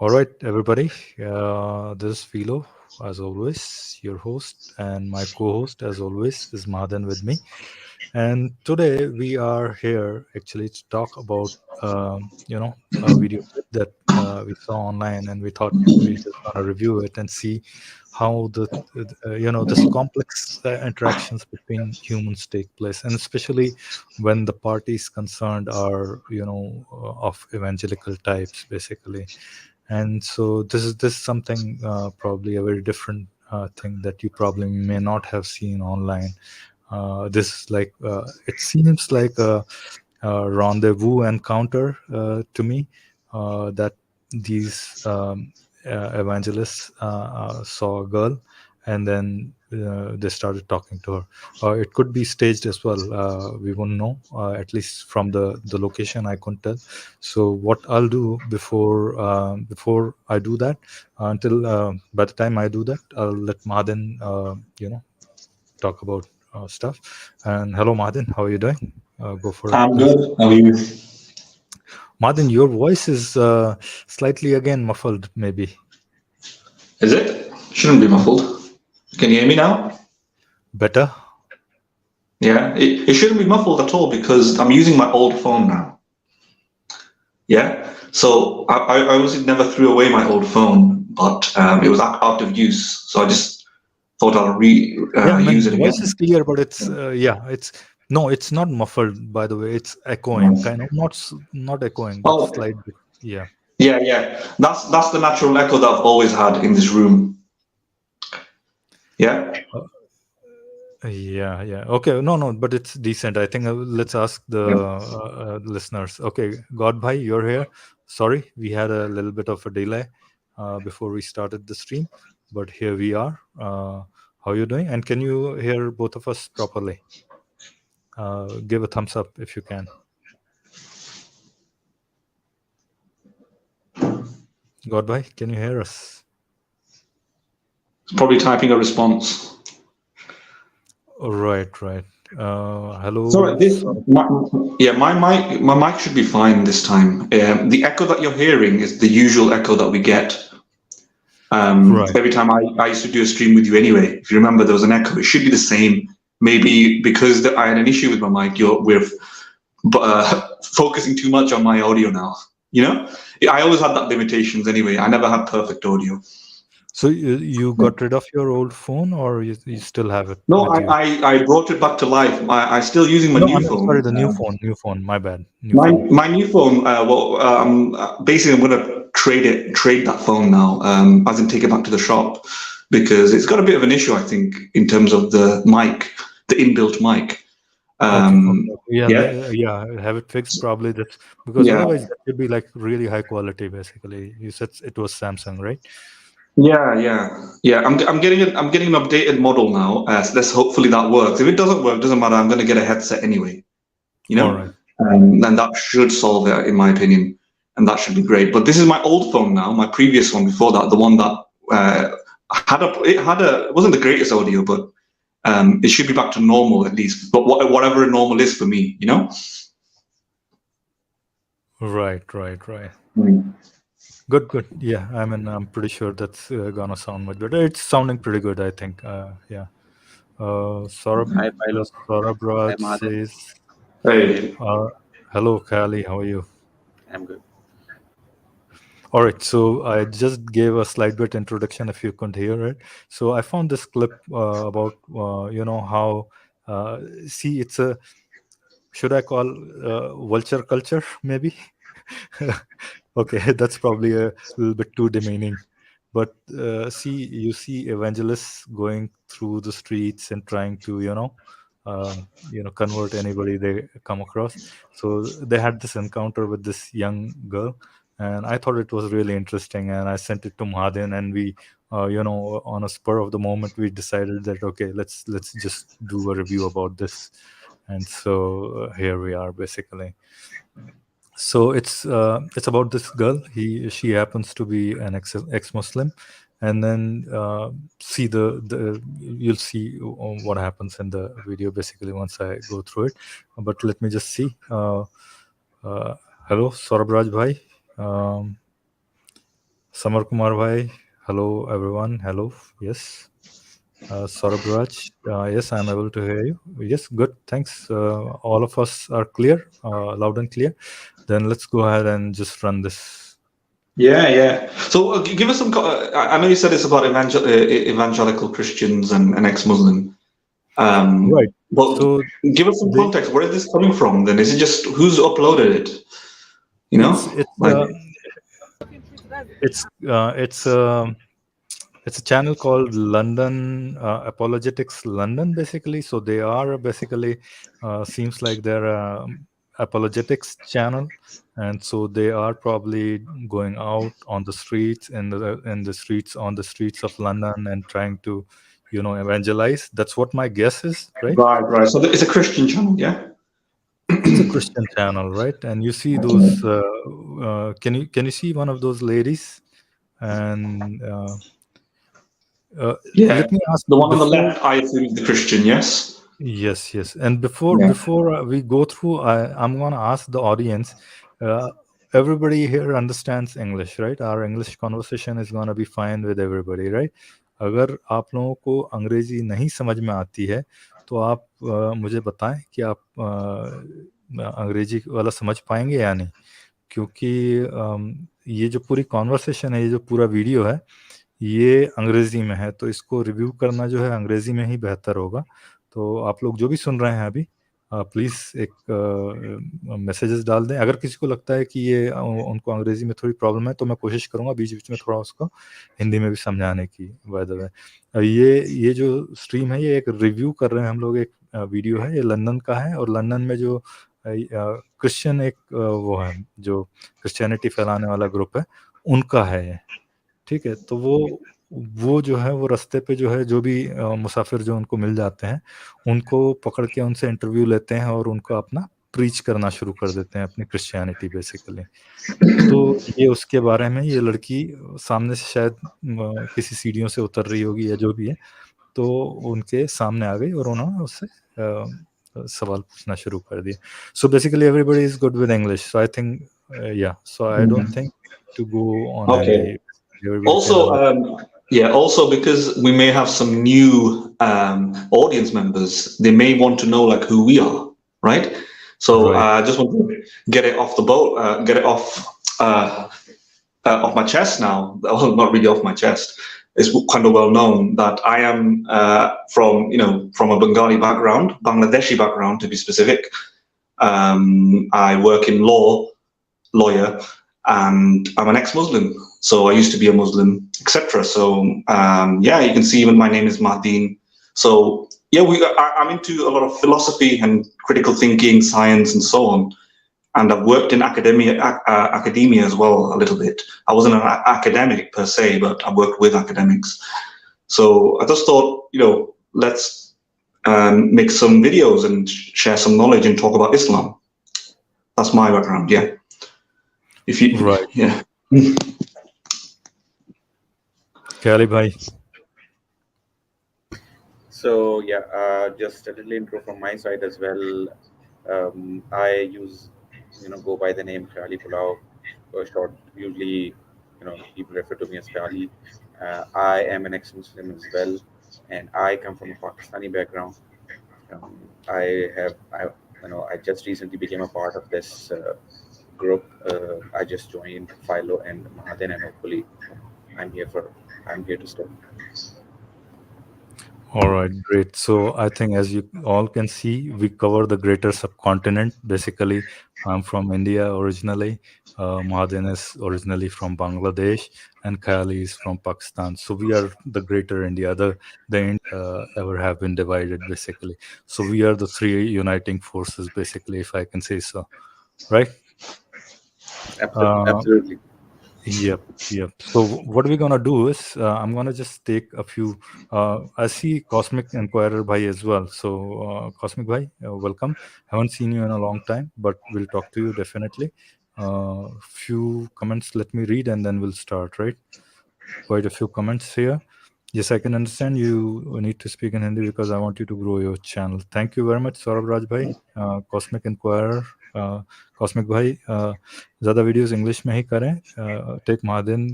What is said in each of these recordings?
All right, everybody. This is Philo, as always, your host, and my co-host, as always, is Madan with me. And today we are here actually to talk about, a video clip that we saw online, and we thought we just want to review it and see how this complex interactions between humans take place, and especially when the parties concerned are, of evangelical types, basically. And so this is something, probably a very different thing that you probably may not have seen online. This is like, it seems like a rendezvous encounter to me, that these evangelists saw a girl, and then they started talking to her. It could be staged as well. We won't know, at least from the location I couldn't tell. So what I'll do before I do that, until by the time I do that, I'll let Madan talk about stuff. And hello, Madan, how are you doing? Go for it, I'm please. good. How are you? Madan, your voice is slightly again muffled, maybe. Is it? Shouldn't be muffled. Can you hear me now? Better? Yeah, it shouldn't be muffled at all because I'm using my old phone now. Yeah, so I obviously never threw away my old phone, but it was out of use, so I just thought I'll Yeah, I use mean, it voice is again. clear, but it's it's no, it's not muffled. By the way, it's echoing, kind of not echoing, but Oh, slightly. Yeah. yeah, yeah. That's the natural echo that I've always had in this room. Yeah. Yeah. Okay, no, but it's decent. I think let's ask the Yeah. listeners. Okay, God Bhai, you're here. Sorry, we had a little bit of a delay before we started the stream, but here we are. How you doing? And can you hear both of us properly? Give a thumbs up if you can. God Bhai, can you hear us? Probably typing a response. Right. Sorry, Hello. yeah, my mic should be fine this time. The echo that you're hearing is the usual echo that we get Right. every time I used to do a stream with you anyway. If you remember, there was an echo. It should be the same. Maybe because I had an issue with my mic, we're focusing too much on my audio now. You know, I always had that limitations anyway. I never had perfect audio. So you got rid of your old phone, or you still have it No, with you? I brought it back to life. I still using my No, I new mean, sorry, phone. the new phone. New phone. My bad. New My phone. my new phone. Basically, I'm gonna trade that phone now. As in take it back to the shop because it's got a bit of an issue, I think, in terms of the mic, the inbuilt mic. Okay. Yeah, Yeah, have it fixed probably. That's because yeah, otherwise that should be like really high quality. Basically, you said it was Samsung, right? yeah. I'm getting an updated model now. Let's hopefully that works. If it doesn't work, doesn't matter. I'm gonna get a headset anyway. You All know, right. and that should solve it, in my opinion, and that should be great. But this is my old phone now. My previous one before that, the one that it wasn't the greatest audio, but it should be back to normal at least. But whatever normal is for me, you know. Right. Mm. Good. Yeah, I mean, I'm pretty sure that's gonna sound much better. It's sounding pretty good, I think. Yeah. Saurabh, Hi, Philo. Saurabh Hi, Raj Mahadev. says, Hey, uh, "Hello, Kali. How are you?" I'm good. All right, so I just gave a slight bit introduction if you couldn't hear it. So I found this clip about how see it's a, should I call vulture culture maybe? Okay, that's probably a little bit too demeaning. But you see evangelists going through the streets and trying to convert anybody they come across. So they had this encounter with this young girl, and I thought it was really interesting, and I sent it to Mahadin, and we on a spur of the moment we decided that okay, let's just do a review about this. And so here we are, basically. So it's about this girl. She happens to be an ex-Muslim, and then see the you'll see what happens in the video basically once I go through it. But let me just see. Uh, Hello, Saurabh Raj bhai. Um, Samar Kumar bhai, hello everyone, hello, yes. Saurabh Raj, yes, I'm able to hear you. Yes, good, thanks. All of us are clear, loud and clear. Then let's go ahead and just run this. Yeah. So give us some. I know you said it's about evangelical Christians and ex-Muslim. Right. But So give us some they, context. Where is this coming from? Then is it just who's uploaded it? You know, it's it's like uh, it's it's a channel called London Apologetics London, basically. So they are basically seems like they're apologetics channel, and so they are probably going out on the streets on the streets of London and trying to, evangelize. That's what my guess is, right? right. So it's a Christian channel, yeah. It's a Christian channel, right? And you see those. Can you see one of those ladies? And Yeah, let me ask the one on the before. left, I assume, is the Christian. Yes. Yes. And before Yeah. before we go through, I'm gonna ask the audience. Uh, Everybody here understands English, right? Our English conversation is gonna be fine with everybody, right? अगर आप लोगों को अंग्रेजी नहीं समझ में आती है तो आप मुझे बताएं कि आप अंग्रेजी वाला समझ पाएंगे या नहीं, क्योंकि ये जो पूरी कॉन्वर्सेशन है, ये जो पूरा वीडियो है, ये अंग्रेजी में है, तो इसको रिव्यू करना जो है अंग्रेजी में ही बेहतर होगा। तो आप लोग जो भी सुन रहे हैं अभी, प्लीज़ एक मैसेजेस डाल दें। अगर किसी को लगता है कि ये उनको अंग्रेजी में थोड़ी प्रॉब्लम है, तो मैं कोशिश करूँगा बीच बीच में थोड़ा उसको हिंदी में भी समझाने की। बाय द वे, ये जो स्ट्रीम है, ये एक रिव्यू कर रहे हैं हम लोग, एक वीडियो है, ये लंदन का है, और लंदन में जो क्रिश्चियन एक वो है, जो क्रिश्चियनिटी फैलाने वाला ग्रुप है, उनका है ये। ठीक है, तो वो जो है, वो रास्ते पे जो है, जो भी मुसाफिर जो उनको मिल जाते हैं, उनको पकड़ के उनसे इंटरव्यू लेते हैं और उनको अपना प्रीच करना शुरू कर देते हैं, अपनी क्रिश्चियनिटी बेसिकली। तो ये उसके बारे में, ये लड़की सामने से शायद किसी सीढ़ियों से उतर रही होगी या जो भी है, तो उनके सामने आ गई और उन्होंने उससे सवाल पूछना शुरू कर दिया। So basically everybody is good with English, so I think so I don't think to go on Hindi. Okay. Everybody can Also, also because we may have some new audience members, they may want to know like who we are, right? So right. I just want to get it off the boat, get it off my chest now. Well, not really off my chest. It's kind of well known that I am from a Bengali background, Bangladeshi background to be specific. I work in lawyer, and I'm an ex-Muslim. So I used to be a Muslim, etc. So you can see even my name is Mahdeen. So yeah, I'm into a lot of philosophy and critical thinking, science, and so on. And I've worked in academia as well a little bit. I wasn't an academic per se, but I worked with academics. So I just thought, let's make some videos and share some knowledge and talk about Islam. That's my background, yeah. If you, right. Yeah. Kali bhai. So yeah, just a little intro from my side as well. I go by the name Kali Pulao, for short. Usually, people refer to me as Kali. I am an ex-Muslim as well, and I come from a Pakistani background. I just recently became a part of this group. I just joined Philo and Mahaden, and hopefully, I'm here to stay. All right, great. So I think, as you all can see, we cover the greater subcontinent. Basically, I'm from India originally. Mahaden is originally from Bangladesh, and Kayali is from Pakistan. So we are the greater India. The India ever have been divided, basically. So we are the three uniting forces, basically, if I can say so. Right? Absolutely. Yep. So what we're gonna do is, I'm gonna just take a few. I see Cosmic Inquirer Bhai as well. So Cosmic Bhai, welcome. Haven't seen you in a long time, but we'll talk to you definitely. Few comments. Let me read, and then we'll start. Right? Quite a few comments here. Yes, I can understand you need to speak in Hindi because I want you to grow your channel. Thank you very much, Saurabh Raj Bhai. Cosmic Inquirer, Cosmic Bhai, ज़्यादा videos English में ही करें. Take महादेन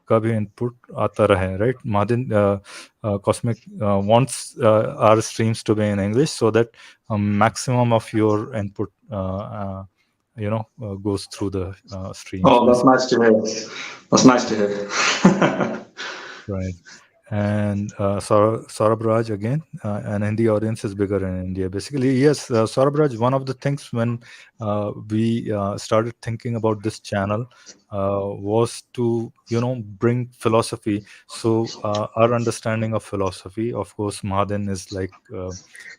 का भी input आता रहे, right? Madin, Cosmic wants our streams to be in English so that maximum of your input, goes through the streams. Oh, that's nice to hear. That's nice to hear. Right. And Saurabh Raj again, an Hindi audience is bigger in India. Basically, yes, Saurabh Raj, one of the things when we started thinking about this channel was to, bring philosophy. So our understanding of philosophy, of course, Mahadin is like,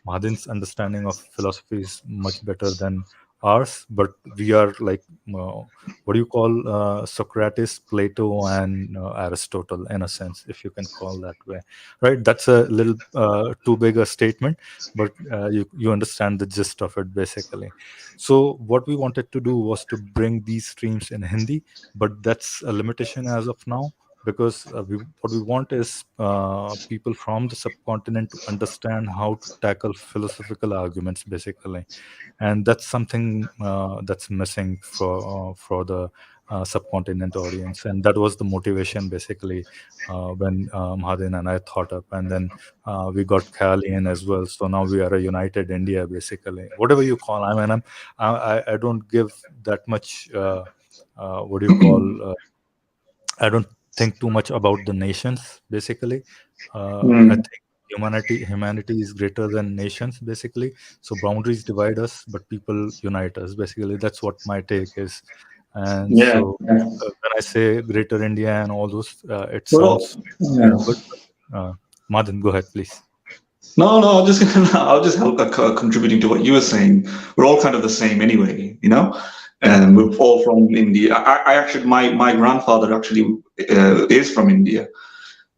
Mahadin's understanding of philosophy is much better than ours, but we are like, what do you call Socrates, Plato, and Aristotle, in a sense, if you can call that way, right? That's a little too big a statement, but you understand the gist of it, basically. So what we wanted to do was to bring these streams in Hindi, but that's a limitation as of now, because what we want is people from the subcontinent to understand how to tackle philosophical arguments, basically. And that's something that's missing for the subcontinent audience, and that was the motivation, basically, when Mahadin and I thought up, and then we got Khali in as well. So now we are a united India, basically, whatever you call. I mean, I don't give that much. What do you call? I don't think too much about the nations, basically. I think humanity is greater than nations, basically. So boundaries divide us, but people unite us, basically. That's what my take is. And Yeah. so when I say greater India and all those, it Well, sounds yeah. good. Madan, go ahead, please. No, I'll just help contributing to what you were saying. We're all kind of the same anyway, and we're all from India. I actually, my grandfather actually is from India.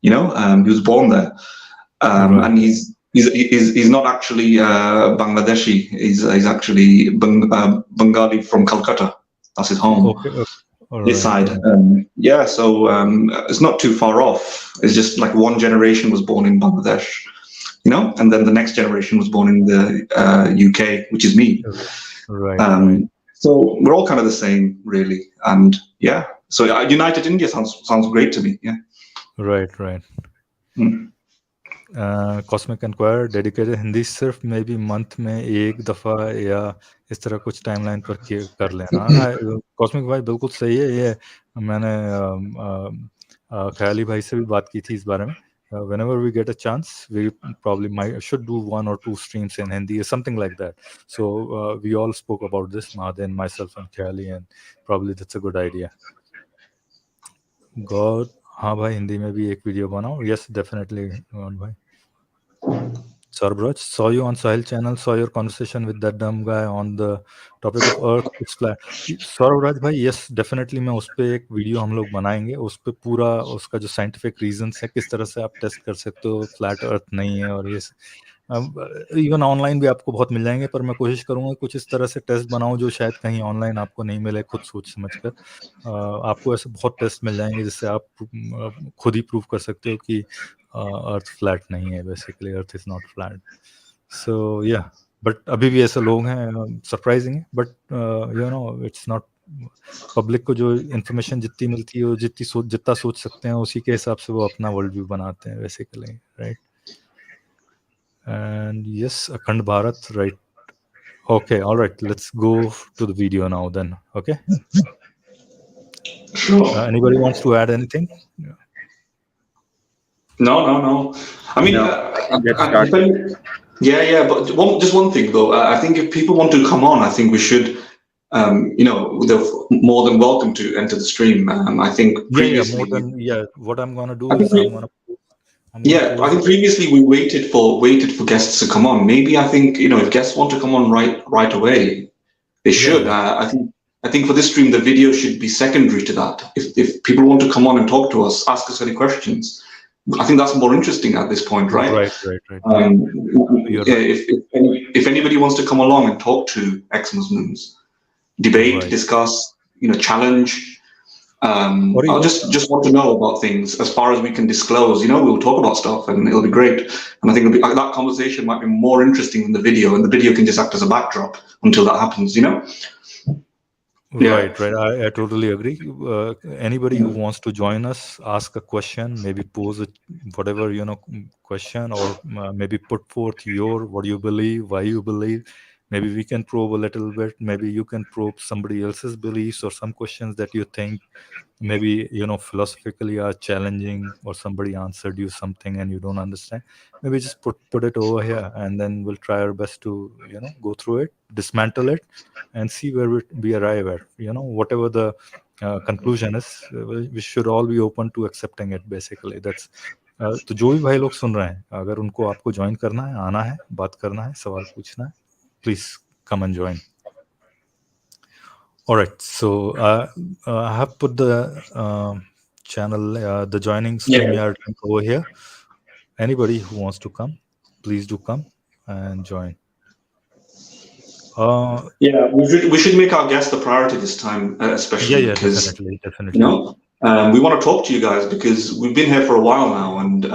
He was born there, Right. and he's not actually Bangladeshi. He's actually Bengali from Calcutta. That's his home. Okay. All This right. side, yeah. So it's not too far off. It's just like one generation was born in Bangladesh, and then the next generation was born in the UK, which is me. Right. So we're all kind of the same, really. And yeah, so United India sounds great to me. Yeah. Right. Cosmic inquire dedicated Hindi सिर्फ may be month में एक दफ़ा या इस तरह कुछ timeline पर कर लेना। कॉस्मिक भाई बिल्कुल सही है। ये मैंने ख्याली भाई से भी बात की थी इस बारे में। Whenever we get a chance, we probably should do 1 or 2 streams in Hindi or something like that. So we all spoke about this, Mahaden, myself, and Khayali, and probably that's a good idea. God, हाँ भाई हिंदी में भी एक video बनाओ। Yes, definitely, God भाई. Sarbraj, saw you on Sahil channel, saw your conversation with that dumb guy on the topic of Earth. It's flat. Sarbraj भाई, yes, definitely मैं उस पे एक वीडियो हम लोग बनाएंगे। उस पे पूरा उसका जो साइंटिफिक रीजंस है, किस तरह से आप टेस्ट कर सकते हो फ्लैट अर्थ नहीं है, और ये इवन ऑनलाइन भी आपको बहुत मिल जाएंगे, पर मैं कोशिश करूंगा कुछ इस तरह से टेस्ट बनाऊं जो शायद कहीं ऑनलाइन आपको नहीं मिले। खुद सोच समझ कर आपको ऐसे बहुत टेस्ट मिल जाएंगे जिससे आप खुद ही प्रूव कर सकते हो कि अर्थ फ्लैट नहीं है, basically earth is not flat. So yeah, but अभी भी ऐसे लोग हैं, सरप्राइजिंग है, बट इट्स नॉट। पब्लिक को जो इन्फॉर्मेशन जितनी मिलती है वो जितना सोच सकते हैं उसी के हिसाब से वो अपना वर्ल्ड व्यू बनाते हैं, basically, right. And yes, Akhand Bharat, right? Okay, all right. Let's go to the video now then. Okay. Sure. Anybody wants to add anything? No. I mean, yeah. But just one thing though. I think if people want to come on, I think we should. They're more than welcome to enter the stream. I think previously. What I'm gonna do is I think previously we waited for guests to come on. Maybe I think if guests want to come on right away, they should. I think for this stream the video should be secondary to that. If people want to come on and talk to us, ask us any questions, I think that's more interesting at this point, right? Right. If anybody wants to come along and talk to ex-Muslims, debate, discuss, challenge. I just want to know about things as far as we can disclose. We'll talk about stuff and it'll be great. And I think that conversation might be more interesting than the video, and the video can just act as a backdrop until that happens. Yeah, Right, right. I totally agree. Anybody who wants to join us, ask a question, maybe pose a whatever question, or maybe put forth your what you believe, why you believe. Maybe we can probe a little bit. Maybe you can probe somebody else's beliefs or some questions that you think maybe philosophically are challenging, or somebody answered you something and you don't understand. Maybe just put it over here, and then we'll try our best to go through it, dismantle it, and see where we arrive at. Whatever the conclusion is, we should all be open to accepting it. Basically, that's तो जो भी भाई लोग सुन रहे हैं, अगर उनको आपको ज्वाइन करना है, आना है, बात करना है, सवाल पूछना है, please come and join. All right, so I have put the channel, the joining yeah, StreamYard link over here. Anybody who wants to come, please do come and join. yeah. We should make our guest the priority this time, especially Yeah, because definitely. we want to talk to you guys because we've been here for a while now, and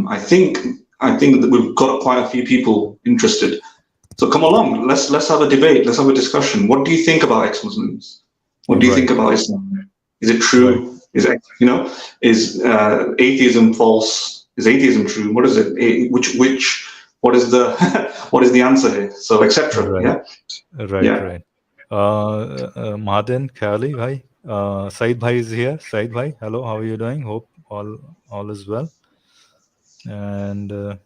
I think that we've got quite a few people interested. So come along, let's have a debate, let's have a discussion. What do you think about ex-Muslims? What do you think Right, about Islam? Is it right. true? Is atheism false? Is atheism true? What is it? What is the what is the answer here? So etc. Right, Yeah. right. Madan, Khali, bhai. Said bhai is here. Said bhai, hello, how are you doing? Hope all is well. And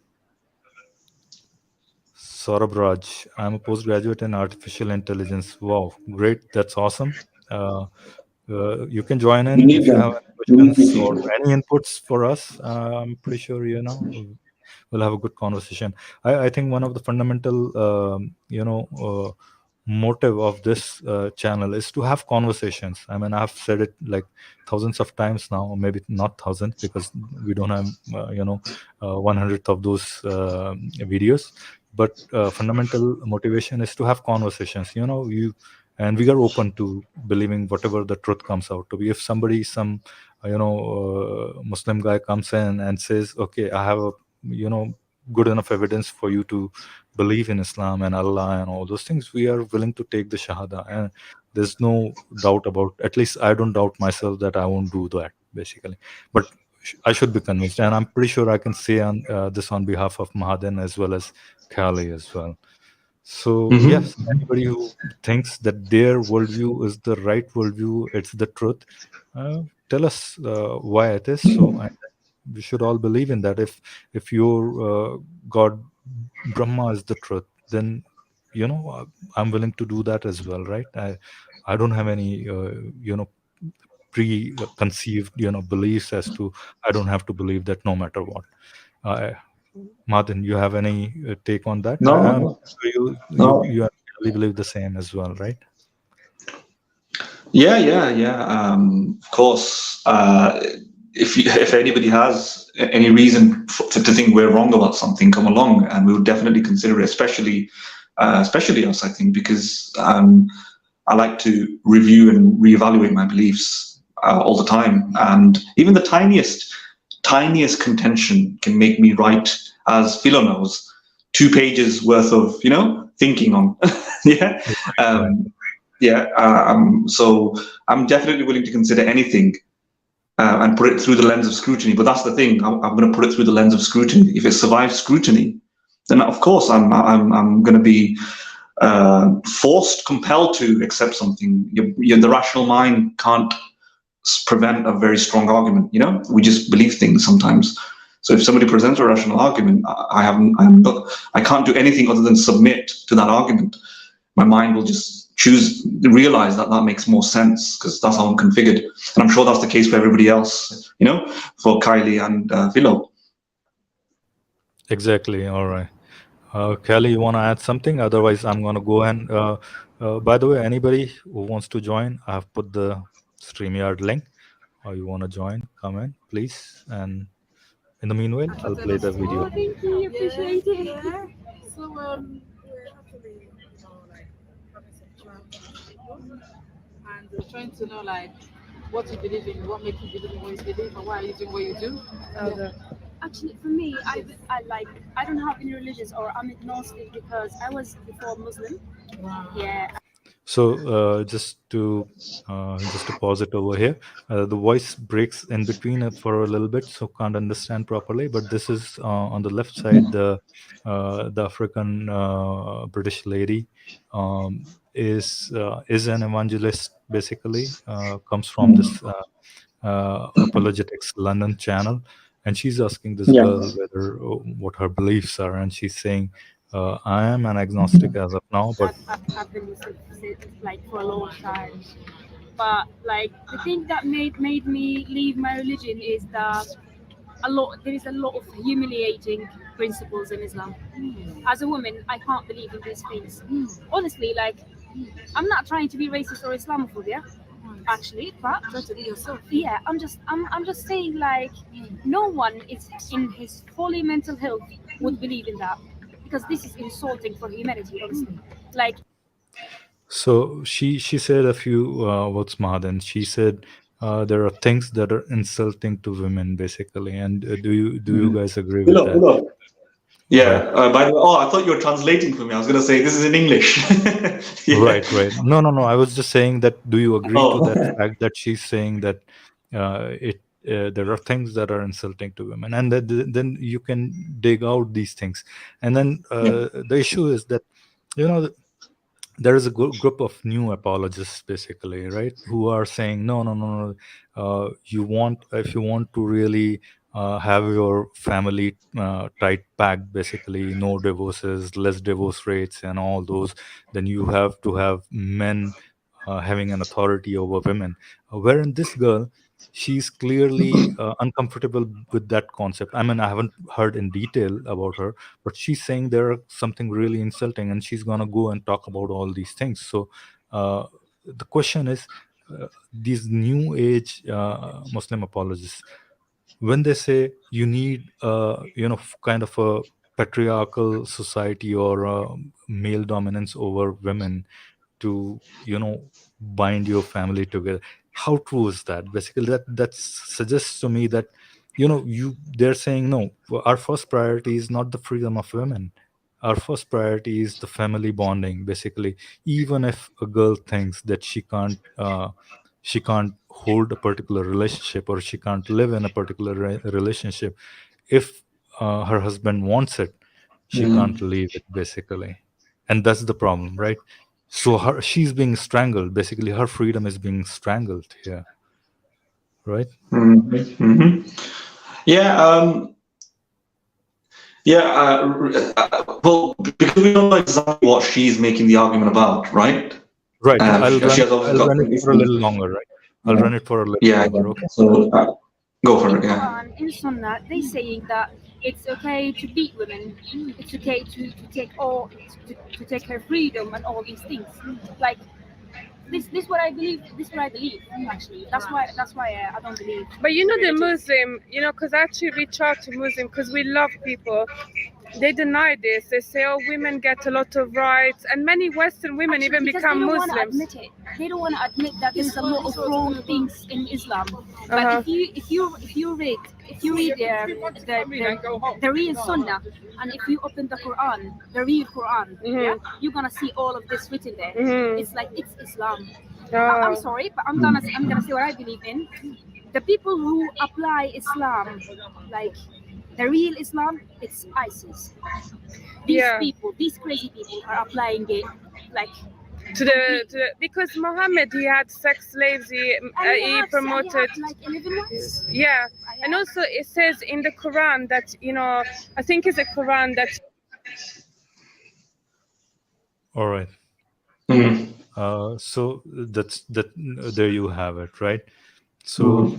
Saurabh Raj, I'm a postgraduate in artificial intelligence. Wow, great. That's awesome. You can join We in need if you have them. any We need these questions or people. any inputs for us. I'm pretty sure, we'll have a good conversation. I think one of the fundamental, motive of this channel is to have conversations. I mean, I've said it like thousands of times now, or maybe not thousands, because we don't have, 100th of those videos. But fundamental motivation is to have conversations. And we are open to believing whatever the truth comes out to be. If somebody, some Muslim guy comes in and says, okay, I have a good enough evidence for you to believe in Islam and Allah and all those things, we are willing to take the shahada. And there's no doubt about, at least I don't doubt myself that I won't do that, basically. But I should be convinced, and I'm pretty sure I can say on this on behalf of Mahadan as well as Kali as well. So Hmm. yes, anybody who thinks that their worldview is the right worldview, it's the truth, tell us why it is so, and we should all believe in that. If your God Brahma is the truth, then I'm willing to do that as well, right? I don't have any preconceived beliefs as to I don't have to believe that no matter what. Uh, Martin, you have any take on that? I'm No, sure you no. actually believe the same as well, right? Yeah. Of course. If anybody has any reason to think we're wrong about something, come along, and we would definitely consider it. Especially us, I think, because I like to review and reevaluate my beliefs all the time, and even the tiniest contention can make me write, as Philo knows, 2 pages worth of thinking on. Yeah. Right. So I'm definitely willing to consider anything and put it through the lens of scrutiny. But that's the thing. I'm going to put it through the lens of scrutiny. If it survives scrutiny, then of course I'm going to be compelled to accept something. The rational mind can't prevent a very strong argument. We just believe things sometimes. So if somebody presents a rational argument, I can't do anything other than submit to that argument. My mind will just realize that makes more sense because that's how I'm configured. And I'm sure that's the case for everybody else, for Kylie and Philo. Exactly. All right. Kelly, you want to add something? Otherwise, I'm going to go and. By the way, anybody who wants to join, I have put the StreamYard link. Or you want to join? Come in, please. And in the meanwhile, I'll play the video. Oh, thank you. Appreciate it. Yeah. So we're actually, like having some chat with people, and we're trying to know like what you believe in, what makes you believe in what you believe, and why are you doing what you do. Okay. Actually, for me, I don't have any religions, or I'm agnostic because I was before Muslim. Wow. Yeah. So just to pause it over here, the voice breaks in between it for a little bit, so can't understand properly. But this is on the left side, the African British lady is an evangelist. Basically, comes from this Apologetics London channel, and she's asking this Yeah. girl whether what her beliefs are, and she's saying, "I am an agnostic as of now, but." I've been Muslim like for a long time. But like the thing that made me leave my religion is that there is a lot of humiliating principles in Islam. As a woman, I can't believe in these things. Honestly, like I'm not trying to be racist or Islamophobia, actually, but Try to be yourself. yeah, I'm just saying like no one is in his fully mental health would believe in that because this is insulting for humanity, honestly. Like So she said a few words, Mahadan. She said there are things that are insulting to women, basically. And do you guys agree with Hello, that? hello. Right. Yeah. By the way, oh, I thought you were translating for me. I was going to say this is in English. Yeah. Right. No. I was just saying that. Do you agree to that Oh. fact that she's saying that there are things that are insulting to women, and that then you can dig out these things, and then Yeah. the issue is that you know there is a group of new apologists, basically, right, who are saying no. You want, if you want to really have your family tight packed, basically no divorces, less divorce rates and all those, then you have to have men having an authority over women, wherein this girl, she's clearly uncomfortable with that concept. I mean, I haven't heard in detail about her, but she's saying there are something really insulting, and she's gonna go and talk about all these things. So the question is, these new age Muslim apologists, when they say you need kind of a patriarchal society or male dominance over women to bind your family together, how true is that? Basically, that suggests to me that they're saying no, our first priority is not the freedom of women. Our first priority is the family bonding, basically. Even if a girl thinks that she can't hold a particular relationship, or she can't live in a particular relationship, if her husband wants it, she can't leave it, basically. And that's the problem, right? So she's being strangled, basically. Her freedom is being strangled here, right? Yeah. Well, because we don't know exactly what she's making the argument about, right? Right. I'll She has obviously got run it for a different. little longer, right? I'll run it for a little Yeah. longer, okay? So go for in it. Yeah. Quran, in Sunnah, they saying that it's okay to beat women, it's okay to take her freedom and all these things. Like this what I believe. This what I believe. Actually, that's why I don't believe. But you know, the religion. Muslim, because I actually reach out to Muslim because we love people. They deny this. They say, oh, women get a lot of rights, and many Western women Actually, even because become they don't want to Muslims. admit it. They don't want to admit that there's a lot of wrong things in Islam. But Uh-huh. if you read the real Sunnah, and if you open the Quran, the real Quran, yeah, you're gonna see all of this written there. It's like it's Islam. I'm sorry, but I'm gonna say what I believe in. The people who apply Islam, like the real Islam, it's ISIS. These people, these crazy people, are applying it like to the because Muhammad, he had sex slaves. He promoted. like 11 ones. Yeah, and also it says in the Quran that I think it's a Quran that. All right. So that. There you have it, right? So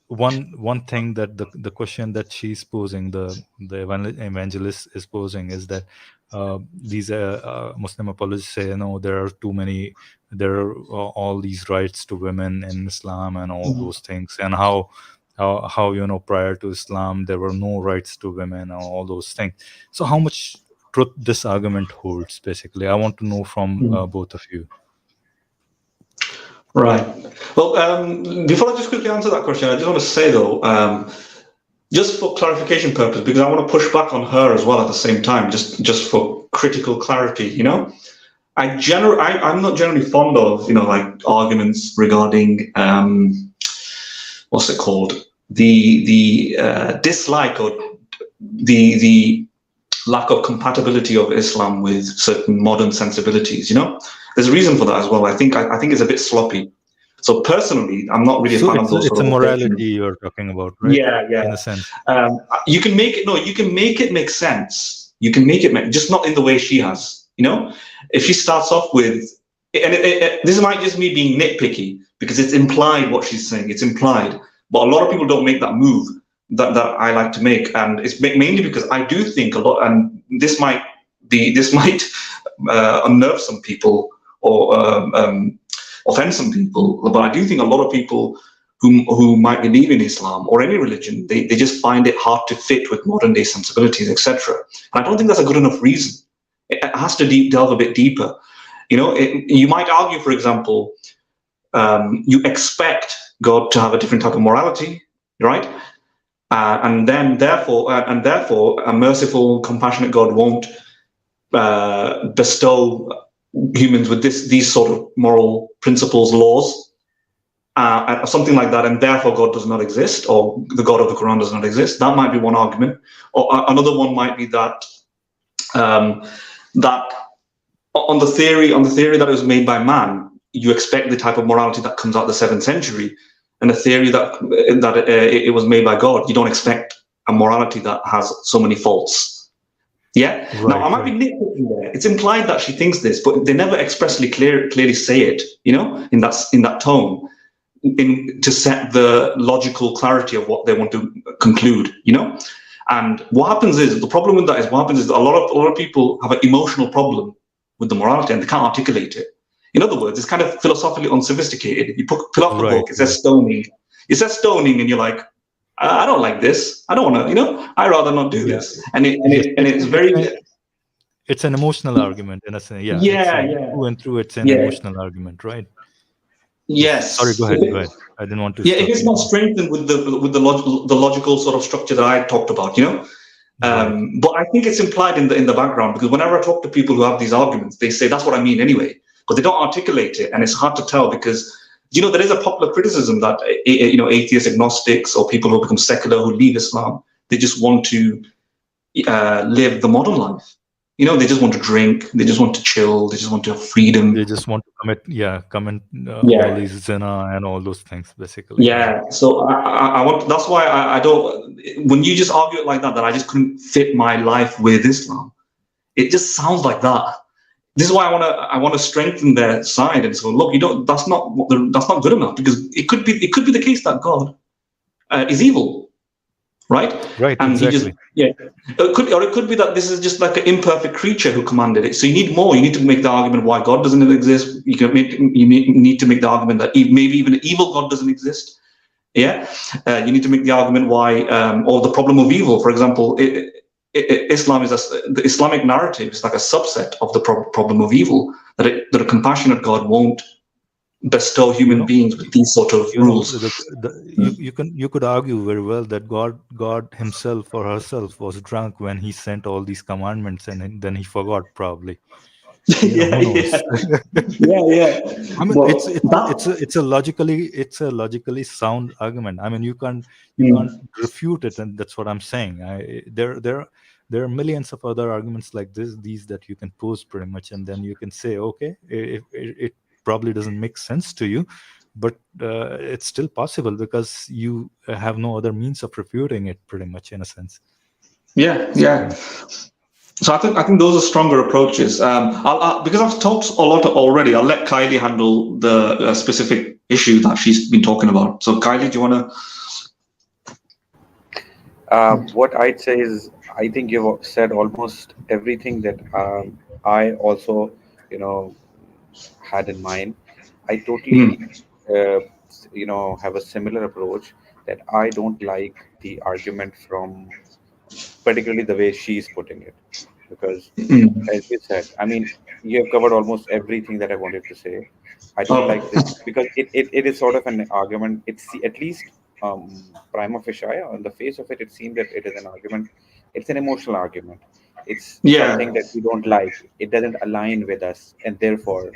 one thing that the question that she's posing, the evangelist is posing, is that these Muslim apologists say, no, there are all these rights to women in Islam and all those things, and how prior to Islam there were no rights to women and all those things. So how much truth this argument holds, basically? I want to know from both of you. Right. Well, before I just quickly answer that question, I just want to say though, just for clarification purposes, because I want to push back on her as well at the same time, just for critical clarity, I'm not generally fond of, like arguments regarding what's it called, the dislike or the lack of compatibility of Islam with certain modern sensibilities. There's a reason for that as well. I think it's a bit sloppy. So personally, I'm not really a fan of those. It's a morality you're talking about, right? Yeah. In a sense, you can make it make sense. You can make it just not in the way she has. If she starts off with, and this might just me being nitpicky because it's implied what she's saying. It's implied, but a lot of people don't make that move that I like to make, and it's mainly because I do think a lot, and this might unnerve some people or offend some people, but I do think a lot of people who might believe in Islam or any religion, they just find it hard to fit with modern day sensibilities, etc. And I don't think that's a good enough reason. It has to delve a bit deeper. You might argue, for example, you expect God to have a different type of morality, right? And therefore, a merciful, compassionate God won't bestow humans with these sort of moral principles, laws, something like that, and therefore God does not exist, or the God of the Quran does not exist. That might be one argument. Or another one might be that that on the theory that it was made by man, you expect the type of morality that comes out of the 7th century, and the theory that it was made by God, you don't expect a morality that has so many faults. Yeah. Right, now I might be nitpicking there. It's implied that she thinks this, but they never expressly clearly say it. In that tone, to set the logical clarity of what they want to conclude. And what happens is, the problem with that is, what happens is that a lot of people have an emotional problem with the morality and they can't articulate it. In other words, it's kind of philosophically unsophisticated. You pull up the book, it says stoning. It says stoning, and you're like, I don't like this. I don't want to, I'd rather not do this. And it's very... It's an emotional argument in a sense. Yeah. Through and through, it's an emotional argument, right? Yes. Sorry, go ahead. I didn't want to. Yeah, if it's not strengthened with the logical sort of structure that I talked about, But I think it's implied in the background, because whenever I talk to people who have these arguments, they say that's what I mean anyway, but they don't articulate it, and it's hard to tell because there is a popular criticism that atheists, agnostics, or people who become secular who leave Islam, they just want to live the modern life. They just want to drink, they just want to chill, they just want to have freedom. They just want to commit all these zina and all those things, basically. Yeah. So I want. That's why I don't. When you just argue it like that I just couldn't fit my life with Islam. It just sounds like that. This is why I want to strengthen their side and so look, that's not good enough, because it could be the case that God is evil, right? Right. And exactly. It could be that this is just like an imperfect creature who commanded it. So you need more. You need to make the argument why God doesn't exist. You need to make the argument that maybe even an evil God doesn't exist. Yeah. You need to make the argument why, or the problem of evil, for example. Islam is the Islamic narrative is like a subset of the problem of evil, that a compassionate God won't bestow human beings with these sort of rules. You could argue very well that God himself or herself was drunk when he sent all these commandments, and then he forgot probably. Yeah. I mean, it's a logically sound argument. I mean, you can't refute it, and that's what I'm saying. There are millions of other arguments like these that you can pose pretty much, and then you can say, okay, it probably doesn't make sense to you, but it's still possible because you have no other means of refuting it, pretty much, in a sense. Yeah. So I think those are stronger approaches. Because I've talked a lot already, I'll let Kylie handle the specific issue that she's been talking about. So Kylie, do you want to? What I'd say is, I think you've said almost everything that I also, had in mind. I totally, have a similar approach, that I don't like the argument from, particularly the way she's putting it, because as you said, I mean, you have covered almost everything that I wanted to say. I don't like this because it is sort of an argument. It's at least prima facie on the face of it. It seems that it is an argument. It's an emotional argument. It's Yeah. something that we don't like. It doesn't align with us, and therefore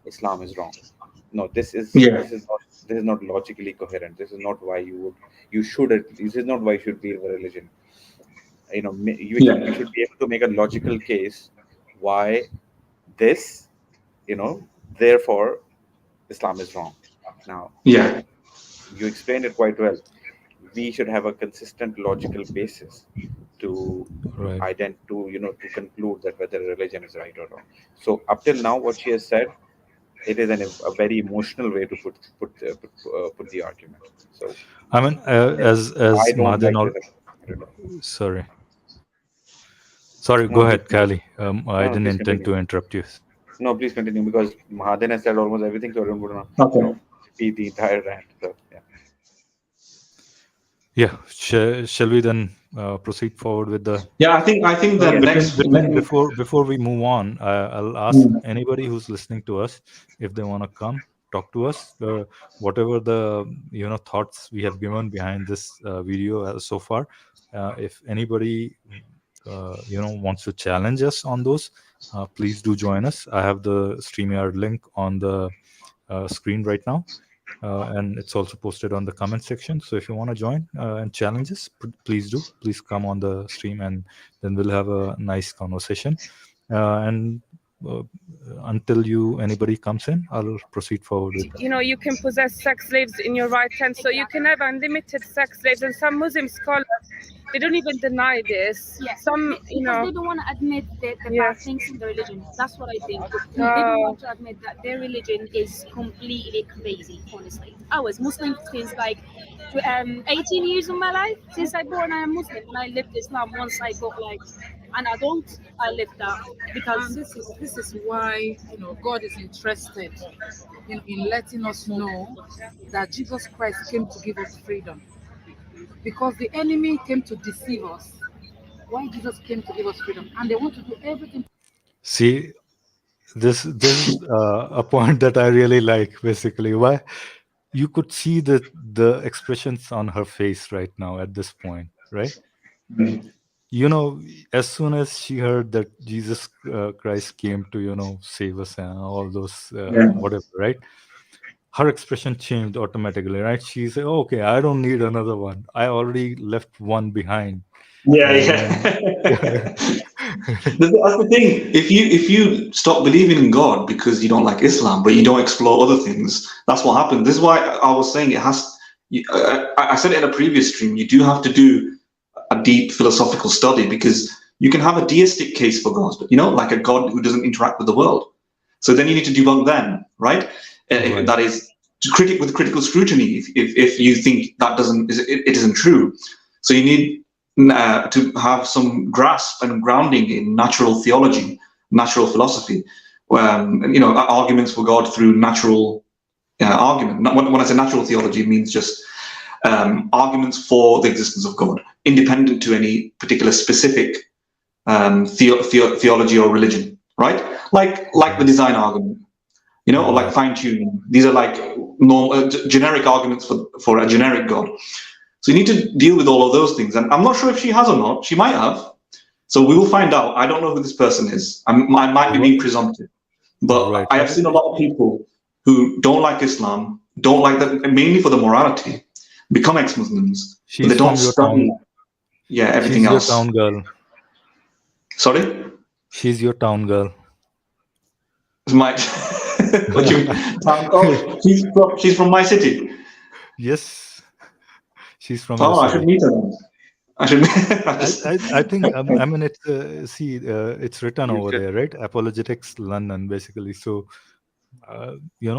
Islam is wrong. No, Yeah. this is not logically coherent. This is not why this is not why you should be a religion. You should be able to make a logical case why this, therefore Islam is wrong. Now, Yeah. you explained it quite well. We should have a consistent logical basis to Right. to conclude that whether a religion is right or wrong. So up till now, what she has said, it is a very emotional way to put the argument. So I mean, I as don't Madan, like this at all. sorry, sorry. Go No, please ahead, continue. Kali. I No, no, didn't please intend continue. to interrupt you. No, please continue because Mahaden has said almost everything, so I don't want to, Okay. repeat the entire rant. So yeah. Yeah. Shall we then proceed forward with the? Yeah, I think the Yes. next. Before we move on, I'll ask anybody who's listening to us if they want to come talk to us. Whatever the thoughts we have given behind this video so far, if anybody wants to challenge us on those, please do join us. I have the StreamYard link on the screen right now. And it's also posted on the comment section. So if you want to join and challenge us, please do. Please come on the stream, and then we'll have a nice conversation. And until anybody comes in, I'll proceed forward with that. You can possess sex slaves in your right hand, so you can have unlimited sex slaves. And some Muslim scholars, they don't even deny this. Yeah, Some, because they don't want to admit the Yeah. bad things in the religion. That's what I think. They don't want to admit that their religion is completely crazy. Honestly, I was Muslim since like 18 years of my life. Since I born, I am Muslim, and I lived Islam once I got like an adult. I lived that because And this is why God is interested in letting us know that Jesus Christ came to give us freedom. Because the enemy came to deceive us. Why Jesus came to give us freedom, and they want to do everything. See, this is a point that I really like. Basically, why you could see the expressions on her face right now at this point, right? As soon as she heard that Jesus Christ came to save us and all those whatever, right? Her expression changed automatically, right? She said, oh, okay, I don't need another one. I already left one behind. Yeah, And That's the thing. If you stop believing in God because you don't like Islam, but you don't explore other things, that's what happens. This is why I was saying it has. I said it in a previous stream. You do have to do a deep philosophical study because you can have a deistic case for God, like a God who doesn't interact with the world. So then you need to debunk them, right? Right. That is with critical scrutiny. If you think that it isn't true, so you need to have some grasp and grounding in natural theology, natural philosophy, arguments for God through natural argument. When I say natural theology, it means just arguments for the existence of God, independent to any particular specific theology or religion, right? Like the design argument, or like fine tuning. These are like normal, generic arguments for a generic God. So you need to deal with all of those things. And I'm not sure if she has or not. She might have. So we will find out. I don't know who this person is. I might be being presumptive. But Right. I have seen a lot of people who don't like Islam, don't like that, mainly for the morality, become ex-Muslims. But they don't study everything She's else. your town girl. Sorry? She's your town girl. What do you mean? Oh, she's from my city. Yes, she's from. Oh, I should meet her. I should. I think I mean it's it's written over there, right? Apologetics London, basically. So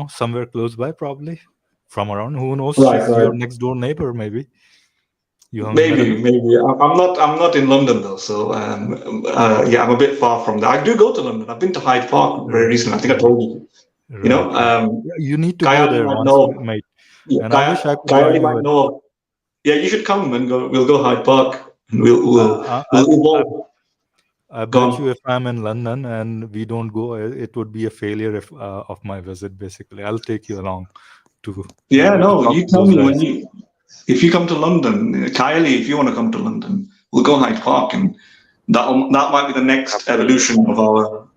somewhere close by, probably from around. Who knows? Right, She's your next door neighbor, maybe. Maybe. I'm not in London though, so I'm a bit far from there. I do go to London. I've been to Hyde Park very recently. I think I told you. Right. You need to Kayali go there might once, know. mate. Yeah, and I wish I could Kayali join might you. know. Yeah, you should come and go. We'll go Hyde Park and we'll evolve. I bet you if I'm in London and we don't go, it would be a failure of my visit. Basically, I'll take you along to. Yeah, no, you tell me guys. if you come to London, Kylie. If you want to come to London, we'll go Hyde Park and that might be the next evolution of our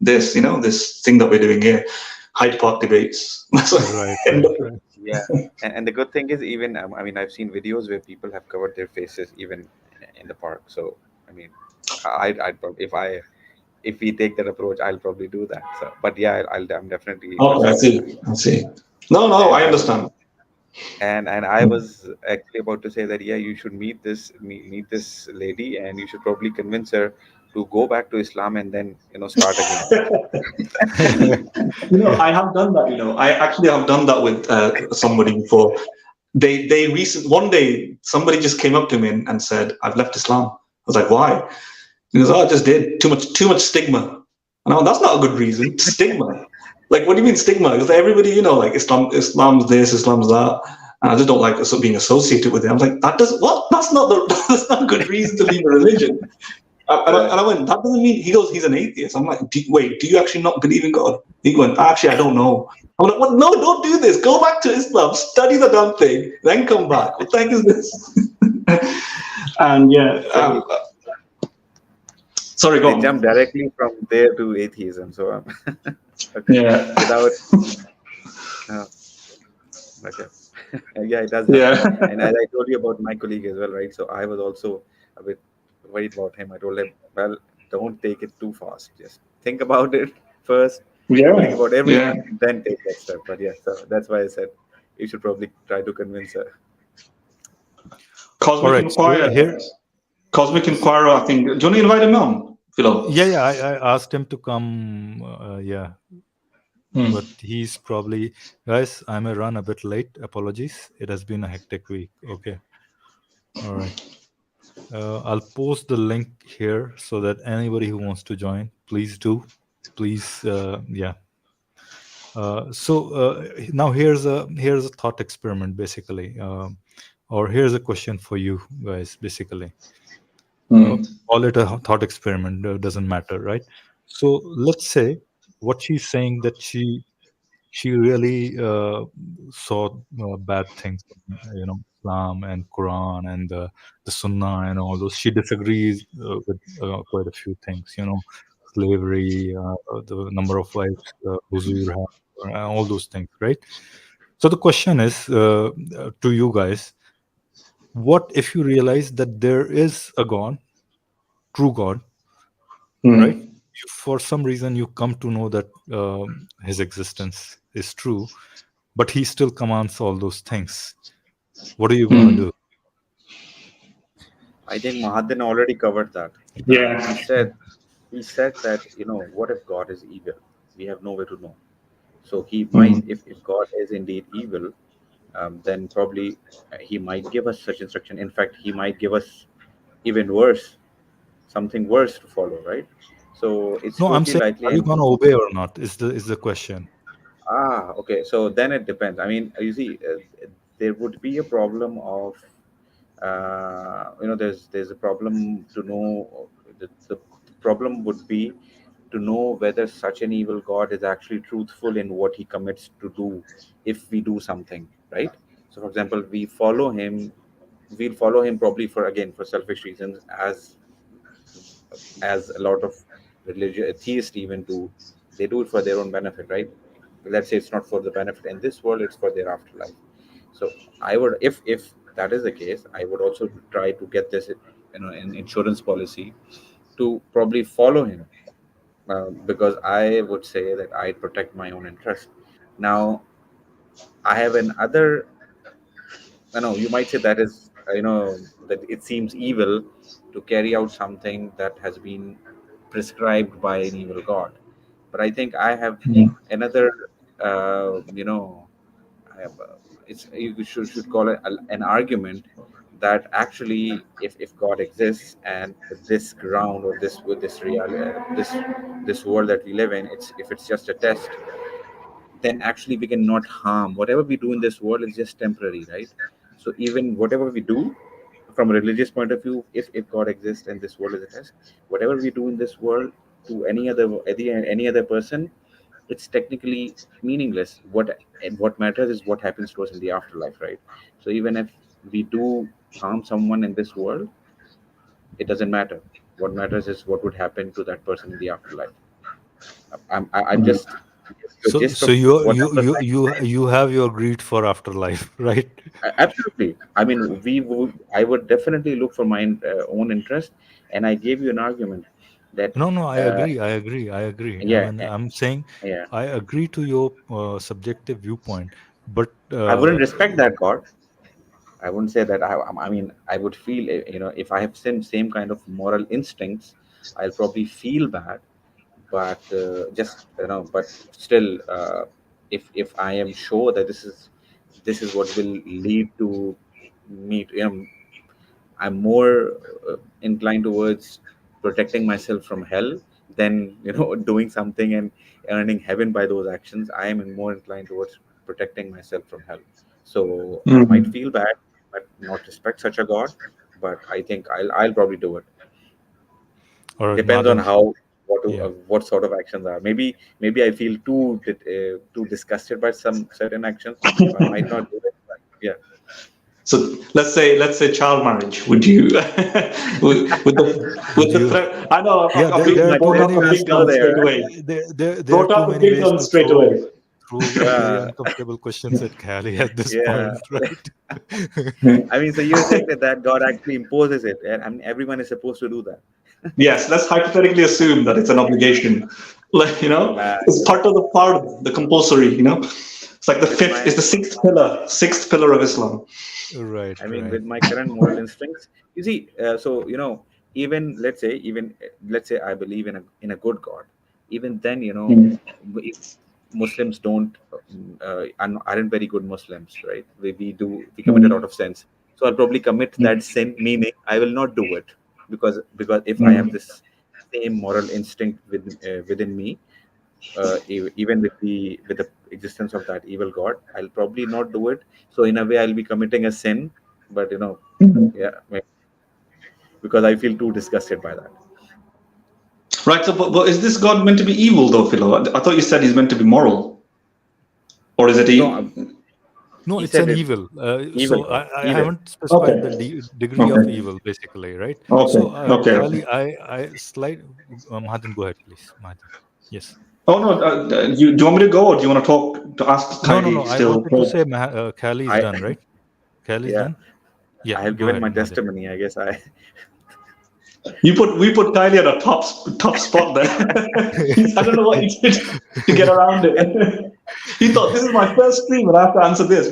this this thing that we're doing here, Hyde Park debates. Right, right. Yeah, and the good thing is, even I mean, I've seen videos where people have covered their faces even in the park. So I mean, I'd probably, if we take that approach, I'll probably do that. So, but yeah, I'm definitely Okay, interested in that. I see. No, And I I was understand. and I was actually about to say that yeah, you should meet this lady, and you should probably convince her to go back to Islam and then start again. I have done that. I actually have done that with somebody before. One day somebody just came up to me and said, "I've left Islam." I was like, "Why?" He goes, "Oh, I just did too much stigma." And I went, "That's not a good reason. Stigma. Like, what do you mean stigma?" Because everybody, like Islam's this, Islam's that, and I just don't like being associated with it. I'm like, that doesn't what? That's not that's not a good reason to leave a religion. And I went, that doesn't mean. He goes, he's an atheist. I'm like, wait, do you actually not believe in God? He went, actually, I don't know. I'm like, what? No, don't do this. Go back to Islam, study the damn thing, then come back. What the heck is this? And yeah, sorry, go They on. jump directly from there to atheism. So okay. Yeah, Without okay. Yeah, it does yeah, happen. And as I told you about my colleague as well, right? So I was also a bit worried about him. I told him, well, don't take it too fast. Just think about it first. Think yeah, about yeah. everything, then take that step. But yeah, so that's why I said you should probably try to convince her. All Cosmic right. So Inquirer. here, Cosmic Inquirer, I think. Do you want to invite him on, Philo? yeah, I asked him to come. Yeah, Hmm. but he's probably, guys, I may run a bit late. Apologies. It has been a hectic week. Okay. All right. I'll post the link here so that anybody who wants to join, please do. Please, yeah. So now here's a thought experiment, basically, or here's a question for you guys, basically. Call it a thought experiment. Doesn't matter, right? So let's say what she's saying, that she really saw bad things, Islam and Quran and the Sunnah and all those. She disagrees with quite a few things, slavery, the number of wives huzur have, all those things, right? So the question is to you guys: what if you realize that there is a God, true God, right? For some reason you come to know that his existence is true, but he still commands all those things. What are you going to do? I think Mahadan already covered that. Yeah. He said that what if God is evil? We have no way to know. So he might, if God is indeed evil, then probably he might give us such instruction. In fact, he might give us even worse, something worse to follow, right? So it's No, I'm totally saying, likely. are you And going to obey or not? Is the question. okay. So then it depends. I mean, you see, there would be a problem of, there's a problem to know. The problem would be to know whether such an evil God is actually truthful in what he commits to do if we do something, right? So, for example, we'll follow him probably for selfish reasons, as a lot of religious theists even do. They do it for their own benefit, right? Let's say it's not for the benefit in this world, it's for their afterlife. So I would, if that is the case, I would also try to get this an insurance policy to probably follow him, because I would say that I protect my own interest. Now, I have another. I know you might say that is, that it seems evil to carry out something that has been prescribed by an evil god. But I think I have another, uh, you know, I have, it's you should call it an argument that actually, if God exists and this ground or this reality, this world that we live in, if it's just a test, then actually we cannot harm. Whatever we do in this world is just temporary, right? So even whatever we do from a religious point of view, if God exists and this world is a test, whatever we do in this world to any other person, it's technically meaningless. What matters is what happens to us in the afterlife, right? So even if we do harm someone in this world, it doesn't matter. What matters is what would happen to that person in the afterlife. I'm just the So gist so of you what you I was you trying to you say. you have your greed for afterlife, right? Absolutely. I mean, I would definitely look for my own interest, and I gave you an argument that, No, no, I uh, agree. I agree. I agree. I yeah, mean, I'm saying yeah, I agree to your subjective viewpoint, but I wouldn't respect that God. I wouldn't say that. I mean, I would feel, if I have same kind of moral instincts, I'll probably feel bad. But but still, if I am sure that this is what will lead to me, I'm more inclined towards protecting myself from hell than doing something and earning heaven by those actions. I am more inclined towards protecting myself from hell. So I might Mhm. feel bad, but not respect such a god. But I think I'll probably do it. all right, Depends on Madan. how Yeah. what sort of actions are. Maybe I feel too disgusted by some certain actions, so I might not do it. But yeah. So let's say child marriage. Would you with Would the you? threat? I know Yeah, a there big are too brought up many a ways big to. gun straight There. away. There are Brought too up a many big ways gun to straight away. throw very uncomfortable questions at Cali at this Yeah. point, right? I mean, so you're saying that God actually imposes it, and I mean, everyone is supposed to do that. Yes, let's hypothetically assume that it's an obligation. Like, Man, it's part of the compulsory. It's like the with fifth, my, it's the sixth pillar of Islam. Right, I mean, right. with my current moral instincts, you see, so even let's say I believe in a good God. Even then, Mm. if Muslims don't aren't very good Muslims, right? We commit a lot Mm. of sins. So I'll probably commit that Mm. sin, meaning I will not do it because if I have Mm. this same moral instinct within me, even with the existence of that evil god, I'll probably not do it. So in a way, I'll be committing a sin, but Mm. yeah, because I feel too disgusted by that. Right. So, but is this God meant to be evil though, Philo? I thought you said he's meant to be moral, or is it No, No, he it's an said it evil. evil So god, I evil. haven't specified the Okay. degree of Okay. evil, basically, right? So, Okay. Okay. Okay. Kali, I slide. Mahajan, go ahead, please. Mahajan. Yes. Oh no. Do you want me to go, or do you want to talk to ask No, no, Kylie no. I still? wanted to say Kali is I done, right? Kali is yeah, done. Yeah, I have go given ahead, my Mahajan. testimony. I guess I We put Kylie at a top spot there. I don't know what you did to get around it. He thought this is my first stream and I have to answer this.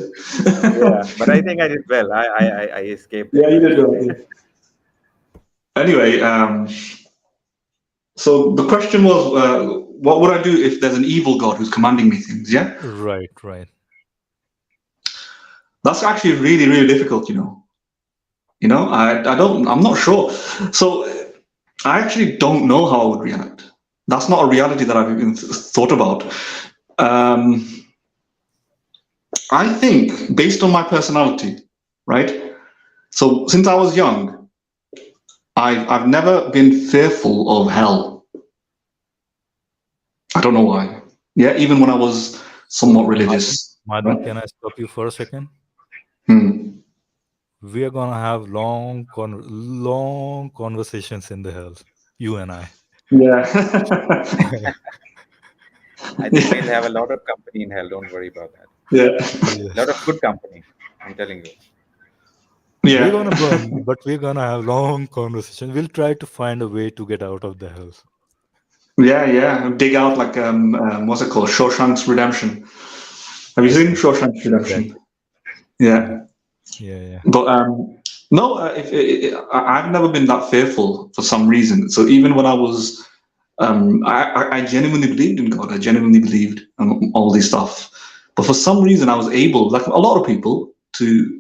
yeah, but I think I did well. I escaped it Yeah, you well. did right. Anyway, so the question was, what would I do if there's an evil God who's commanding me things? Yeah, Right, right. that's actually really, really difficult. I'm not sure. So I actually don't know how I would react. That's not a reality that I've even thought about. Um, I think based on my personality, right? So since I was young, I've never been fearful of hell. I don't know why. Yeah, even when I was somewhat So, religious. Madan, Right? can I stop you for a second? Hmm. We are gonna have long conversations in the hell, you and I. Yeah. I think we'll have a lot of company in hell. Don't worry about that. Yeah. A lot Yes. of good company. I'm telling you. We're Yeah. gonna burn, but we're gonna have long conversations. We'll try to find a way to get out of the hell. Yeah. Yeah. Dig out like what's it called? Shawshank's Redemption. Have you seen Shawshank's Redemption? Exactly. Yeah. Yeah. But no, I've never been that fearful for some reason. So even when I was, I genuinely believed in God. I genuinely believed in all this stuff. But for some reason, I was able, like a lot of people, to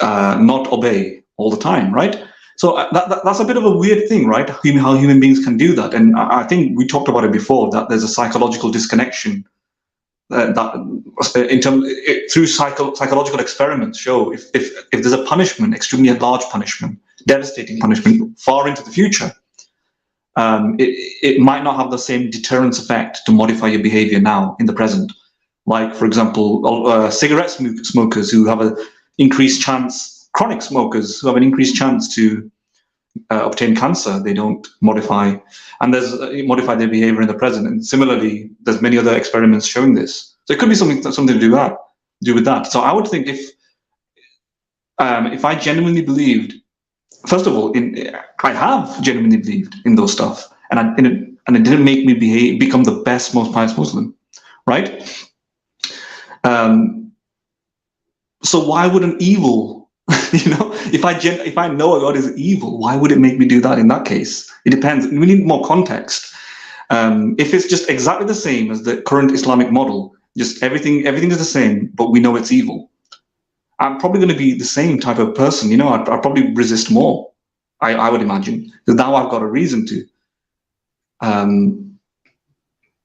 not obey all the time, right? So that's a bit of a weird thing, right? How human beings can do that. And I think we talked about it before, that there's a psychological disconnection that in terms through psychological experiments show if there's a punishment, extremely large punishment, devastating punishment far into the future, it might not have the same deterrence effect to modify your behavior now in the present. Like, for example, cigarette smokers who have an increased chance, chronic smokers who have an increased chance to obtain cancer. They don't modify, and there's modify their behavior in the present. And similarly, there's many other experiments showing this. So it could be something to do with that. So I would think if I genuinely believed, first of all, I have genuinely believed in those stuff, and it didn't make me become the best, most pious Muslim, right? So why would an evil, if I know a God is evil, why would it make me do that in that case? It depends. We need more context. If it's just exactly the same as the current Islamic model, just everything is the same, but we know it's evil, I'm probably going to be the same type of person. I'd probably resist more, I would imagine, because now I've got a reason to.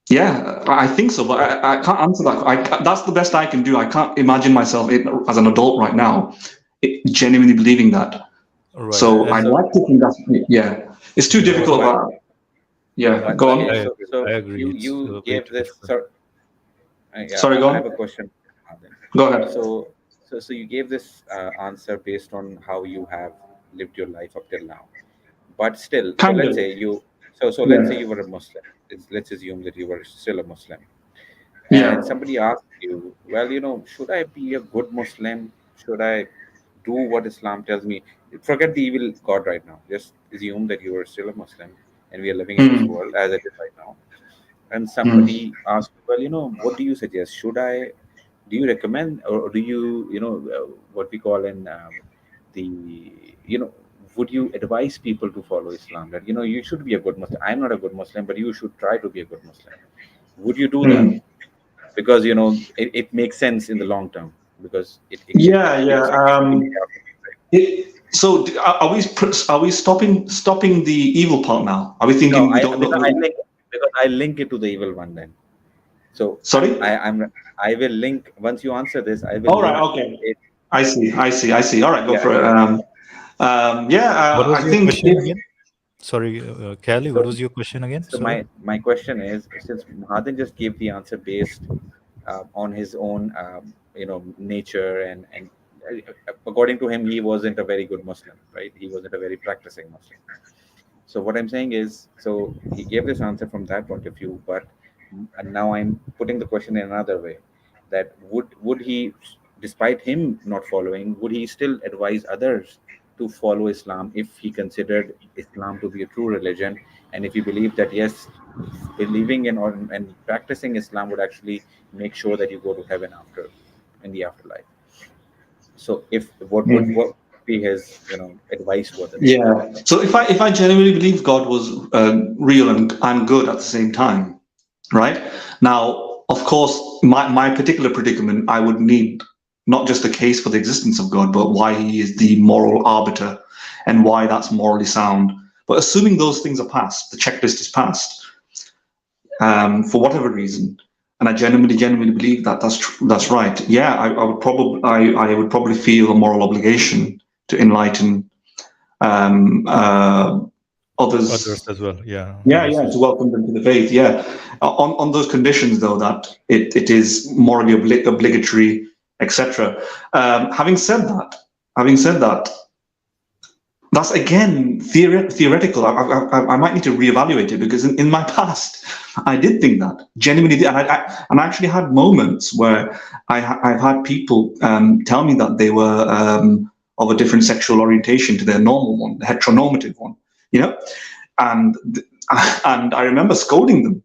Yeah, I think so, but I can't answer that. That's the best I can do. I can't imagine myself as an adult right now genuinely believing that. Right. So I'd like to think that's, it's too difficult. Go on. I agree. You gave this. Sorry, go on. I have a question. Go ahead. So you gave this answer based on how you have lived your life up till now, but still, let's say you. So let's say you were a Muslim. Let's assume that you were still a Muslim. And somebody asked you, well, should I be a good Muslim? Should I do what Islam tells me? Forget the evil God right now. Just assume that you are still a Muslim and we are living in this world as it is right now. And somebody asked, well, what do you suggest? Do you recommend, or do you, what we call in would you advise people to follow Islam? That, you should be a good Muslim. I'm not a good Muslim, but you should try to be a good Muslim. Would you do that? Because, it makes sense in the long term. Because so are we stopping the evil part now? Are we thinking? No, I link it to the evil one then. So sorry, I will link once you answer this. I will. All right. Okay. I see. All right. Go for it. What was I your think. Question again? Sorry, Kelly. What was your question again? So my question is, since Mahadan just gave the answer based on his own nature and according to him, he wasn't a very good Muslim, right? He wasn't a very practicing Muslim. So what I'm saying is, so he gave this answer from that point of view, but now I'm putting the question in another way, that would he, despite him not following, would he still advise others to follow Islam if he considered Islam to be a true religion, and if he believed that yes, believing in and practicing Islam would actually make sure that you go to heaven in the afterlife? So what would be his advice for them? So if I genuinely believe God was real and good at the same time, right? Now, of course, my particular predicament, I would need not just a case for the existence of God, but why he is the moral arbiter and why that's morally sound. But assuming those things are passed, the checklist is passed, for whatever reason, and I genuinely believe that that's right. Yeah, I would probably feel a moral obligation to enlighten others as well. Yeah, to welcome them to the faith. Yeah, on those conditions though, that it is morally obligatory, etc. Having said that, that's again theoretical. I might need to reevaluate it, because in my past I did think that genuinely, and I actually had moments where I've had people tell me that they were of a different sexual orientation to their normal one, the heteronormative one, and I remember scolding them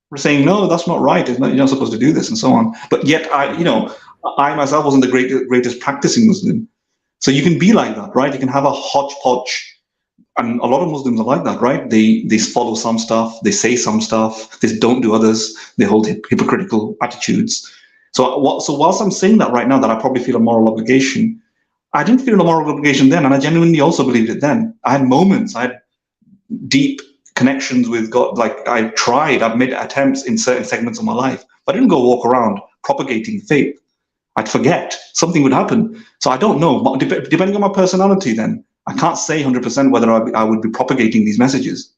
for saying, no, that's not right. You're not supposed to do this, and so on. But yet I myself wasn't the greatest practicing Muslim. So you can be like that, right? You can have a hodgepodge, and a lot of Muslims are like that, right? They follow some stuff, they say some stuff, they don't do others, they hold hypocritical attitudes. So whilst I'm saying that right now, that I probably feel a moral obligation, I didn't feel a moral obligation then, and I genuinely also believed it then. I had moments, I had deep connections with God. Like I've made attempts in certain segments of my life, but I didn't go walk around propagating faith. I'd forget, something would happen. So I don't know, depending on my personality then, I can't say 100% whether I would be propagating these messages.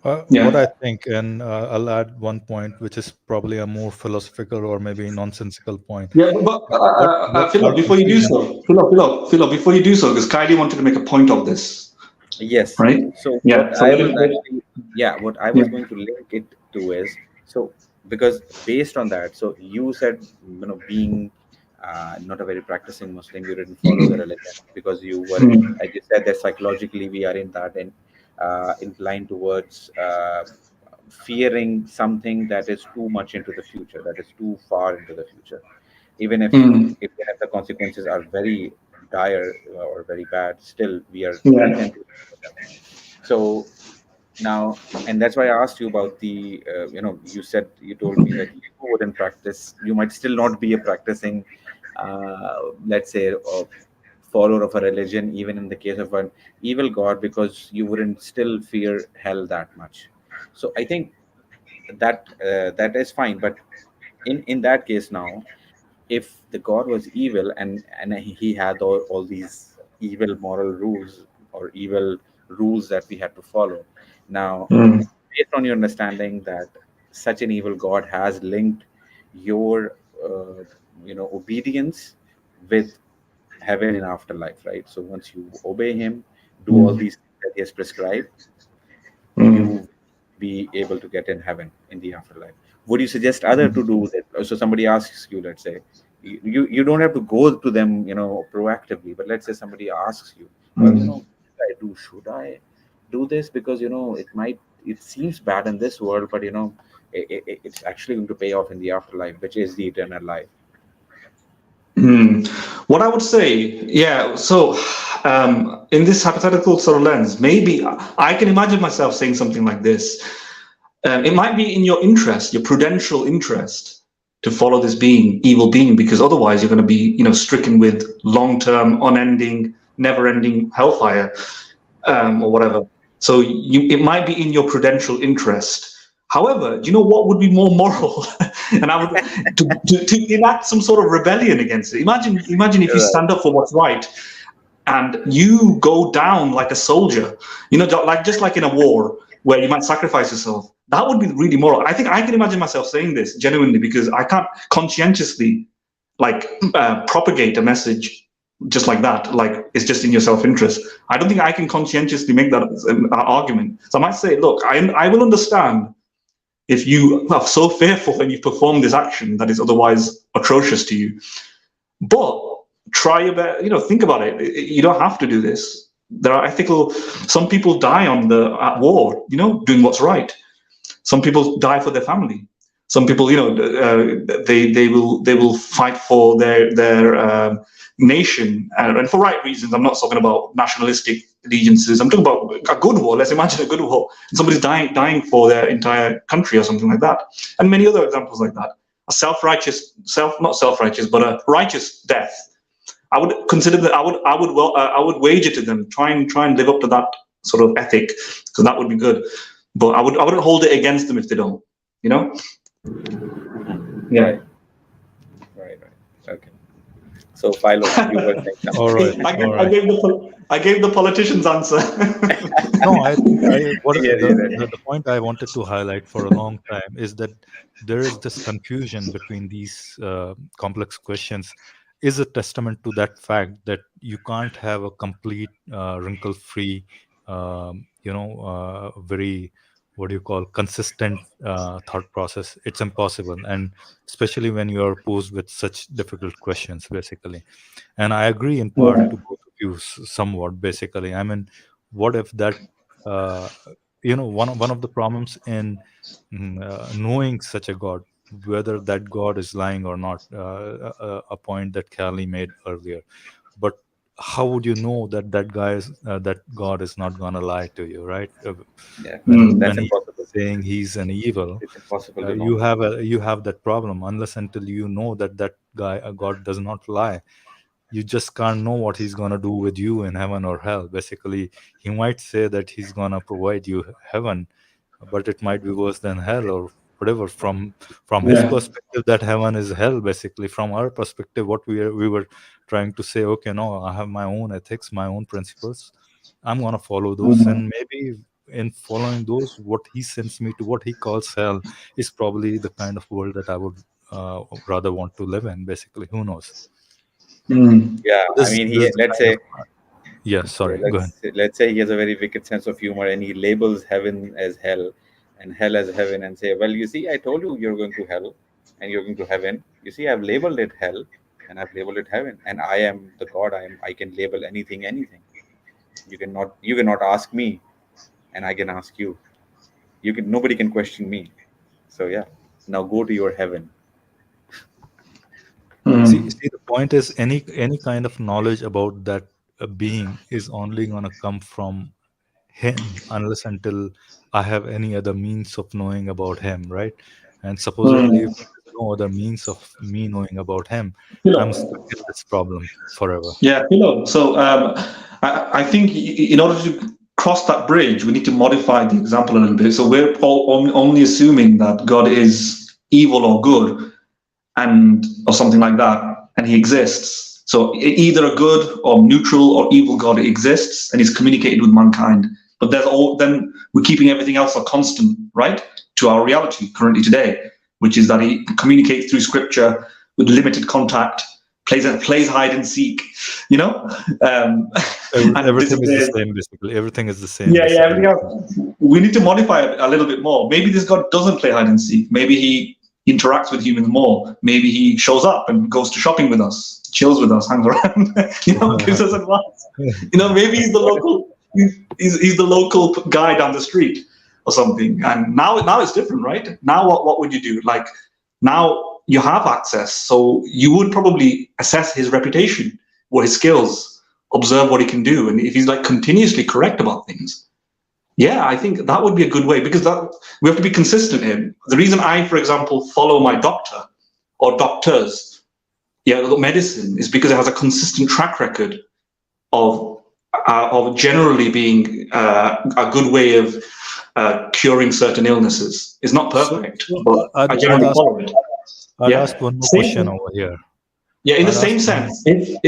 What Yeah. I think, and I'll add one point, which is probably a more philosophical or maybe nonsensical point. Yeah, but What Philip, our before you do confusion? so, Philip, before you do so, because Kylie wanted to make a point of this, Yes. right? So Yeah. what So I let was it. actually, yeah, what I Yeah. was going to link it to is, so because based on that, so you said, being not a very practicing Muslim, you didn't follow the religion because you were, Mm, as you said, that psychologically we are in that and inclined towards fearing something that is too much into the future, that is too far into the future, even mm, even if the consequences are very dire or very bad, still we yeah. tend to ignore them. So now, and that's why I asked you about the you said, you told me that you wouldn't practice, you might still not be a practicing let's say a follower of a religion, even in the case of an evil god, because you wouldn't still fear hell that much. So I think that is fine, but in that case now, if the god was evil and he had all these evil moral rules or evil rules that we had to follow, now Mm, based on your understanding that such an evil god has linked your obedience with heaven in afterlife, right? So once you obey him, do all mm, these things that he has prescribed, mm, you be able to get in heaven in the afterlife. Would you suggest other to do that? So somebody asks you, let's say, you don't have to go to them, proactively, but let's say somebody asks you, well, mm. should I do this, because it seems bad in this world, but it's actually going to pay off in the afterlife, which is the eternal life. Hmm. What I would say, yeah, so in this hypothetical sort of lens, maybe I can imagine myself saying something like this. It might be in your interest, your prudential interest, to follow this being, evil being, because otherwise you're going to be, stricken with long-term, unending, never-ending hellfire, Right. or whatever. So it might be in your prudential interest. However, you know what would be more moral, and I would to enact some sort of rebellion against it. Imagine if you Right. stand up for what's right, and you go down like a soldier, like just like in a war where you might sacrifice yourself. That would be really moral. I think I can imagine myself saying this genuinely because I can't conscientiously like propagate a message just like that. Like it's just in your self-interest. I don't think I can conscientiously make that argument. So I might say, look, I will understand if you are so fearful and you perform this action that is otherwise atrocious to you. But try your best. Think about it. You don't have to do this. There are ethical. Some people die at war. Doing what's right. Some people die for their family. Some people, they will fight for their nation and for right reasons. I'm not talking about nationalistic allegiances. I'm talking about a good war. Let's imagine a good war. And somebody's dying for their entire country or something like that. And many other examples like that. A not self-righteous, but a righteous death. I would consider that. I would wager to them. Try and live up to that sort of ethic, because that would be good. But I wouldn't hold it against them if they don't. You know? Yeah. Right. Right. Okay. So Philo, you were saying All something. right, I all gave, I right. gave the I gave the politician's answer. No, I think Yeah, yeah, the point I wanted to highlight for a long time is that there is this confusion between these complex questions is a testament to that fact that you can't have a complete wrinkle-free, very, what do you call, consistent thought process. It's impossible, and especially when you are posed with such difficult questions, basically. And I agree in part Yeah. to both of you somewhat, basically. I mean, what if that uh, one of the problems in knowing such a god, whether that god is lying or not, a point that Kelly made earlier. But how would you know that that god is not gonna lie to you, right? yeah. When That's he's impossible. saying he's an evil, It's impossible to know. you have that problem unless until you know that guy, a god, does not lie. You just can't know what he's going to do with you in heaven or hell. Basically, he might say that he's going to provide you heaven, but it might be worse than hell or whatever. From his Yeah. perspective, that heaven is hell. Basically, from our perspective, what we were trying to say, okay, no, I have my own ethics, my own principles. I'm going to follow those, Mhm. and maybe in following those, what he sends me to, what he calls hell, is probably the kind of world that I would rather want to live in. Basically, who knows? Yeah, I This mean, this let's kind say, of, yeah. Sorry, go ahead. let's say he has a very wicked sense of humor, and he labels heaven as hell and hell as heaven, and say, well, you see, I told you you're going to hell and you're going to heaven. You see, I've labeled it hell and I've labeled it heaven, and I am the God. I can label anything. You cannot ask me, and I can ask you. Nobody can question me. So yeah, now go to your heaven. See, the point is, any kind of knowledge about that being is only gonna come from him, unless until I have any other means of knowing about him, right? And supposedly, if there's no other means of me knowing about him, I'm stuck in this problem forever. Yeah, so I think in order to cross that bridge, we need to modify the example a little bit. So we're all only assuming that God is evil or good, or something like that, and he exists. So either a good or neutral or evil God exists, and he's communicated with mankind. But then we're keeping everything else a constant, right, to our reality currently today, which is that he communicates through scripture with limited contact, plays hide and seek, Everything is the same, basically. Everything is the same. Yeah, everything else. We need to modify it a little bit more. Maybe this God doesn't play hide and seek. Maybe he interacts with humans more. Maybe he shows up and goes to shopping with us, chills with us, hangs around, gives us advice. Maybe he's the local. He's the local guy down the street or something. And now it's different, right? Now what would you do? Like, now you have access, so you would probably assess his reputation or his skills, observe what he can do, and if he's like continuously correct about things, yeah, I think that would be a good way, because we have to be consistent here. The reason I, for example, follow my doctor or doctors, medicine, is because it has a consistent track record of generally being a good way of curing certain illnesses. It's not perfect, but I generally follow it. I'd ask one more question over here. Yeah, in the same sense, if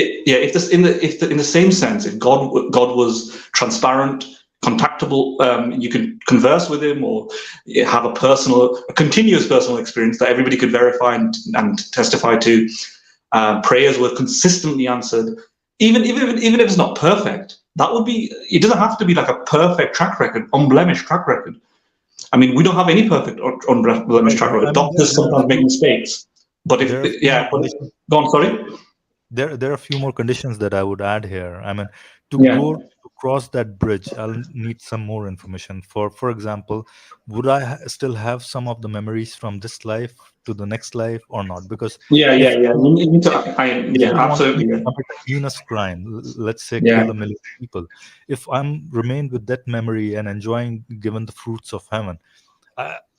God was transparent, contactable, you could converse with him or have a continuous personal experience that everybody could verify and testify to. Prayers were consistently answered, even if it's not perfect. That would be. It doesn't have to be like a perfect track record, unblemished track record. I mean, we don't have any perfect unblemished track record. Doctors sometimes make mistakes, but go on. Sorry. There are a few more conditions that I would add here. I mean, to cross that bridge, I'll need some more information. For example, would I still have some of the memories from this life to the next life or not? Because absolutely. Commit a heinous crime, let's say kill 1 million people. If I'm remained with that memory and enjoying, given the fruits of heaven,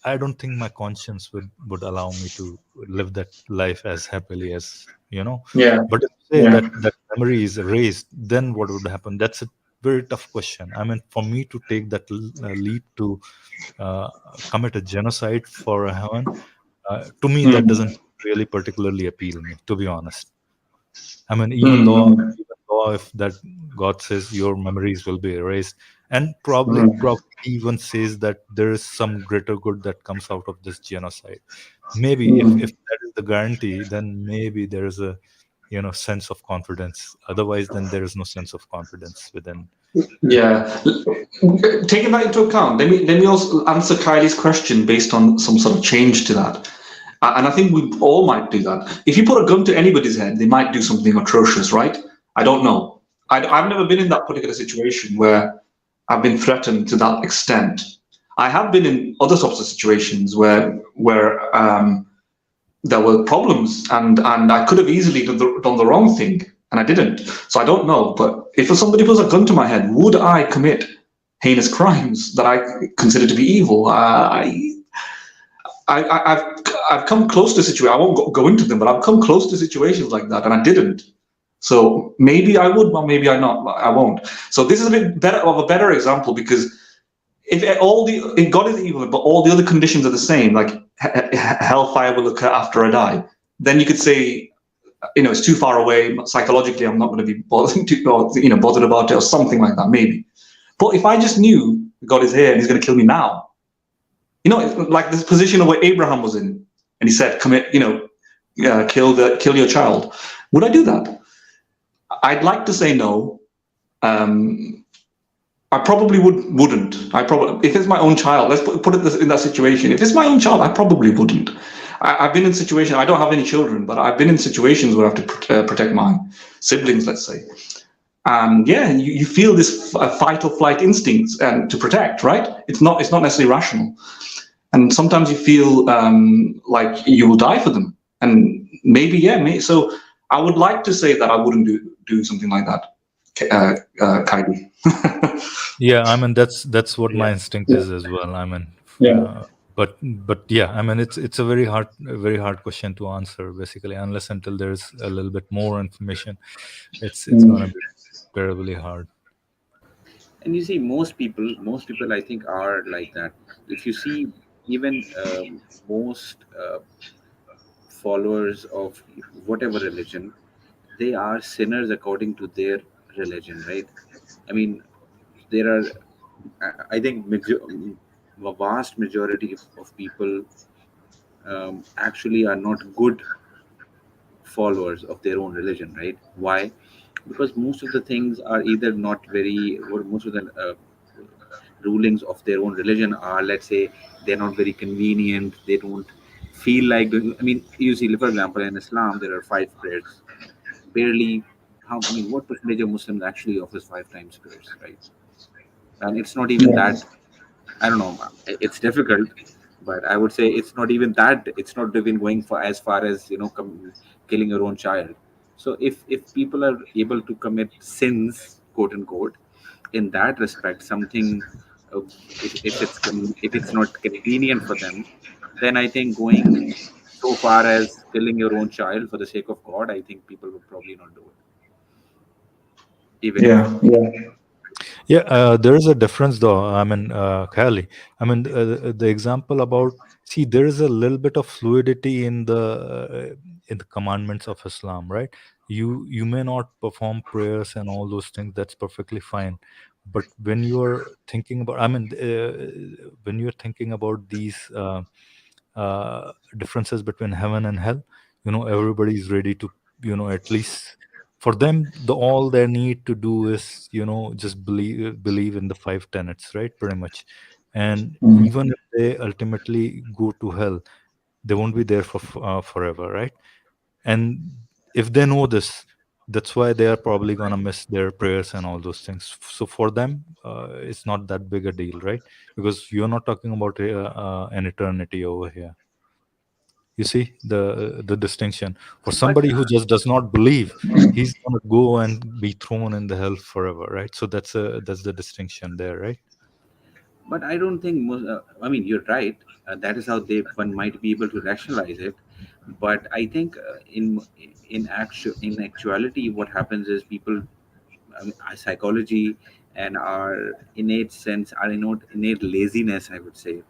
I don't think my conscience would allow me to live that life as happily as But if say that memory is erased, then what would happen? That's a very tough question. I mean, for me to take that leap to commit a genocide for a heaven, to me that doesn't really particularly appeal me, to be honest. I mean, even though if that God says your memories will be erased, and probably even says that there is some greater good that comes out of this genocide. Maybe if that is the guarantee, then maybe there is a sense of confidence. Otherwise, then there is no sense of confidence within. Yeah, taking that into account, let me also answer Kylie's question based on some sort of change to that. And I think we all might do that. If you put a gun to anybody's head, they might do something atrocious, right? I don't know. I've never been in that particular situation where I've been threatened to that extent. I have been in other sorts of situations where there were problems, and I could have easily done the wrong thing, and I didn't. So I don't know. But if somebody puts a gun to my head, would I commit heinous crimes that I consider to be evil? I've come close to situations. I won't go into them, but I've come close to situations like that, and I didn't. So maybe I would, but maybe I won't. So this is a bit better example, because if God is evil, but all the other conditions are the same, like hellfire will occur after I die, then you could say, it's too far away. Psychologically, I'm not going to be bothered about it, or something like that, maybe. But if I just knew God is here and he's going to kill me now. You know, like this position of where Abraham was in, and he said, commit, kill your child. Would I do that? I'd like to say no. I probably wouldn't. If it's my own child, let's put it in that situation. If it's my own child, I probably wouldn't. I've been in situations, I don't have any children, but I've been in situations where I have to protect my siblings, let's say. And yeah, you feel this fight or flight instincts to protect, right? It's not necessarily rational. And sometimes you feel like you will die for them. And maybe, so I would like to say that I wouldn't do something like that, Kaidi. Yeah, I mean that's what my instinct is as well. I mean, but yeah, I mean it's a very hard question to answer basically, unless until there's a little bit more information. It's gonna be terribly hard. And you see, most people I think are like that. If you see, even most followers of whatever religion, they are sinners according to their religion, right? I mean, there are, I think, a vast majority of people actually are not good followers of their own religion, right? Why? Because most of the things are either not very, or most of the rulings of their own religion are, let's say, they're not very convenient. They don't feel like doing. I mean, you see, for example, in Islam, there are 5 prayers. Barely, I mean, what percentage of Muslims actually offers 5 times prayers, right? And it's not even that. I don't know. It's difficult, but I would say it's not even that. It's not even going for as far as killing your own child. So if people are able to commit sins, quote unquote, in that respect, something, if it's not convenient for them, then I think going so far as killing your own child for the sake of God, I think people would probably not do it. Even Yeah, there is a difference though. I mean, Khali, I mean, the example about, see, there is a little bit of fluidity in the commandments of Islam, right? You may not perform prayers and all those things. That's perfectly fine. But when you're thinking about, I mean, when you're thinking about these differences between heaven and hell, everybody is ready to, at least for them, all they need to do is just believe in the 5 tenets, right? Pretty much. And even if they ultimately go to hell, they won't be there for forever, right? And if they know this, that's why they are probably gonna miss their prayers and all those things. So for them, it's not that big a deal, right? Because you're not talking about an eternity over here. You see the distinction. For but somebody who just does not believe, he's gonna go and be thrown in the hell forever, right? So that's the distinction there, right? But I don't think I mean, you're right. That is how one might be able to rationalize it. But I think in actuality, what happens is people, I mean, our psychology and our innate sense, our innate laziness, I would say,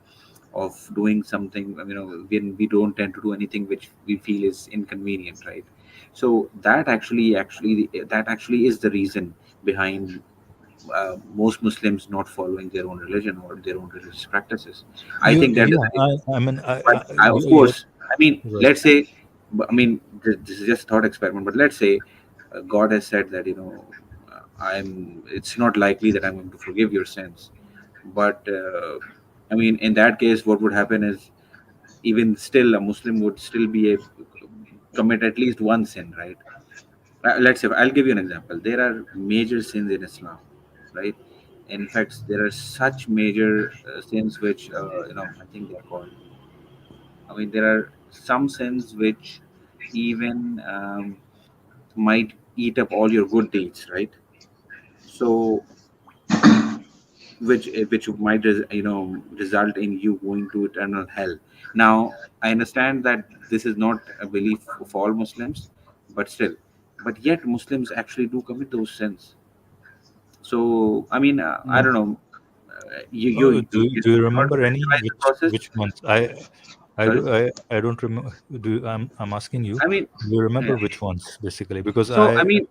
of doing something. When we don't tend to do anything which we feel is inconvenient, right? So that actually is the reason behind most Muslims not following their own religion or their own religious practices. I think that is Yeah, the reason. I mean, But of you're course, I mean, right. let's say, I mean, this is just a thought experiment. But let's say God has said that it's not likely that I'm going to forgive your sins. But I mean, in that case, what would happen is, even still, a Muslim would still be commit at least one sin, right? Let's say, I'll give you an example. There are major sins in Islam, right? In fact, there are such major sins which I think they're called. I mean, there are some sins which even might eat up all your good deeds, right? So, which might result in you going to eternal hell. Now, I understand that this is not a belief of all Muslims, but still, but yet Muslims actually do commit those sins. So, I mean, I don't know. Do you You not remember any rationalize the process. which ones? I Sorry. do I don't remember. I'm asking you. I mean, Do you remember yeah. which ones basically? Because So, I mean,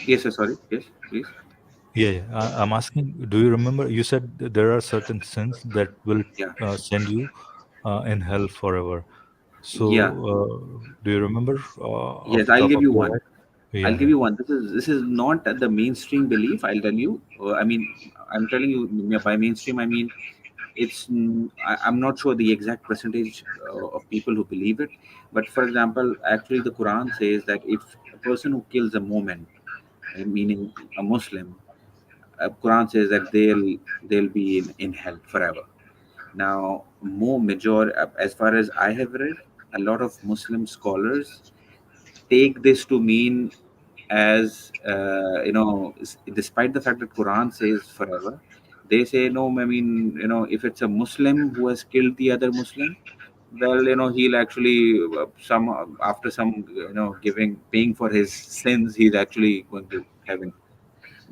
yes, sir, sorry. Yes, please. Yeah. I'm asking, do you remember? You said there are certain sins that will Yeah, send you in hell forever. So, yeah, do you remember off yes. the I'll top give of you your one. head? I'll Yeah. give you one. This is not the mainstream belief. I'll tell you. I mean, I'm telling you, by mainstream I mean I'm not sure the exact percentage of people who believe it, but for example, actually, the Quran says that if a person who kills a moment, meaning a Muslim, Quran says that they'll be in hell forever. Now, more major, as far as I have read, a lot of Muslim scholars take this to mean as despite the fact that Quran says forever, they say no. I mean, if it's a Muslim who has killed the other Muslim, well, he'll actually some after some paying for his sins, he's actually going to heaven.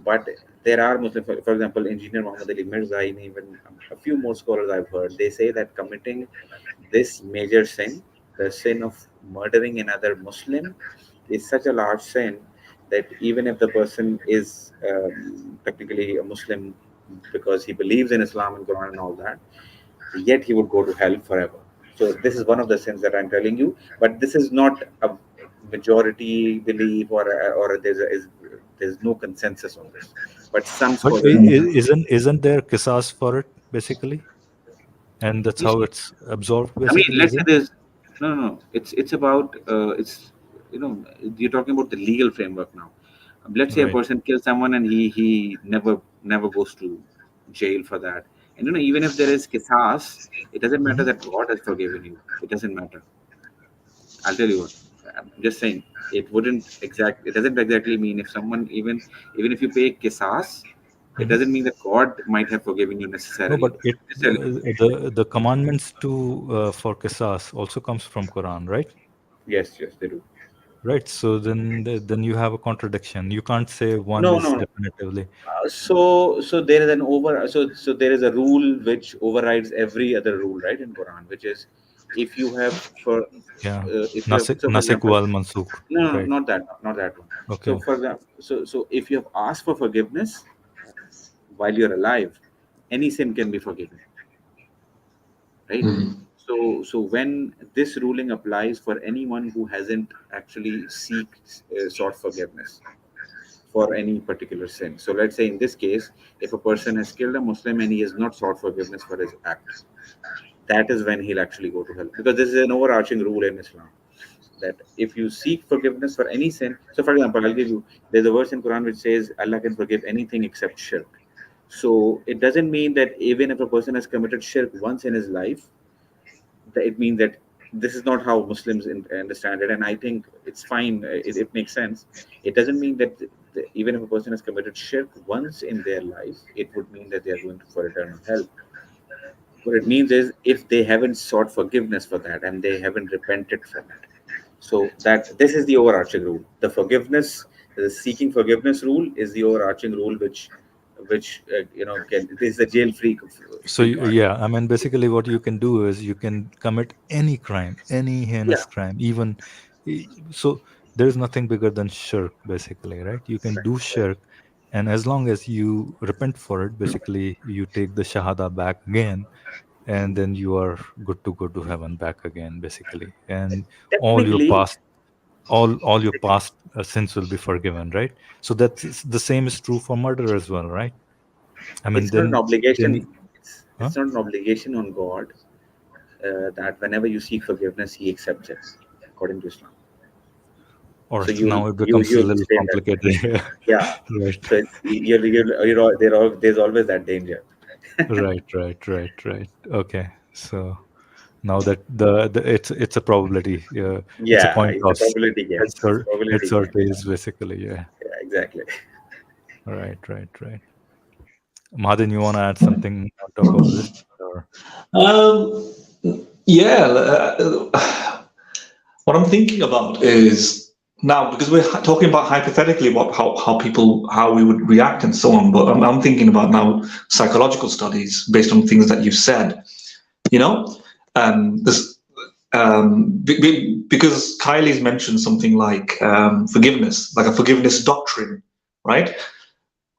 But there are Muslim, for example, Engineer Muhammad Ali Mirza, and even a few more scholars I've heard, they say that committing this major sin, the sin of murdering another Muslim, is such a large sin that even if the person is technically a Muslim because he believes in Islam and Quran and all that, yet he would go to hell forever. So this is one of the sins that I'm telling you. But this is not a majority belief, or there's no consensus on this. But some But scholars. isn't there qisas for it basically, and that's You how see, it's absorbed I mean, basically, let's say isn't there's no. It's about you know you're talking about the legal framework now. Let's it? say a Right. person kills someone and he never goes to jail for that. And even if there is qisas, it doesn't matter Mhm. that God has forgiven you. It doesn't matter. I'll tell you what. I'm just saying it doesn't exactly mean if someone even if you pay qisas, it Mhm. doesn't mean that God might have forgiven you No, necessarily. but it the commandments to for qisas also comes from Quran, right? Yes, yes, they do. Right. So then you have a contradiction. You can't say one No, is no. definitively So there is an over. So there is a rule which overrides every other rule, right, in Quran, which is if you have for yeah if you have, nasik so for nasik example, wal mansukh. no, Right. not that one. So Okay. for example, so if you have asked for forgiveness while you're alive, any sin can be forgiven, right? Mm. So when this ruling applies for anyone who hasn't actually sought forgiveness for any particular sin. So let's say in this case, if a person has killed a Muslim and he has not sought forgiveness for his act, that is when he'll actually go to hell. Because this is an overarching rule in Islam that if you seek forgiveness for any sin, so for example, I'll give you, there's a verse in Quran which says Allah can forgive anything except shirk. So it doesn't mean that even if a person has committed shirk once in his life, that it means that this is not how Muslims understand it, and I think it's fine. It makes sense. It doesn't mean that even if a person has committed shirk once in their life, it would mean that they are going for eternal hell. What it means is if they haven't sought forgiveness for that and they haven't repented from it. So that this is the overarching rule. The forgiveness, the seeking forgiveness rule, is the overarching rule, which can this is the jail So free card. yeah, I mean, basically, what you can do is you can commit any crime, any Yeah, heinous crime, even so. There's nothing bigger than shirk, basically, right? You can right, do right. shirk, and as long as you repent for it, basically, you take the shahada back again, and then you are good to go to heaven back again, basically, and all your Technically, past, all your past sins will be forgiven, right? So that's the same is true for murder as well, right? I mean, it's not an obligation. then, huh? It's not an obligation on God that whenever you seek forgiveness, He accepts it, according to Islam. All So right, now it becomes a you'll little stay in that. complicated here. Yeah. Right, So there's always that danger. right. Okay, so now that it's a probability, it's a Yeah, coin it's a toss, probability game. heads It's a or probability heads or game. tails, basically. Yeah, Yeah, exactly. right. Madan, you want to add something on top of this, or Um, yeah, what I'm thinking about is now because we're talking about hypothetically what how people how we would react and so on, but I'm thinking about now psychological studies based on things that you've said. You know, this because Kylie's mentioned something like forgiveness, like a forgiveness doctrine, right?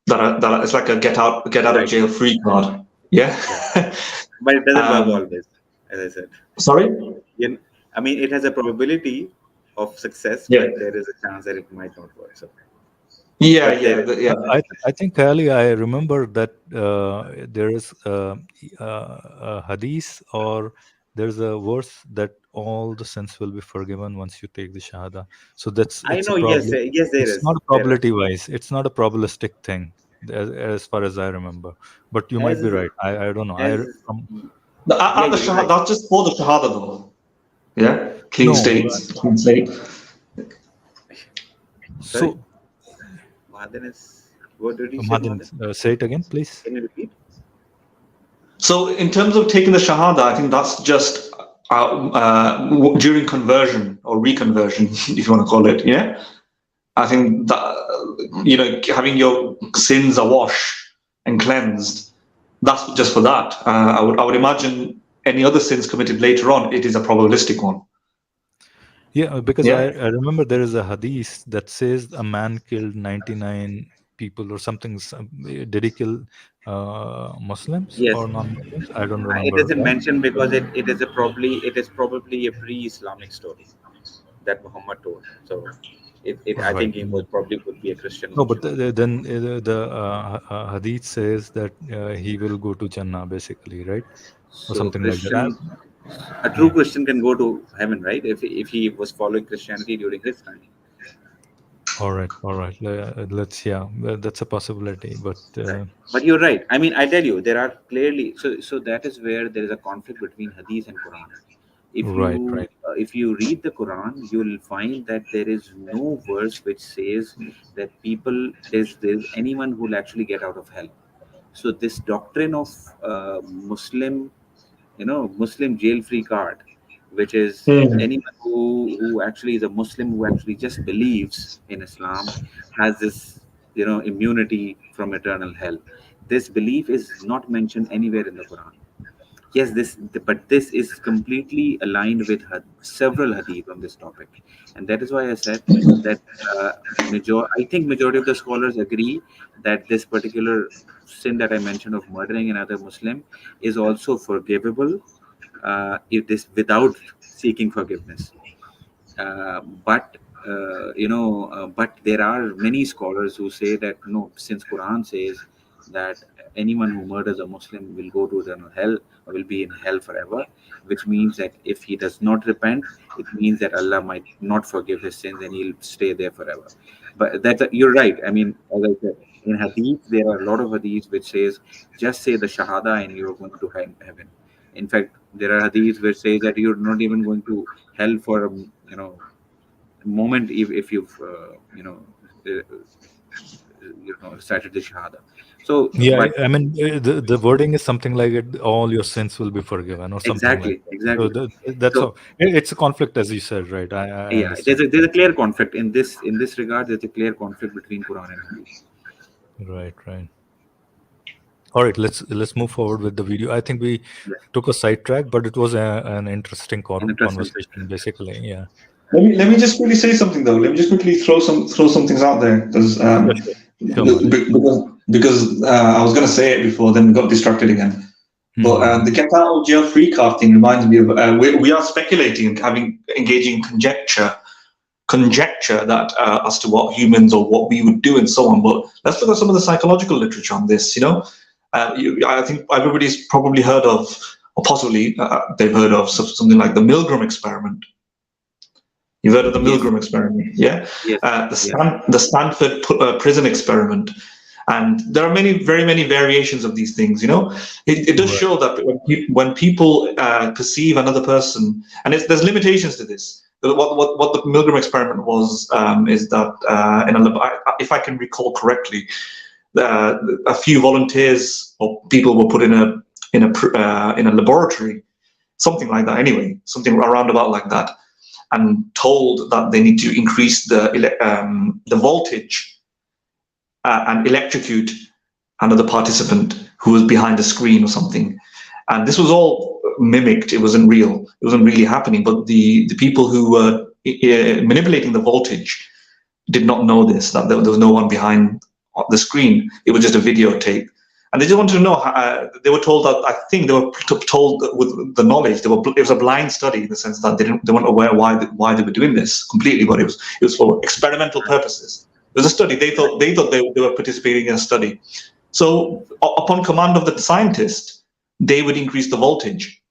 that it's like a get out of Right. jail free card. Yeah. But it doesn't work Um, always, as I said. Sorry. I mean, it has a probability of success, Yeah. but there is a chance that it might not work. So, Yeah, but there is- yeah. I think, Ali, I remember that there is a hadith, or there's a verse that all the sins will be forgiven once you take the shahada. So I it's a know. Yes, probability. yes, there It's is. not a There are. probability wise. It's not a probabilistic thing, as far as I remember. But you might As be right. I don't know. as At yeah, the you're right. that's just for the shahada though. Yeah, clean No. states. Clean slate. Sorry, So, Madan is. What did you say, Madin, Madan? say it again, please. Can you repeat? So in terms of taking the shahada, I think that's just during conversion or reconversion, if you want to call it. Yeah, I think that having your sins awashed and cleansed, that's just for that. I would imagine any other sins committed later on, it is a probabilistic one. Yeah, because Yeah. I remember there is a hadith that says a man killed 99 people or something. Did he kill Muslims Yes. or non-Muslims? I don't It remember isn't that. mentioned because it is probably a pre-Islamic story that Muhammad told. So I Right. think it was probably could be a Christian. No, but version. then the hadith says that he will go to Jannah, basically, right? Or So something like that. a true Christian can go to heaven, right? If he was following Christianity during his time. All right. Let's, that's a possibility. But Right. But you're right. I mean, I tell you, there are clearly so that is where there is a conflict between Hadith and Quran. Right. If you read the Quran, you'll find that there is no verse which says that there's anyone who will actually get out of hell. So this doctrine of Muslim jail free card, which is anyone who actually is a Muslim who actually just believes in Islam has this immunity from eternal hell. This belief is not mentioned anywhere in the Quran. Yes, but this is completely aligned with several hadith on this topic, and that is why I said that I think majority of the scholars agree that this particular sin that I mentioned of murdering another Muslim is also forgivable if this without seeking forgiveness. But there are many scholars who say that no, since Quran says that anyone who murders a Muslim will go to eternal hell or will be in hell forever, which means that if he does not repent, it means that Allah might not forgive his sins and he'll stay there forever. But you're right. I mean, as I said, in hadith there are a lot of hadiths which says just say the shahada and you're going to heaven. In fact, there are hadiths which say that you're not even going to hell for a moment if you've recited the shahada. So yeah, I mean, the wording is something like all your sins will be forgiven or something like that. Exactly. So that's So, all. It's a conflict, as you said, right? I yeah, understand. there's a clear conflict in this regard. There's a clear conflict between Quran and Hadith. Right. All right, let's move forward with the video. I think we took a sidetrack, but it was an interesting conversation, basically. Yeah. Let me just quickly say something though. Let me just quickly throw some things out there because because I was going to say it before, then got distracted again. But the get out of jail free card thing reminds me of we are speculating and engaging in conjecture that as to what humans or what we would do and so on. But let's look at some of the psychological literature on this. I think everybody's probably heard of, or possibly they've heard of something like the Milgram experiment. You've heard of the Milgram experiment, yeah? Yes. The Stanford prison experiment. And there are very many variations of these things, It does show that when people perceive another person, and there's limitations to this. What the Milgram experiment was is that if I can recall correctly, a few volunteers or people were put in a laboratory, something like that. Anyway, something around about like that, and told that they need to increase the voltage and electrocute another participant who was behind a screen or something. And this was all mimicked. It wasn't real. It wasn't really happening. But the people who were manipulating the voltage did not know this, that there was no one behind the screen. It was just a videotape. And they just wanted to know, they were told that, I think they were told that with the knowledge, it was a blind study in the sense that they weren't aware why they were doing this completely, but it was for experimental purposes. It was a study. They thought they were participating in a study. So upon command of the scientist, they would increase the voltage,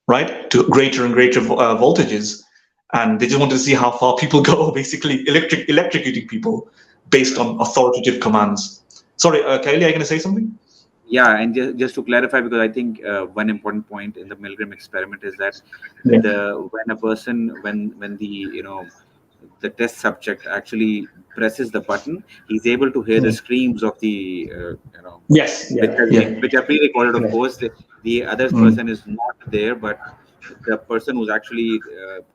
right, to greater and greater voltages. And they just wanted to see how far people go, basically electrocuting people based on authoritative commands. Sorry, Kylie, are you going to say something? Yeah, and just to clarify, because I think one important point in the Milgram experiment is that when the test subject actually presses the button, he's able to hear the screams of the which are pre-recorded. Of course, the other person is not there, but the person who's actually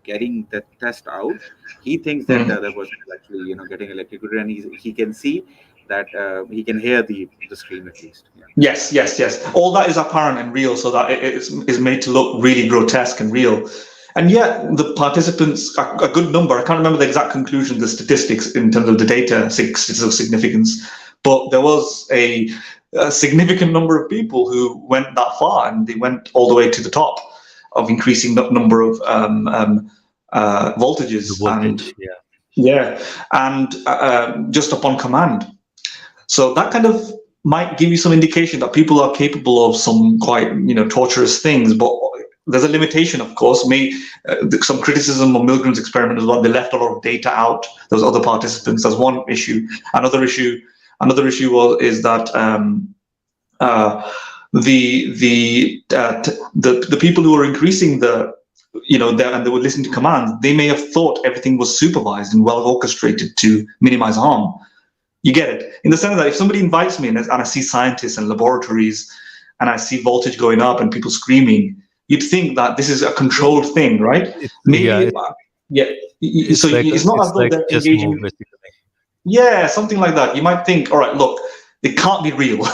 carrying the test out, he thinks that the other person is actually getting electrocuted, and he can see that he can hear the scream at least. Yes. All that is apparent and real, so that it is made to look really grotesque and real. And yet the participants, a good number, I can't remember the exact conclusion, the statistics in terms of the data, statistical significance, but there was a significant number of people who went that far, and they went all the way to the top of increasing the number of voltages. And just upon command. So that kind of might give you some indication that people are capable of some quite, torturous things, but there's a limitation, of course. Some criticism of Milgram's experiment as well. They left a lot of data out. There was other participants. That's one issue. Another issue is that the people who were increasing and they were listening to commands, they may have thought everything was supervised and well orchestrated to minimize harm. You get it? In the sense that if somebody invites me and I see scientists and laboratories and I see voltage going up and people screaming, you'd think that this is a controlled thing, right? It's not as though they're engaging. Yeah, something like that. You might think, all right, look, it can't be real.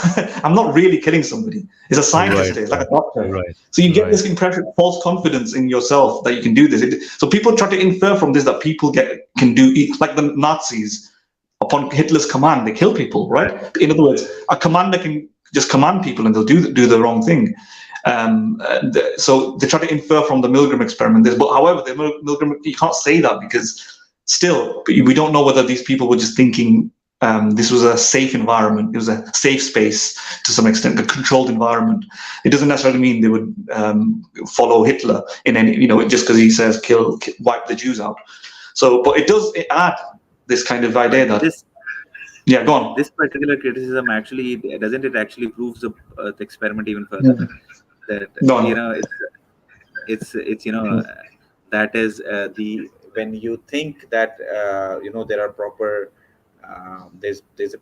I'm not really killing somebody. It's a scientist, it's like a doctor. Right. So you get this impression, false confidence in yourself that you can do this. So people try to infer from this that people can do, like the Nazis. Upon Hitler's command, they kill people, right? In other words, a commander can just command people and they'll do the wrong thing. So they try to infer from the Milgram experiment this, but however, the Milgram, you can't say that because still, we don't know whether these people were just thinking this was a safe environment, it was a safe space to some extent, a controlled environment. It doesn't necessarily mean they would follow Hitler in any, just because he says wipe the Jews out. So, but it does add this kind of idea that go on. This particular criticism actually proves the experiment even further. That it's that is when you think that there are proper there's a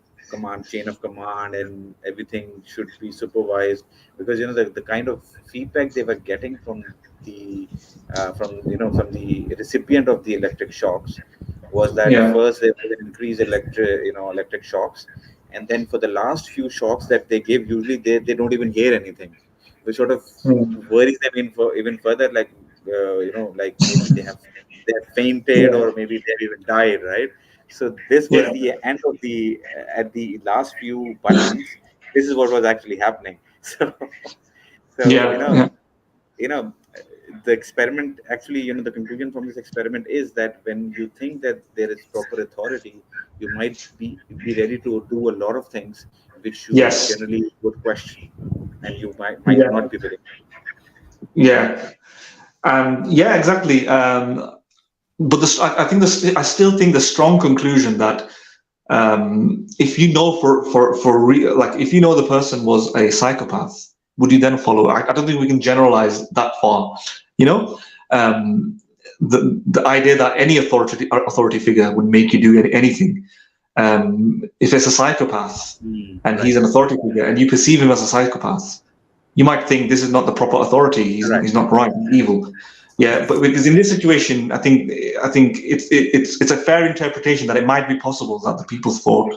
chain of command and everything should be supervised, because the kind of feedback they were getting from the recipient of the electric shocks was that first they would increase electric shocks, and then for the last few shocks that they give, usually they don't even hear anything, which sort of worries them even further, like like maybe they have fainted or maybe they've even died, right? So this was the end of at the last few buttons. This is what was actually happening. So the experiment actually, the conclusion from this experiment is that when you think that there is proper authority, you might be ready to do a lot of things which you generally would question, and you might not be willing. Exactly. But I still think the strong conclusion that if you know for real, like if you know the person was a psychopath, would you then follow? I don't think we can generalize that far. The idea that any authority figure would make you do anything. If it's a psychopath and he's an authority figure and you perceive him as a psychopath, you might think this is not the proper authority. He's not right. He's evil. Yeah, but because in this situation, I think it's a fair interpretation that it might be possible that the people thought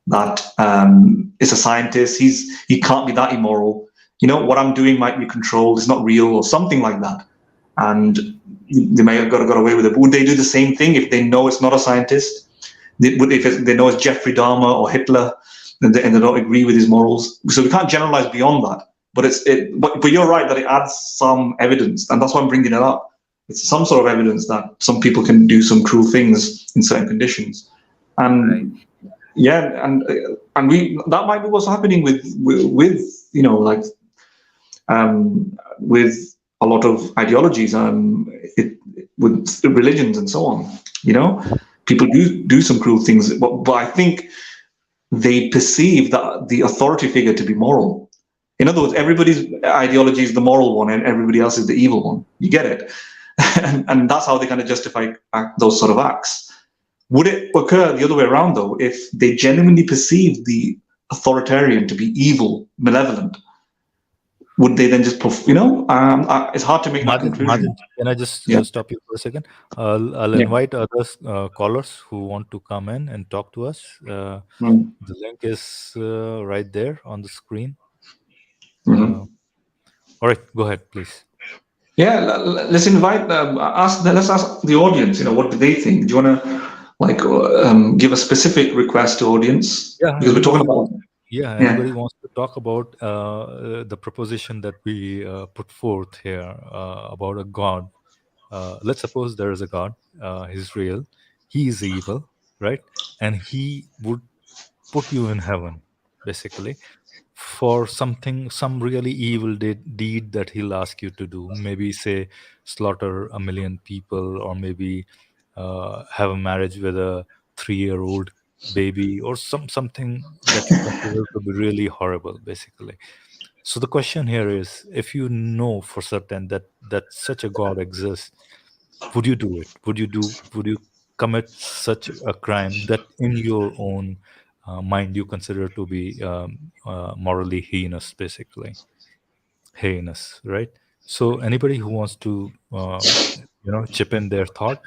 that it's a scientist. He can't be that immoral. What I'm doing might be controlled. It's not real or something like that. And they may have got away with it. But would they do the same thing if they know it's not a scientist? If they know it's Jeffrey Dahmer or Hitler? and they don't agree with his morals. So we can't generalize beyond that. But you're right that it adds some evidence, and that's why I'm bringing it up. It's some sort of evidence that some people can do some cruel things in certain conditions, and yeah, and we that might be what's happening with you know, like with a lot of ideologies, with religions and so on. You know, people do some cruel things, but I think they perceive that the authority figure to be moral. In other words, everybody's ideology is the moral one, and everybody else is the evil one. You get it, and that's how they kind of justify those sort of acts. Would it occur the other way around, though, if they genuinely perceive the authoritarian to be evil, malevolent? Would they then just, you know? It's hard to make that conclusion. Can I just stop you for a second? I'll invite other callers who want to come in and talk to us. The link is right there on the screen. All right, go ahead, please. Yeah, let's invite. Let's ask the audience. You know, what do they think? Do you want to give a specific request to audience? Yeah, because we're talking about. Yeah, anybody wants to talk about the proposition that we put forth here about a God. Let's suppose there is a God. He's real. He is evil, right? And he would put you in heaven, basically, for some really evil deed that he'll ask you to do. Maybe say slaughter 1 million people, or maybe have a marriage with a 3-year-old baby, or something that you consider to be really horrible, basically. So the question here is, if you know for certain that such a God exists, would you do it? Would you commit such a crime that in your own mind you consider to be morally heinous, basically heinous, right? So anybody who wants to chip in their thought,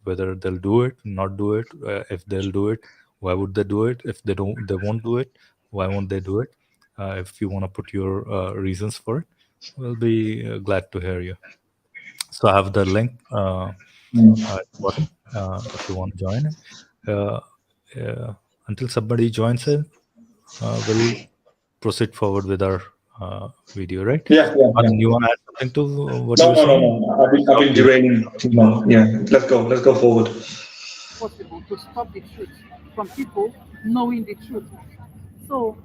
whether they'll do it, not do it, if they'll do it, why would they do it? If they won't do it, why won't they do it? If you want to put your reasons for it, we'll be glad to hear you. So I have the link at the bottom if you want to join. Until somebody joins it, we'll proceed forward with our video, right? Yeah. You want to add something to what you were saying? No. I've been derailing too long. Yeah, let's go forward. Possible to stop the truth from people knowing the truth. So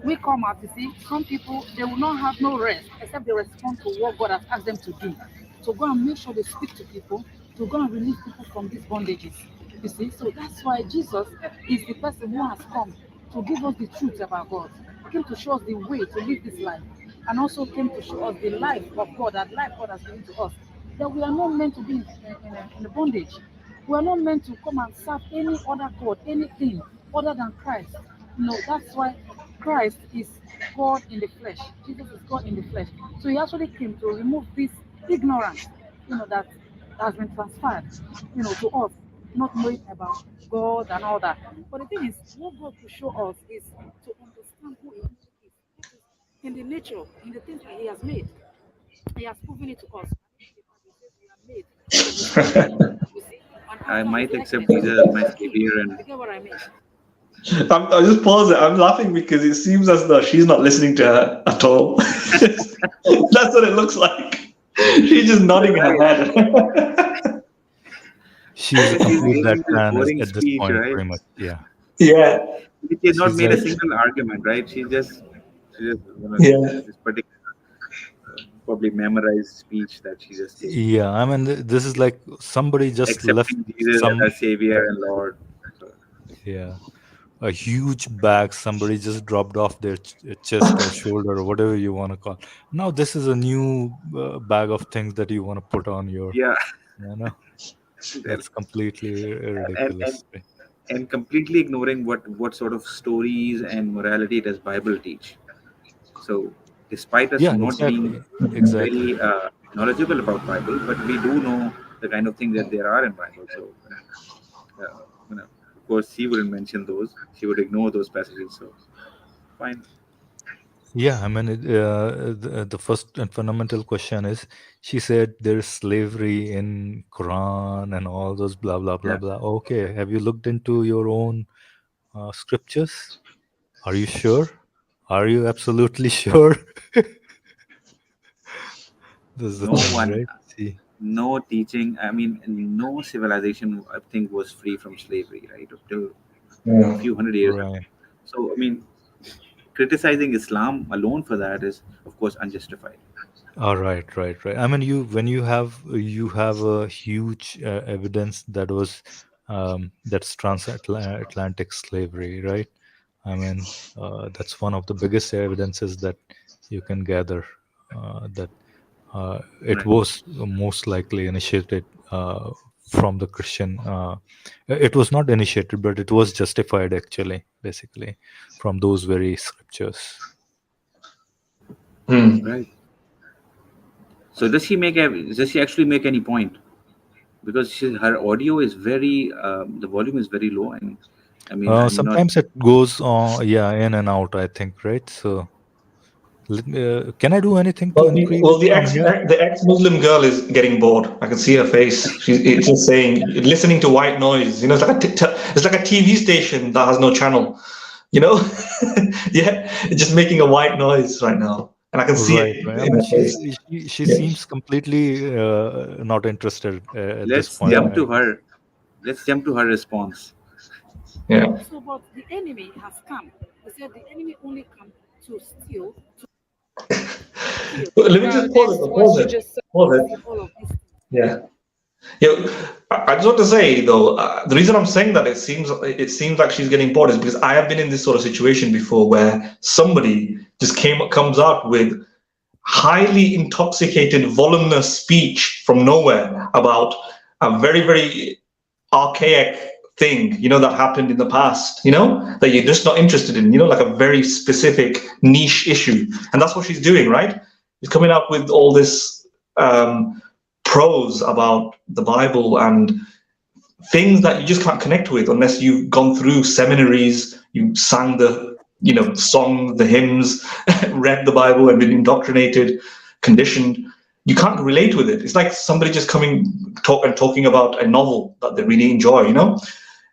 we come out, you see, some people, they will not have no rest except they respond to what God has asked them to do. So go and make sure they speak to people, to go and release people from these bondages. You see, so that's why Jesus is the person who has come to give us the truth about God. He came to show us the way to live this life, and also came to show us the life of God, that life God has given to us. That we are not meant to be in the bondage. We are not meant to come and serve any other God, anything other than Christ. No, that's why Christ is God in the flesh. Jesus is God in the flesh. So he actually came to remove this ignorance, that has been transferred, to us, not knowing about God and all that. But the thing is, what God will show us is to understand who he is in the nature, in the things that he has made. He has proven it to us. We are made. I might accept Jesus as my savior, and You get what I mean? I just pause it. I'm laughing because it seems as though she's not listening to her at all. That's what it looks like. She's just nodding her head. She's a complete black man boring at this speech, point, right? pretty much. Yeah. Yeah. She has not She's made a like- single argument, right? She just Yeah. this particular probably memorized speech that she just gave. Yeah, I mean, this is like somebody just left Accepting Jesus as our savior and Lord. So, a huge bag somebody just dropped off their chest or shoulder or whatever you want to call. Now this is a new bag of things that you want to put on your, yeah, that's completely ridiculous. and completely ignoring what sort of stories and morality does Bible teach. So, despite us not being very knowledgeable about Bible, but we do know the kind of things that there are in Bible. So, of course, she wouldn't mention those. She would ignore those passages. So, fine. Yeah, I mean, the first and fundamental question is, she said there's slavery in Quran and all those blah, blah, blah, blah. Okay, have you looked into your own scriptures? Are you sure? Are you absolutely sure? This is the No thing, one, right? See, no teaching. I mean, no civilization, I think, was free from slavery, right? Up till a few hundred years ago. right. So, I mean, criticizing Islam alone for that is, of course, unjustified. All right, right, right. I mean, when you have a huge evidence that was that's transatlantic slavery, right? I mean, that's one of the biggest evidences that you can gather that it Right. was most likely initiated from the Christian. It was not initiated, but it was justified actually, basically, from those very scriptures. Right. So does she actually make any point? Because her audio is very, the volume is very low, and I mean, I'm not. Sometimes it goes yeah, in and out, I think, right? So can I do anything to increase Well, the from ex here? the ex-Muslim girl is getting bored. I can see her face. It's just saying, listening to white noise. It's like it's like a TV station that has no channel. You know, yeah, it's just making a white noise right now, and I can see Right, it right. I in mean, her face. she Yeah. seems completely not interested at this Let's point. jump to her. Let's jump to her response. Yeah. So, but the enemy has come. He said the enemy only come to steal, Let me just About this, what pause she it. just said. Pause it. all of this. Yeah. Yeah, I just want to say though, the reason I'm saying that it seems like she's getting bored is because I have been in this sort of situation before where somebody just comes out with highly intoxicated, voluminous speech from nowhere about a very, very archaic thing, that happened in the past, that you're just not interested in, like a very specific niche issue. And that's what she's doing, right? She's coming up with all this prose about the Bible and things that you just can't connect with unless you've gone through seminaries, you sang the song, the hymns, read the Bible and been indoctrinated, conditioned. You can't relate with it. It's like somebody just talking about a novel that they really enjoy,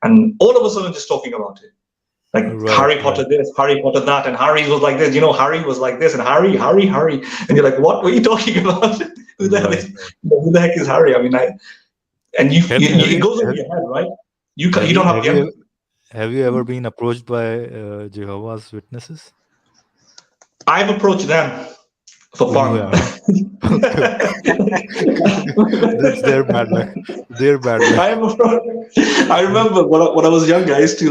and all of a sudden just talking about it. Like Right, Harry Potter right. this, Harry Potter that, and Harry was like this, Harry was like this, and Harry, and you're like, what were you talking about? Who the Right. heck is Harry? I mean, and it goes over your head, right? You don't have the empathy. Have you ever been approached by Jehovah's Witnesses? I've approached them for You fun. have. That's their bad luck. Their bad luck. I remember when I was younger, I used to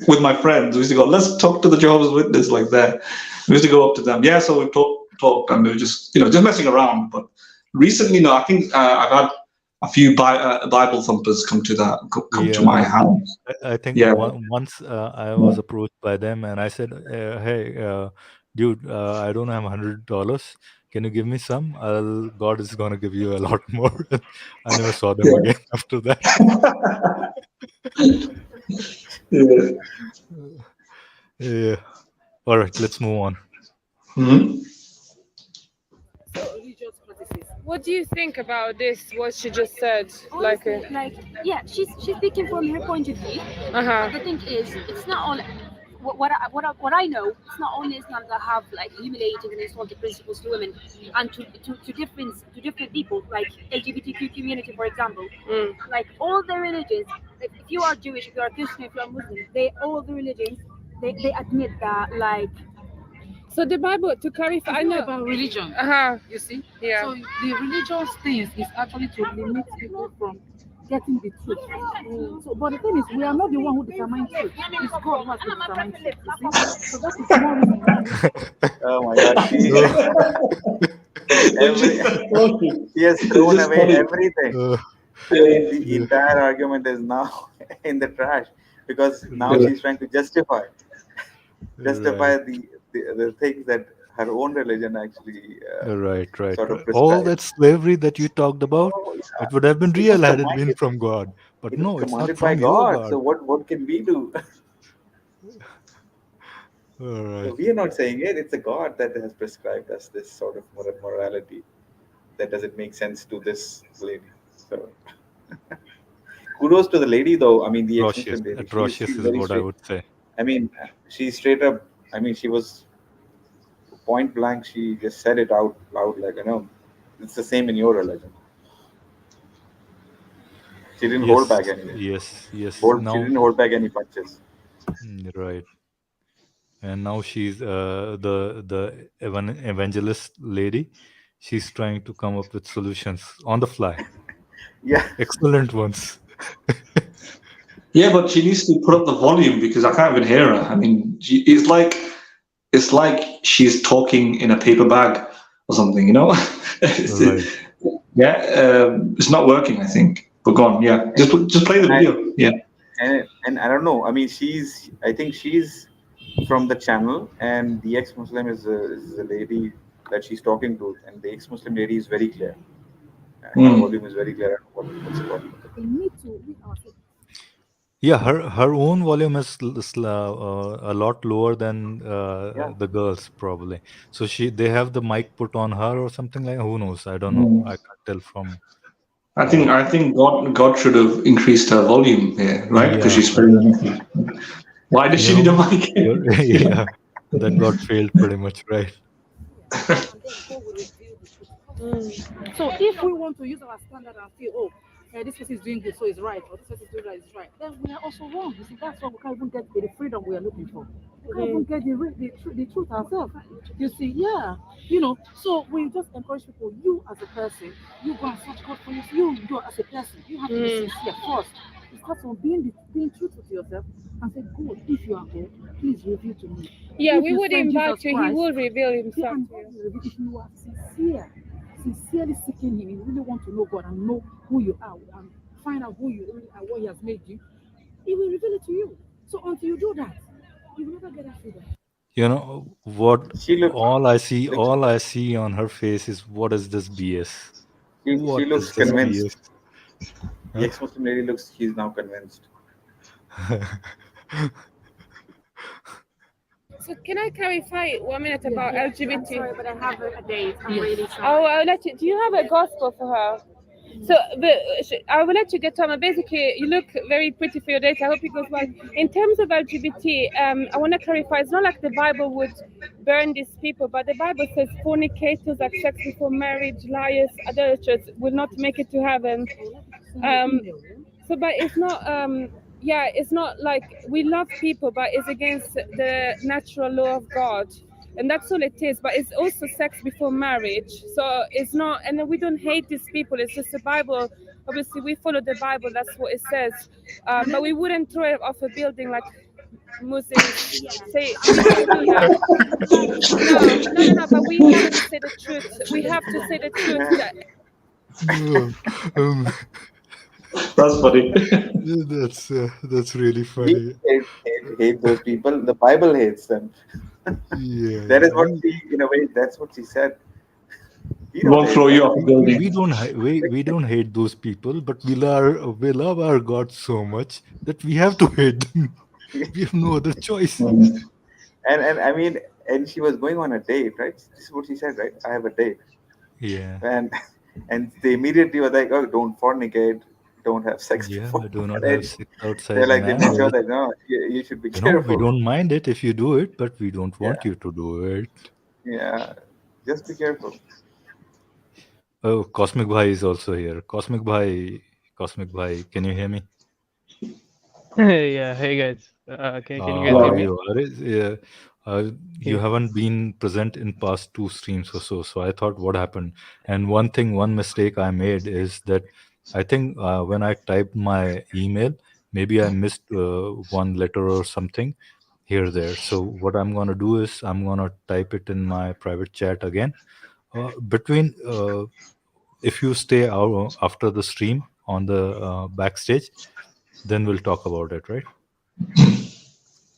with my friends, we used to go, let's talk to the Jehovah's Witness like that. We used to go up to them. Yeah, so we talked, and they were just just messing around. But recently, I think I've had a few Bible thumpers come to my house. I think Yeah. once I was approached by them, and I said, "Hey, dude, I don't have $100. Can you give me some? God is gonna give you a lot more." I never saw them again after that. Yeah. Yeah. All right, let's move on. Mm-hmm. So religious practices. What do you think about this? What she just said? Honestly, yeah, she's speaking from her point of view. Uh-huh. But the thing is, it's not only what I know. It's not only Islam that have humiliated and insulted principles to women and to different people, like LGBTQ community, for example. Like all the religions, like if you are Jewish, if you are Christian, if you are Muslim, all the religions they admit that So the Bible, to clarify, I It's not know. about religion. You see? Yeah. So the religious things is actually to limit people from getting the truth. So, but the thing is, we are not the one who determines truth. It's God who has to determine truth. You see? So that is more reason why. Oh my God, she has thrown away everything. The entire argument is now in the trash because now she's trying to justify the things that her own religion actually Right. sort of All prescribes. that slavery that you talked about, Oh, yeah. it would have been It was real had it been commanded. from God. But It no, was it's not commanded by from your God. God. So what can we do? All right. So we are not saying it. It's a God that has prescribed us this sort of morality that doesn't make sense to this lady. So kudos to the lady, though. I mean, the Atrocious. Egyptian lady. Atrocious She's is very what I straight. would say. I mean, she straight up. I mean, she was point blank. She just said it out loud, like, it's the same in your religion. She didn't hold back anything. Yes. She Now, didn't hold back any punches. right. And now she's the evangelist lady. She's trying to come up with solutions on the fly. Yeah. Excellent ones. Yeah, but she needs to put up the volume because I can't even hear her. I mean, it's like she's talking in a paper bag or something, you know? Right. It's not working, I think. But go on, yeah. Just play the video. Yeah. And I don't know. I mean, I think she's from the channel, and the ex-Muslim is a lady that she's talking to, and the ex-Muslim lady is very clear. Her volume is very clear. What's the problem? We need to read ourselves. Yeah, her own volume is a lot lower than the girls probably. So they have the mic put on her or something like. Who knows? I don't know. I can't tell from. I think God should have increased her volume here, right? Because she's very. Why does she need a mic? Yeah, that got failed pretty much, right? So if we want to use our standard and feel, this person is doing good, so it's right, or this person is doing right, it's right, then we are also wrong. You see, that's why we can't even get the freedom we are looking for. We can't even get the truth ourselves. You see, so we just encourage people, you as a person, you go and search God for you go as a person, you have to be sincere first. It starts from being truthful to yourself and say, God, if you are God, please reveal to me. Yeah, If we you would send invite Jesus you. Christ, He will reveal himself and to you. if you are sincerely seeking him, you really want to know God and know who you are and find out who you really are, what he has made you, he will reveal it to you. So until you do that, you will never get that freedom. You know what? All I see on her face is, what is this BS? She looks convinced. BS? The ex-Muslim lady she's now convinced. So can I clarify 1 minute about LGBT? I'm sorry, but I have a date. I'm really sorry. Oh, I'll let you. Do you have a gospel for her? So I will let you get on. Basically, you look very pretty for your date. I hope it goes well. In terms of LGBT, I want to clarify. It's not like the Bible would burn these people, but the Bible says fornicators, have sex before marriage, liars, adulterers will not make it to heaven. But it's not. It's not like we love people, but it's against the natural law of God. And that's all it is. But it's also sex before marriage. So it's not, and we don't hate these people. It's just the Bible. Obviously, we follow the Bible. That's what it says. But we wouldn't throw it off a building like Muslims say. We don't do that. No. But we have to say the truth. We have to say the truth. That's funny. That's really funny. Hate those people. The Bible hates them. Yeah. That is what in a way, that's what she said. We won't throw you off the building. We don't hate those people, but we love our God so much that we have to hate them. We have no other choice. And I mean, and she was going on a date, right? This is what she said, right? I have a date. Yeah. And they immediately were like, oh, don't fornicate, don't have sex. Yeah, do not have sex outside. They're like, they make sure that no, you should be careful. We don't mind it if you do it, but we don't want you to do it. Yeah, just be careful. Oh, Cosmic Bhai is also here. Cosmic Bhai, can you hear me? Yeah, hey guys. Can you guys hear me? You haven't been present in past 2 streams or so I thought, what happened? And one mistake I made is that I think when I typed my email, maybe I missed one letter or something here there. So what I'm gonna do is I'm gonna type it in my private chat again. If you stay out after the stream on the backstage, then we'll talk about it, right?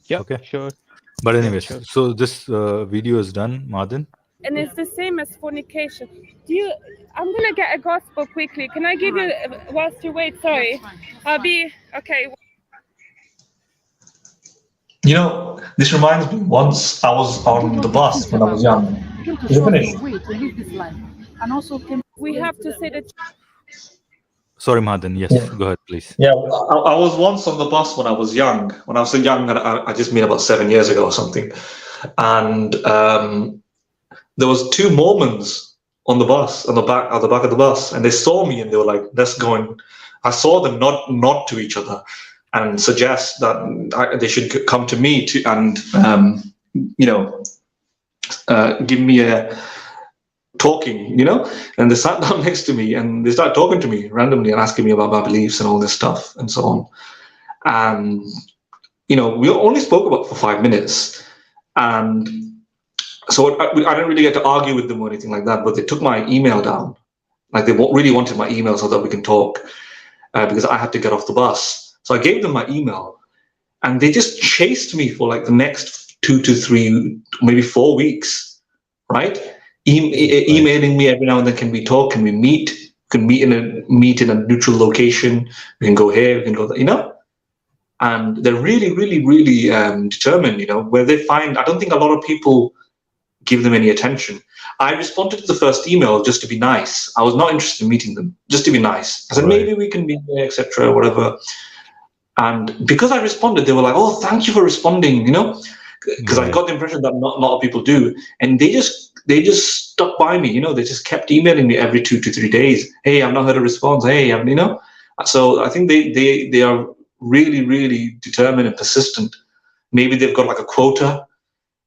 Yeah, okay, sure. But anyways, sure. So this video is done, Madan. And it's the same as fornication. I'm gonna get a gospel quickly. Can I give you whilst you wait? Sorry, I'll be okay. You know, this reminds me. Once I was on the bus when I was young. Is it finished? To live this life, and also we have to say that. Sorry, Madan. Yes, Yeah. go ahead, please. Yeah, I was once on the bus when I was young. When I was so young, I just mean about 7 years ago or something. And there was two Mormons on the bus, at the back of the bus, and they saw me and they were like, "Let's go." And I saw them nod to each other and suggest that they should come to me to and give me a talking, and they sat down next to me and they started talking to me randomly and asking me about my beliefs and all this stuff and so on. And we only spoke about for 5 minutes, and so I didn't really get to argue with them or anything like that, but they took my email down. Like, they really wanted my email so that we can talk, because I had to get off the bus. So I gave them my email, and they just chased me for like the next 2 to 3, maybe 4 weeks, right? Emailing me every now and then, can we talk? Can we meet? Can meet in a neutral location? We can go here, we can go there, And they're really, really, really determined, where they find, I don't think a lot of people give them any attention. I responded to the first email just to be nice. I was not interested in meeting them, just to be nice. I said, maybe we can meet there, etc., whatever. And because I responded, they were like, "Oh, thank you for responding," because I got the impression that not a lot of people do. And they just stuck by me, they just kept emailing me every 2 to 3 days. "Hey, I've not heard a response. Hey, So I think they are really, really determined and persistent. Maybe they've got like a quota.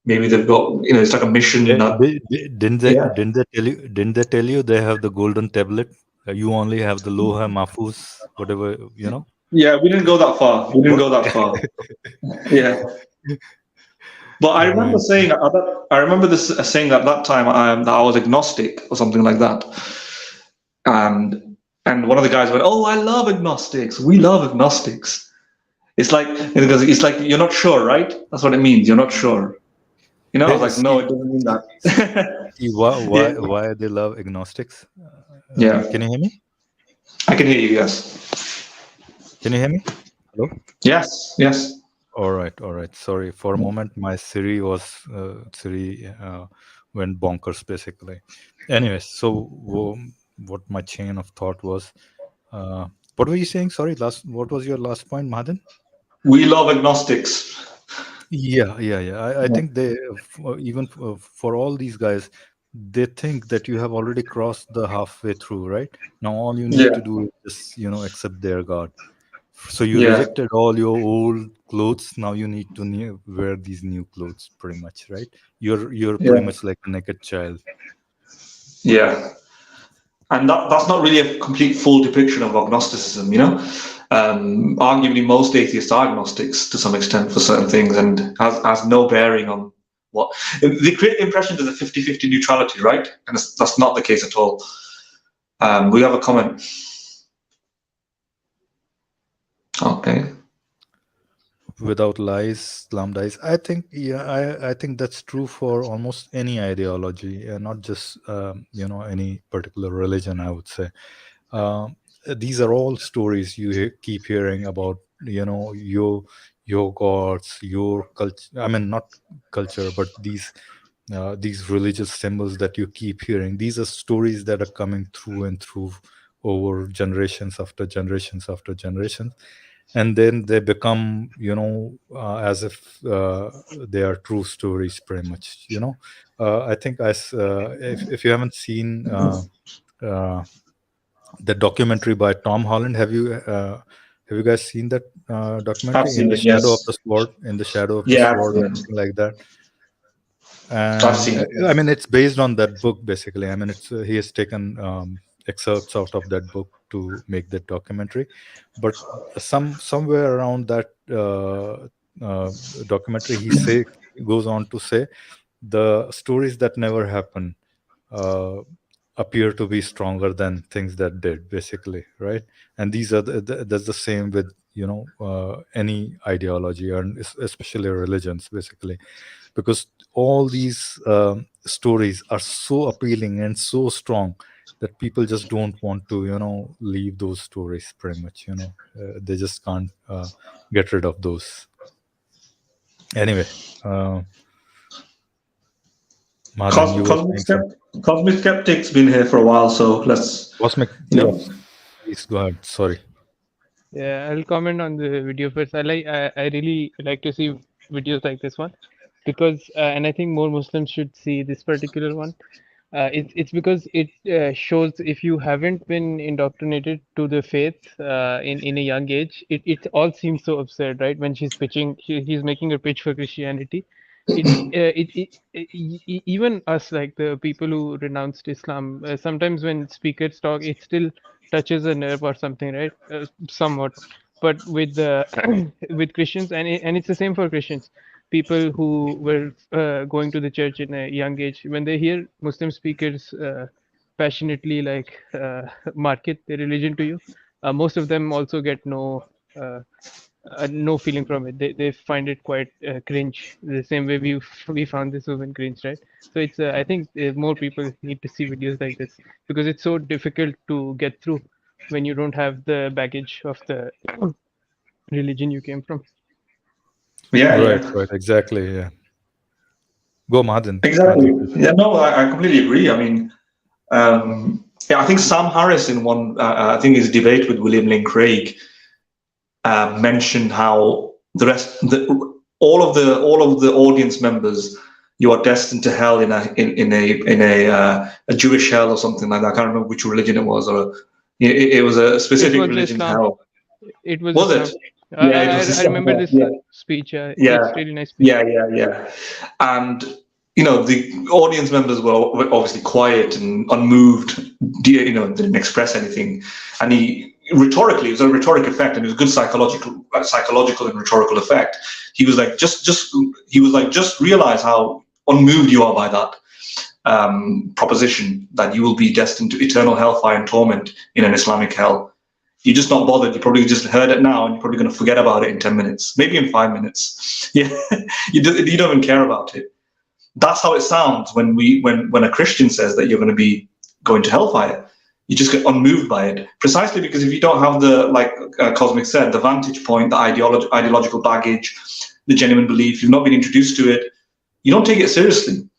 Maybe they've got, it's like a mission. Didn't they tell you they have the golden tablet? You only have the Loha Mahfuz, whatever, Yeah, we didn't go that far. Yeah. But I remember saying at that time that I was agnostic or something like that. And one of the guys went, "Oh, I love agnostics. We love agnostics." It's like you're not sure, right? That's what it means. You're not sure. I was like, no, it doesn't mean that. Why they love agnostics? Yeah. Can you hear me? I can hear you, yes. Can you hear me? Hello? Yes. All right. Sorry, for a moment, my Siri went bonkers, basically. Anyways, so what my chain of thought was, what were you saying? Sorry, what was your last point, Madan? We love agnostics. Yeah. I think they, even for all these guys, they think that you have already crossed the halfway through, right? Now all you need to do is just, accept their God. So you rejected all your old clothes. Now you need to wear these new clothes, pretty much, right? You're pretty much like a naked child. Yeah. And that's not really a complete full depiction of agnosticism, Arguably, most atheists are agnostics to some extent for certain things, and has no bearing on what they create the impression there's a 50-50 neutrality, right? And that's not the case at all. We have a comment. Okay. Without lies, Islam dies. I think, I think that's true for almost any ideology, and not just any particular religion, I would say. These are all stories you keep hearing about, your gods, your culture. I mean, not culture, but these religious symbols that you keep hearing. These are stories that are coming through and through over generations after generations after generations. And then they become, as if they are true stories, pretty much. I think if you haven't seen the documentary by Tom Holland, have you guys seen that documentary, In the Shadow of the Sword? In the Shadow of the Sword, or something like that. And I mean, it's based on that book, basically. I mean, he has taken excerpts out of that book to make that documentary. But somewhere around that documentary, he goes on to say the stories that never happen appear to be stronger than things that did, basically, right? And these are that's the same with any ideology, and especially religions, basically, because all these stories are so appealing and so strong that people just don't want to leave those stories, pretty much. They just can't get rid of those. Anyway, Cosmic Skeptic's been here for a while, so let's Cosmic. Please go ahead. Sorry. Yeah, I'll comment on the video first. I really like to see videos like this one because, and I think more Muslims should see this particular one. It's because it shows if you haven't been indoctrinated to the faith in a young age, it all seems so absurd, right? When she's pitching, he's making a pitch for Christianity. Even us, like the people who renounced Islam, sometimes when speakers talk, it still touches a nerve or something, right? Somewhat. But with the with Christians, and it's the same for Christians, people who were going to the church in a young age, when they hear Muslim speakers passionately market their religion to you, most of them also get no feeling from it. They find it quite cringe, the same way we found this woman cringe, right? So it's I think more people need to see videos like this because it's so difficult to get through when you don't have the baggage of the religion you came from. Yeah, Right, yeah. right, exactly. Yeah. Go, Madan. Exactly. Madan. Yeah, no, I completely agree. I mean, yeah, I think Sam Harris in one, I think his debate with William Lane Craig mentioned how all of the audience members, you are destined to hell in a Jewish hell or something like that. I can't remember which religion it was, or it was a specific religion Islam. hell. It was Was Islam. it? Yeah, it was I Islam. remember this speech. Yeah, It's really nice speech. yeah. And the audience members were obviously quiet and unmoved. Didn't express anything. And rhetorically, it was a rhetoric effect, and it was a good psychological and rhetorical effect. He was like, just realize how unmoved you are by that proposition that you will be destined to eternal hellfire and torment in an Islamic hell. You're just not bothered. You probably just heard it now, and you're probably going to forget about it in 10 minutes, maybe in 5 minutes. Yeah, you don't even care about it. That's how it sounds when a Christian says that you're going to be going to hellfire. You just get unmoved by it, precisely because if you don't have the, like Cosmic said, the vantage point, the ideological baggage, the genuine belief, you've not been introduced to it, you don't take it seriously.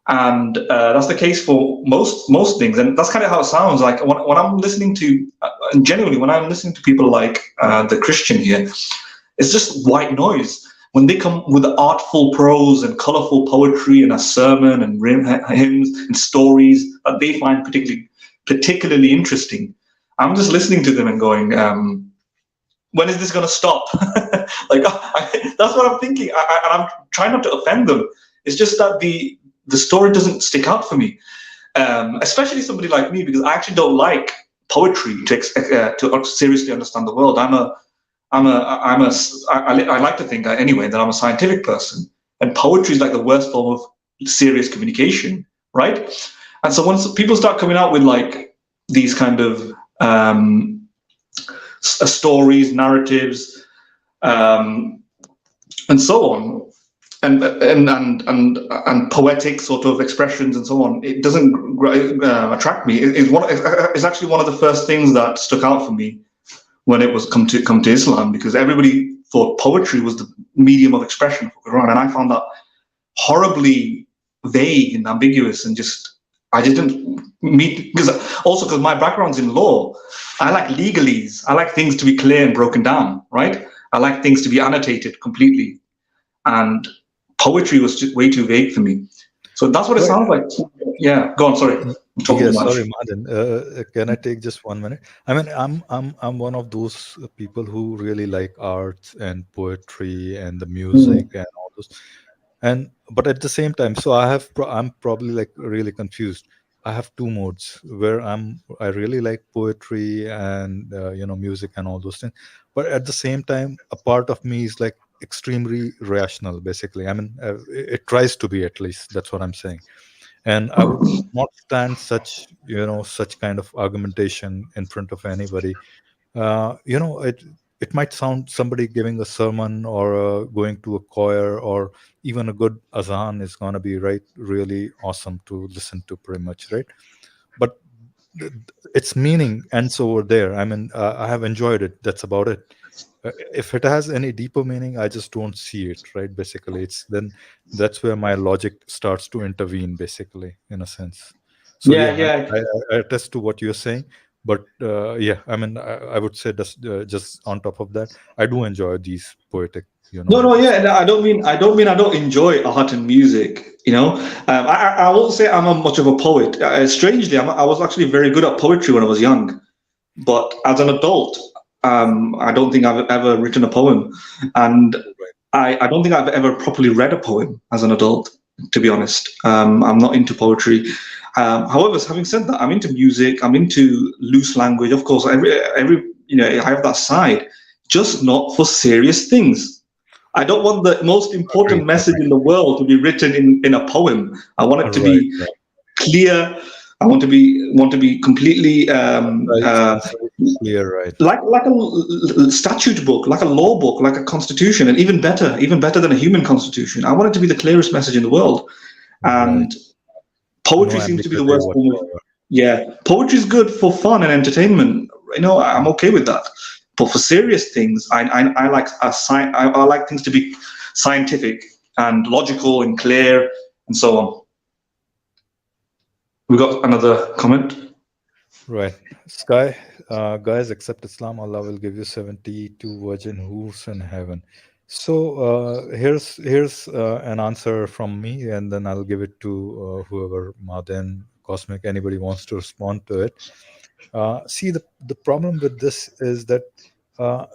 And that's the case for most things, and that's kind of how it sounds. Like when I'm listening to, and genuinely, when I'm listening to people like the Christian here, it's just white noise. When they come with artful prose and colorful poetry and a sermon and hymns and stories that they find particularly interesting, I'm just listening to them and going, when is this going to stop? That's what I'm thinking, and I'm trying not to offend them. It's just that the story doesn't stick out for me, especially somebody like me, because I actually don't like poetry to seriously understand the world. I like to think anyway that I'm a scientific person, and poetry is like the worst form of serious communication, right? And so once people start coming out with like these kind of stories, narratives, and so on, and poetic sort of expressions and so on, it doesn't attract me. It's actually one of the first things that stuck out for me when it was come to Islam, because everybody thought poetry was the medium of expression for Quran, and I found that horribly vague and ambiguous, and I didn't meet, because my background's in law. I like legalese. I like things to be clear and broken down, right? I like things to be annotated completely, and poetry was just way too vague for me. So that's what it sounds like. Yeah, go on. Sorry. Sorry, Madan. Can I take just 1 minute? I mean, I'm one of those people who really like arts and poetry and the music and all those. But at the same time, so I'm probably like really confused. I have two modes where I really like poetry and music and all those things, but at the same time, a part of me is like extremely rational. Basically, I mean, it tries to be, at least. That's what I'm saying. And I would not stand such kind of argumentation in front of anybody. It might sound somebody giving a sermon or going to a choir or even a good azan is going to be really awesome to listen to, pretty much, right? But its meaning ends over there. I mean, I have enjoyed it. That's about it. If it has any deeper meaning, I just don't see it, right? Basically, that's where my logic starts to intervene, basically, in a sense. So I attest to what you're saying, But yeah, I mean, I would say just on top of that, I do enjoy these poetic, No, no, yeah, and I don't enjoy art and music. I will say I'm a much of a poet. Strangely, I was actually very good at poetry when I was young, but as an adult, I don't think I've ever written a poem, and I don't think I've ever properly read a poem as an adult. To be honest, I'm not into poetry. However, having said that, I'm into music. I'm into loose language. Of course, every I have that side, just not for serious things. I don't want the most important Agreed, message agreed. in the world to be written in a poem. I want it to Right, be right. clear. I want to be completely Concise, concise, clear, right. like a statute book, like a law book, like a constitution, and even better than a human constitution. I want it to be the clearest message in the world. Right. And No poetry seems to be the ambiguity worst form of. whatsoever. Yeah, poetry is good for fun and entertainment. I'm okay with that. But for serious things, I like I like things to be scientific and logical and clear and so on. We got another comment. Right. Sky, guys, accept Islam. Allah will give you 72 virgin who's in heaven. So here's an answer from me, and then I'll give it to whoever, Maden, Cosmic, anybody wants to respond to it. See, the problem with this is that uh,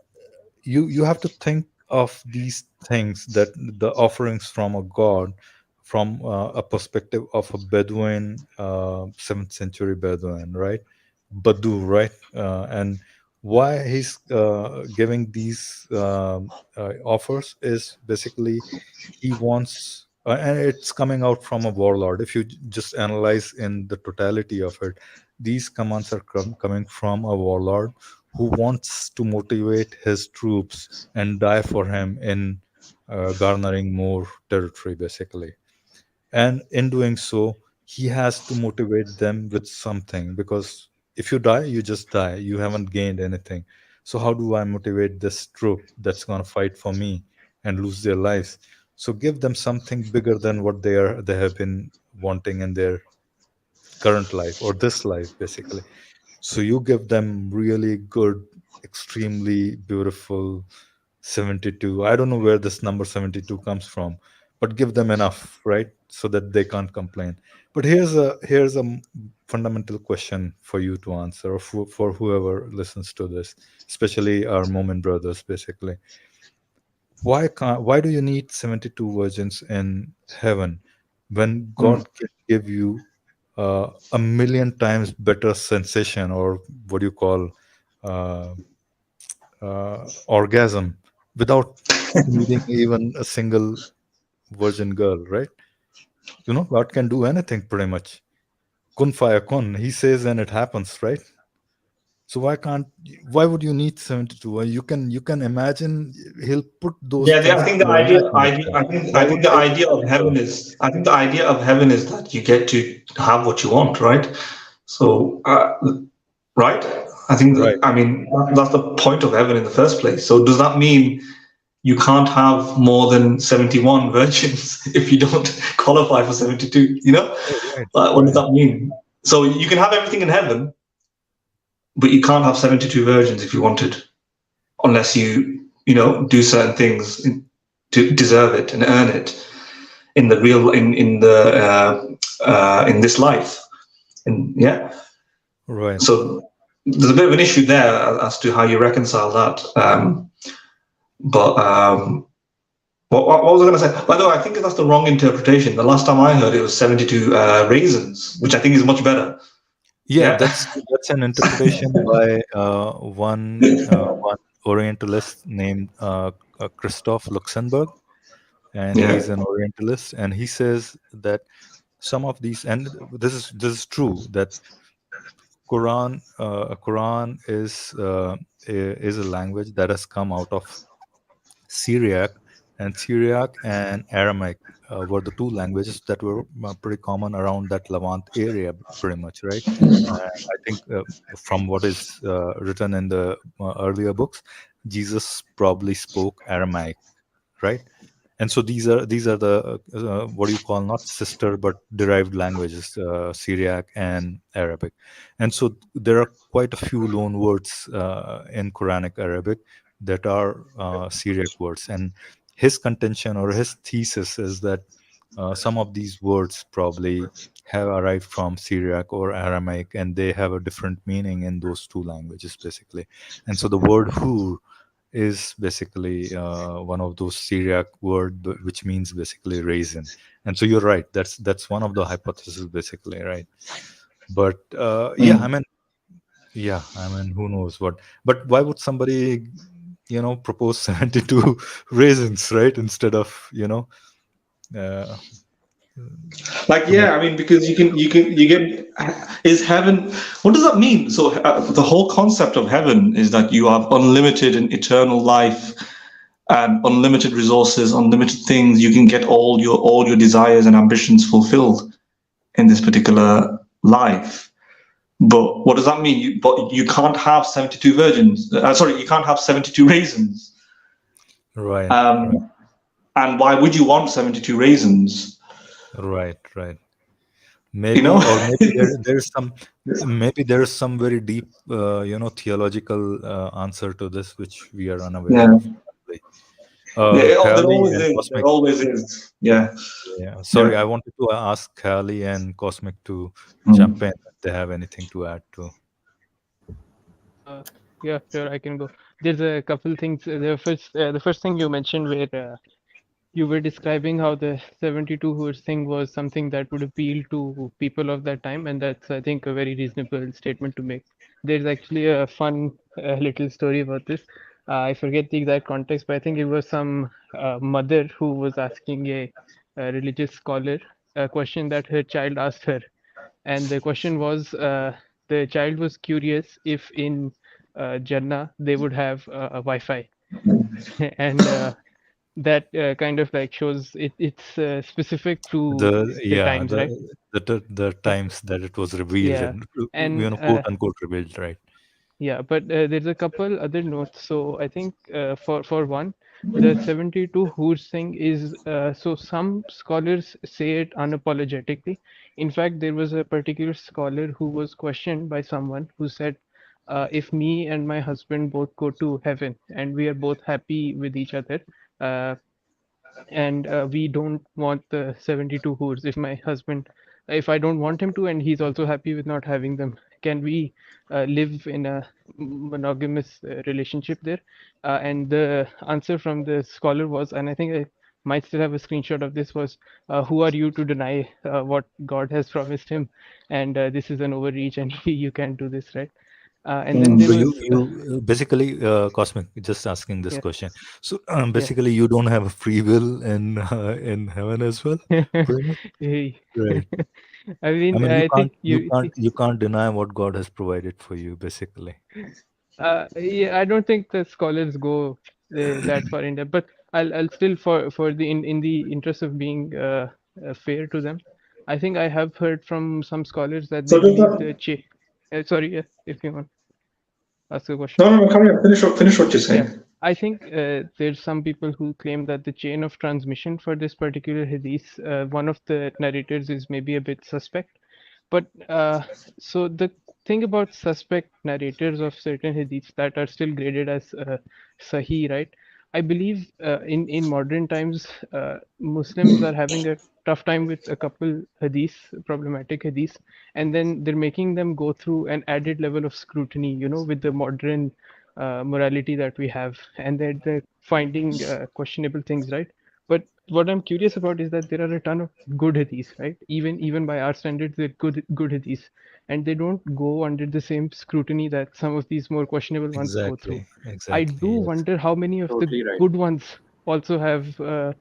you have to think of these things, that the offerings from a god, from a perspective of a Bedouin, 7th century Bedouin, right? Badu, right? And why he's giving these offers is basically he wants, and it's coming out from a warlord. If you just analyze in the totality of it, these commands are coming from a warlord who wants to motivate his troops and die for him in garnering more territory, basically. And in doing so, he has to motivate them with something, because if you die, you just die. You haven't gained anything. So how do I motivate this troop that's going to fight for me and lose their lives? So give them something bigger than what they have been wanting in their current life, or this life, basically. So you give them really good, extremely beautiful 72. I don't know where this number 72 comes from, but give them enough, right? So that they can't complain. But here's a fundamental question for you to answer, or for whoever listens to this, especially our Mormon brothers, basically. Why do you need 72 virgins in heaven when Hmm. God can give you a million times better sensation, or what do you call, uh, orgasm, without needing even a single virgin girl, right? God can do anything pretty much. Kun faya kun, he says, and it happens, right? So why would you need 72? You can imagine, he'll put those Yeah, things I think in the your idea, imagination. I Why would think the I idea of heaven is, I think the idea of heaven is that you get to have what you want, right? So, right? I think right? that, I mean, that's the point of heaven in the first place. So, does that mean you can't have more than 71 virgins if you don't qualify for 72? Oh, right, What does right. that mean? So, you can have everything in heaven, but you can't have 72 virgins if you wanted, unless you do certain things to deserve it and earn it in the real in this life. And yeah, Right. so there's a bit of an issue there as to how you reconcile that. But what was I going to say? By the way, I think that's the wrong interpretation. The last time I heard it was 72 raisins, which I think is much better. Yeah, Yeah. that's an interpretation by one Orientalist named Christoph Luxemburg, and Yeah. he's an Orientalist, and he says that some of these, and this is true, that Quran is a language that has come out of Syriac, and Syriac and Aramaic were the two languages that were pretty common around that Levant area, pretty much, right? I think from what is written in the earlier books, Jesus probably spoke Aramaic, right? and so these are the what you call not sister but derived languages, Syriac and Arabic. And so there are quite a few loan words in Quranic Arabic that are Syriac words, and his contention or his thesis is that some of these words probably have arrived from Syriac or Aramaic, and they have a different meaning in those two languages, basically. And so the word hur is basically one of those Syriac word which means basically raisin. And so you're right. That's one of the hypotheses, basically, right? But yeah, Mm. I mean, who knows what? But why would somebody, propose 72 raisins, right? Instead of, uh, Like, to make yeah, I mean, because you get, is heaven, what does that mean? So the whole concept of heaven is that you have unlimited and eternal life and unlimited resources, unlimited things. You can get all your desires and ambitions fulfilled in this particular life. But what does that mean? But you can't have 72 virgins. Sorry, you can't have 72 raisins. right, And why would you want 72 raisins? right. You know? Maybe, or maybe there's some very deep, theological answer to this which we are unaware Yeah. of. Probably. There Khali always and is. There Cosmic. always is. Yeah. Yeah, sorry, Yeah. I wanted to ask Khali and Cosmic to jump Mm. in if they have anything to add to. Uh, yeah, sure, I can go. There's a couple things. The first thing you mentioned where you were describing how the 72 hours thing was something that would appeal to people of that time, and that's, I think, a very reasonable statement to make. There's actually a fun little story about this. I forget the exact context, but I think it was some mother who was asking a religious scholar a question that her child asked her. And the question was, the child was curious if in Jannah they would have a Wi-Fi. And that kind of like shows it's specific to The the yeah, times, right? the Yeah, times that it was revealed yeah. and And quote unquote revealed, right? yeah, but there's a couple other notes. So I think for one, the 72 Hoods thing is so some scholars say it unapologetically. In fact, there was a particular scholar who was questioned by someone who said, if me and my husband both go to heaven and we are both happy with each other, uh, and we don't want the 72 Hoods, if I don't want him to and he's also happy with not having them, can we live in a monogamous relationship there? And the answer from the scholar was, and I think I might still have a screenshot of this, was, who are you to deny what God has promised him? And this is an overreach, and you can't do this, right? And then there So Mm. was you basically, Cosmic, just asking this yeah, question. So yeah. basically, you don't have a free will in heaven as well, pretty much, Hey. right? I I mean, mean, I think you you can't deny what God has provided for you, basically. yeah, I don't think the scholars go that far in depth, but I'll still, for the in the interest of being fair to them, I think I have heard from some scholars that So they does believe that? the sorry, yeah, if you want ask a question. No, no, no. Carry on. Finish what you're Yeah, saying. I think there's some people who claim that the chain of transmission for this particular hadith, one of the narrators is maybe a bit suspect. But so the thing about suspect narrators of certain hadiths that are still graded as Sahih, right? I believe in modern times, Muslims are having a tough time with a couple hadiths, problematic hadiths, and then they're making them go through an added level of scrutiny, with the modern morality that we have, and they're finding questionable things, right? But what I'm curious about is that there are a ton of good hadiths, right? Even by our standards, they're good hadiths, and they don't go under the same scrutiny that some of these more questionable ones go through. I do Exactly. Yes. wonder how many of the Totally right. good ones also have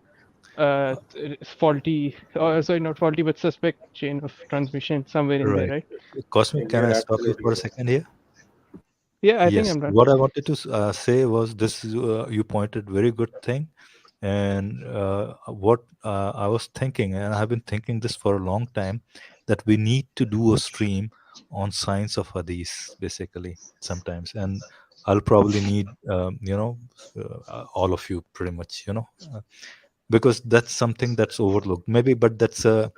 faulty, or sorry, not faulty, but suspect chain of transmission somewhere in there, Right. right? Cosmic, can You're I stop you absolutely for a right. second here? Yeah, I think Yes. I'm done. What I wanted to say was this: you pointed very good thing, and what I was thinking, and I've been thinking this for a long time, that we need to do a stream on science of hadith, basically, sometimes, and I'll probably need all of you, pretty much, because that's something that's overlooked maybe, but that's a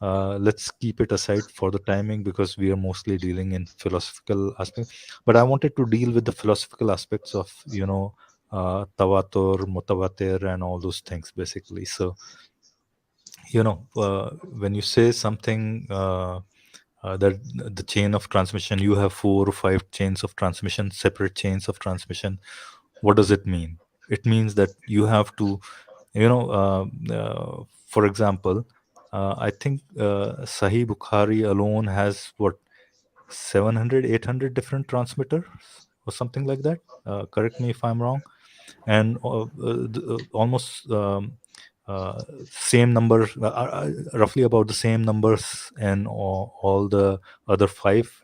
let's keep it aside for the timing because we are mostly dealing in philosophical aspect. But I wanted to deal with the philosophical aspects of tawatur, mutawatir, and all those things basically. So when you say something that the chain of transmission, you have 4 or 5 chains of transmission, separate chains of transmission. What does it mean? It means that you have to, for example, I think Sahih Bukhari alone has what, 700, 800 different transmitters or something like that. Correct me if I'm wrong. And almost same number, roughly about the same numbers, and all the other five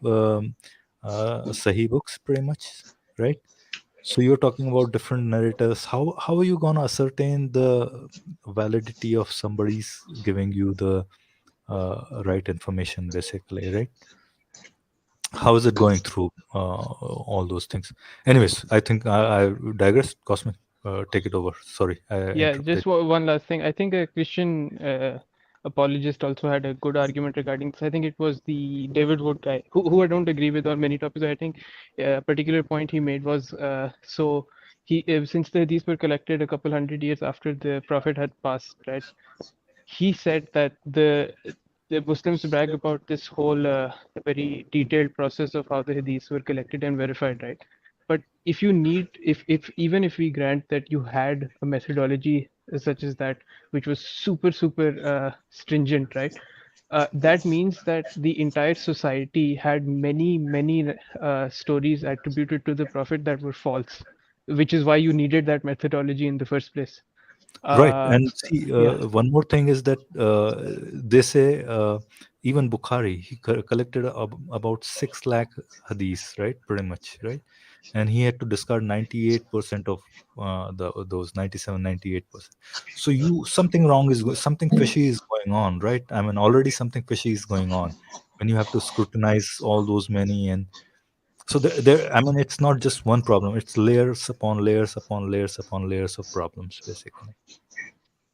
Sahih books, pretty much, right? So you're talking about different narrators. How are you gonna ascertain the validity of somebody's giving you the right information, basically, right? How is it going through all those things? Anyways, I think I digressed. Cosmic, take it over. Sorry, I Yeah, interrupted. just one last thing. I think a Christian apologist also had a good argument regarding this. I think it was the David Wood guy, who I don't agree with on many topics. I think a particular point he made was so he since these were collected a couple hundred years after the Prophet had passed, right? He said that the Muslims brag about this whole very detailed process of how the hadiths were collected and verified, right? But if you need, if even if we grant that you had a methodology such as that, which was super stringent, right? That means that the entire society had many stories attributed to the Prophet that were false, which is why you needed that methodology in the first place. Right. Uh, And see, yeah. one more thing is that they say even Bukhari, he collected about 6 lakh hadiths, right? Pretty much, right? And he had to discard 98% of those 97, 98%. So something wrong is something fishy is going on, right? I mean, already something fishy is going on when you have to scrutinize all those many. And so I mean, it's not just one problem, it's layers upon layers upon layers upon layers of problems, basically.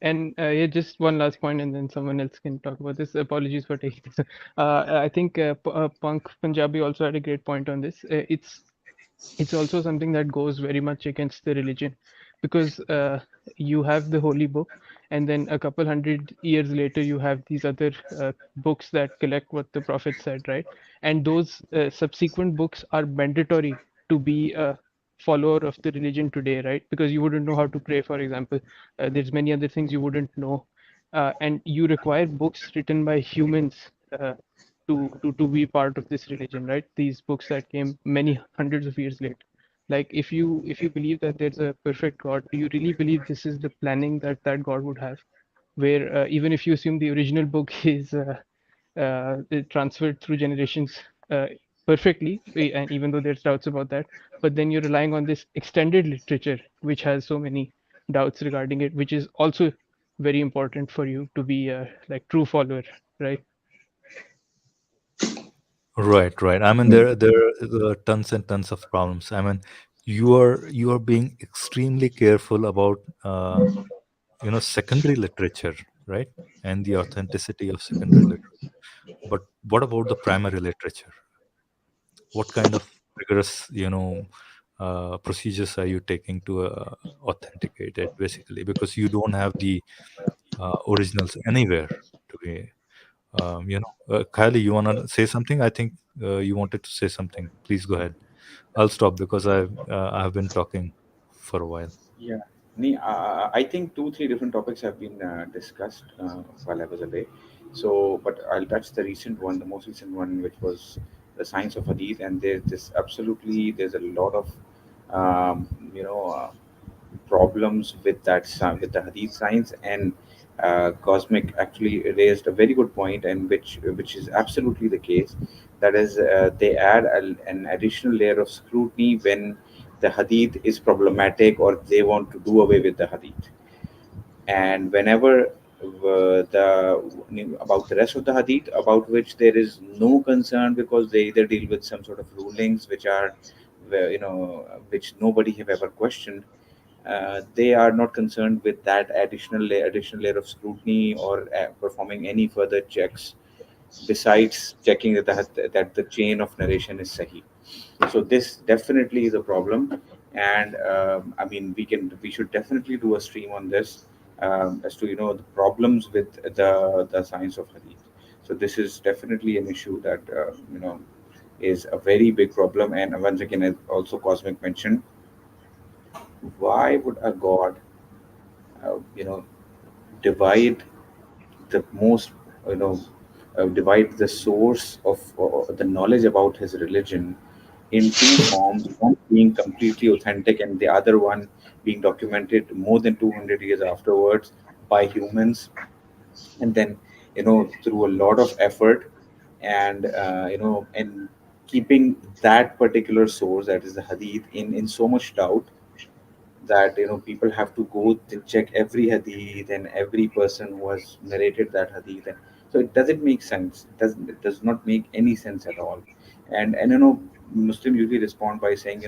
And yeah, just one last point, and then someone else can talk about this. Apologies for taking this. I think Punk Punjabi also had a great point on this. It's also something that goes very much against the religion, because you have the holy book, and then a couple hundred years later you have these other books that collect what the Prophet said, right? And those subsequent books are mandatory to be a follower of the religion today, right? Because you wouldn't know how to pray, for example. There's many other things you wouldn't know, and you require books written by humans to be part of this religion, right? These books that came many hundreds of years later. Like if you believe that there's a perfect God, do you really believe this is the planning that God would have? Where even if you assume the original book is transferred through generations perfectly, and even though there's doubts about that, but then you're relying on this extended literature, which has so many doubts regarding it, which is also very important for you to be a like true follower, right? Right, right. I mean, there are tons and tons of problems. I mean, you are being extremely careful about secondary literature, right? And the authenticity of secondary literature. But what about the primary literature? What kind of rigorous, procedures are you taking to authenticate it, basically? Because you don't have the originals anywhere to be. Kylie, you wanna say something? I think you wanted to say something. Please go ahead. I'll stop because I've been talking for a while. Yeah, I think two, three different topics have been discussed while I was away. So, but I'll touch the recent one, the most recent one, which was the science of Hadith. And there's a lot of, um, you know, uh, problems with with the Hadith science. And Cosmic actually raised a very good point, and which is absolutely the case. That is, they add an additional layer of scrutiny when the Hadith is problematic or they want to do away with the Hadith. And whenever the about the rest of the Hadith, about which there is no concern, because they either deal with some sort of rulings which are, which nobody have ever questioned, they are not concerned with that additional layer of scrutiny or performing any further checks besides checking that the chain of narration is sahih. So this definitely is a problem, and I mean we should definitely do a stream on this, as to the problems with the science of hadith. So this is definitely an issue that is a very big problem. And once again, as also Cosmic mentioned, why would a god divide the most you know divide the source of the knowledge about his religion in two forms, one being completely authentic and the other one being documented more than 200 years afterwards by humans, and then through a lot of effort, and and keeping that particular source, that is the hadith, in so much doubt that people have to go to check every hadith and every person who has narrated that hadith. And so it doesn't make sense. It does not make any sense at all. And Muslims usually respond by saying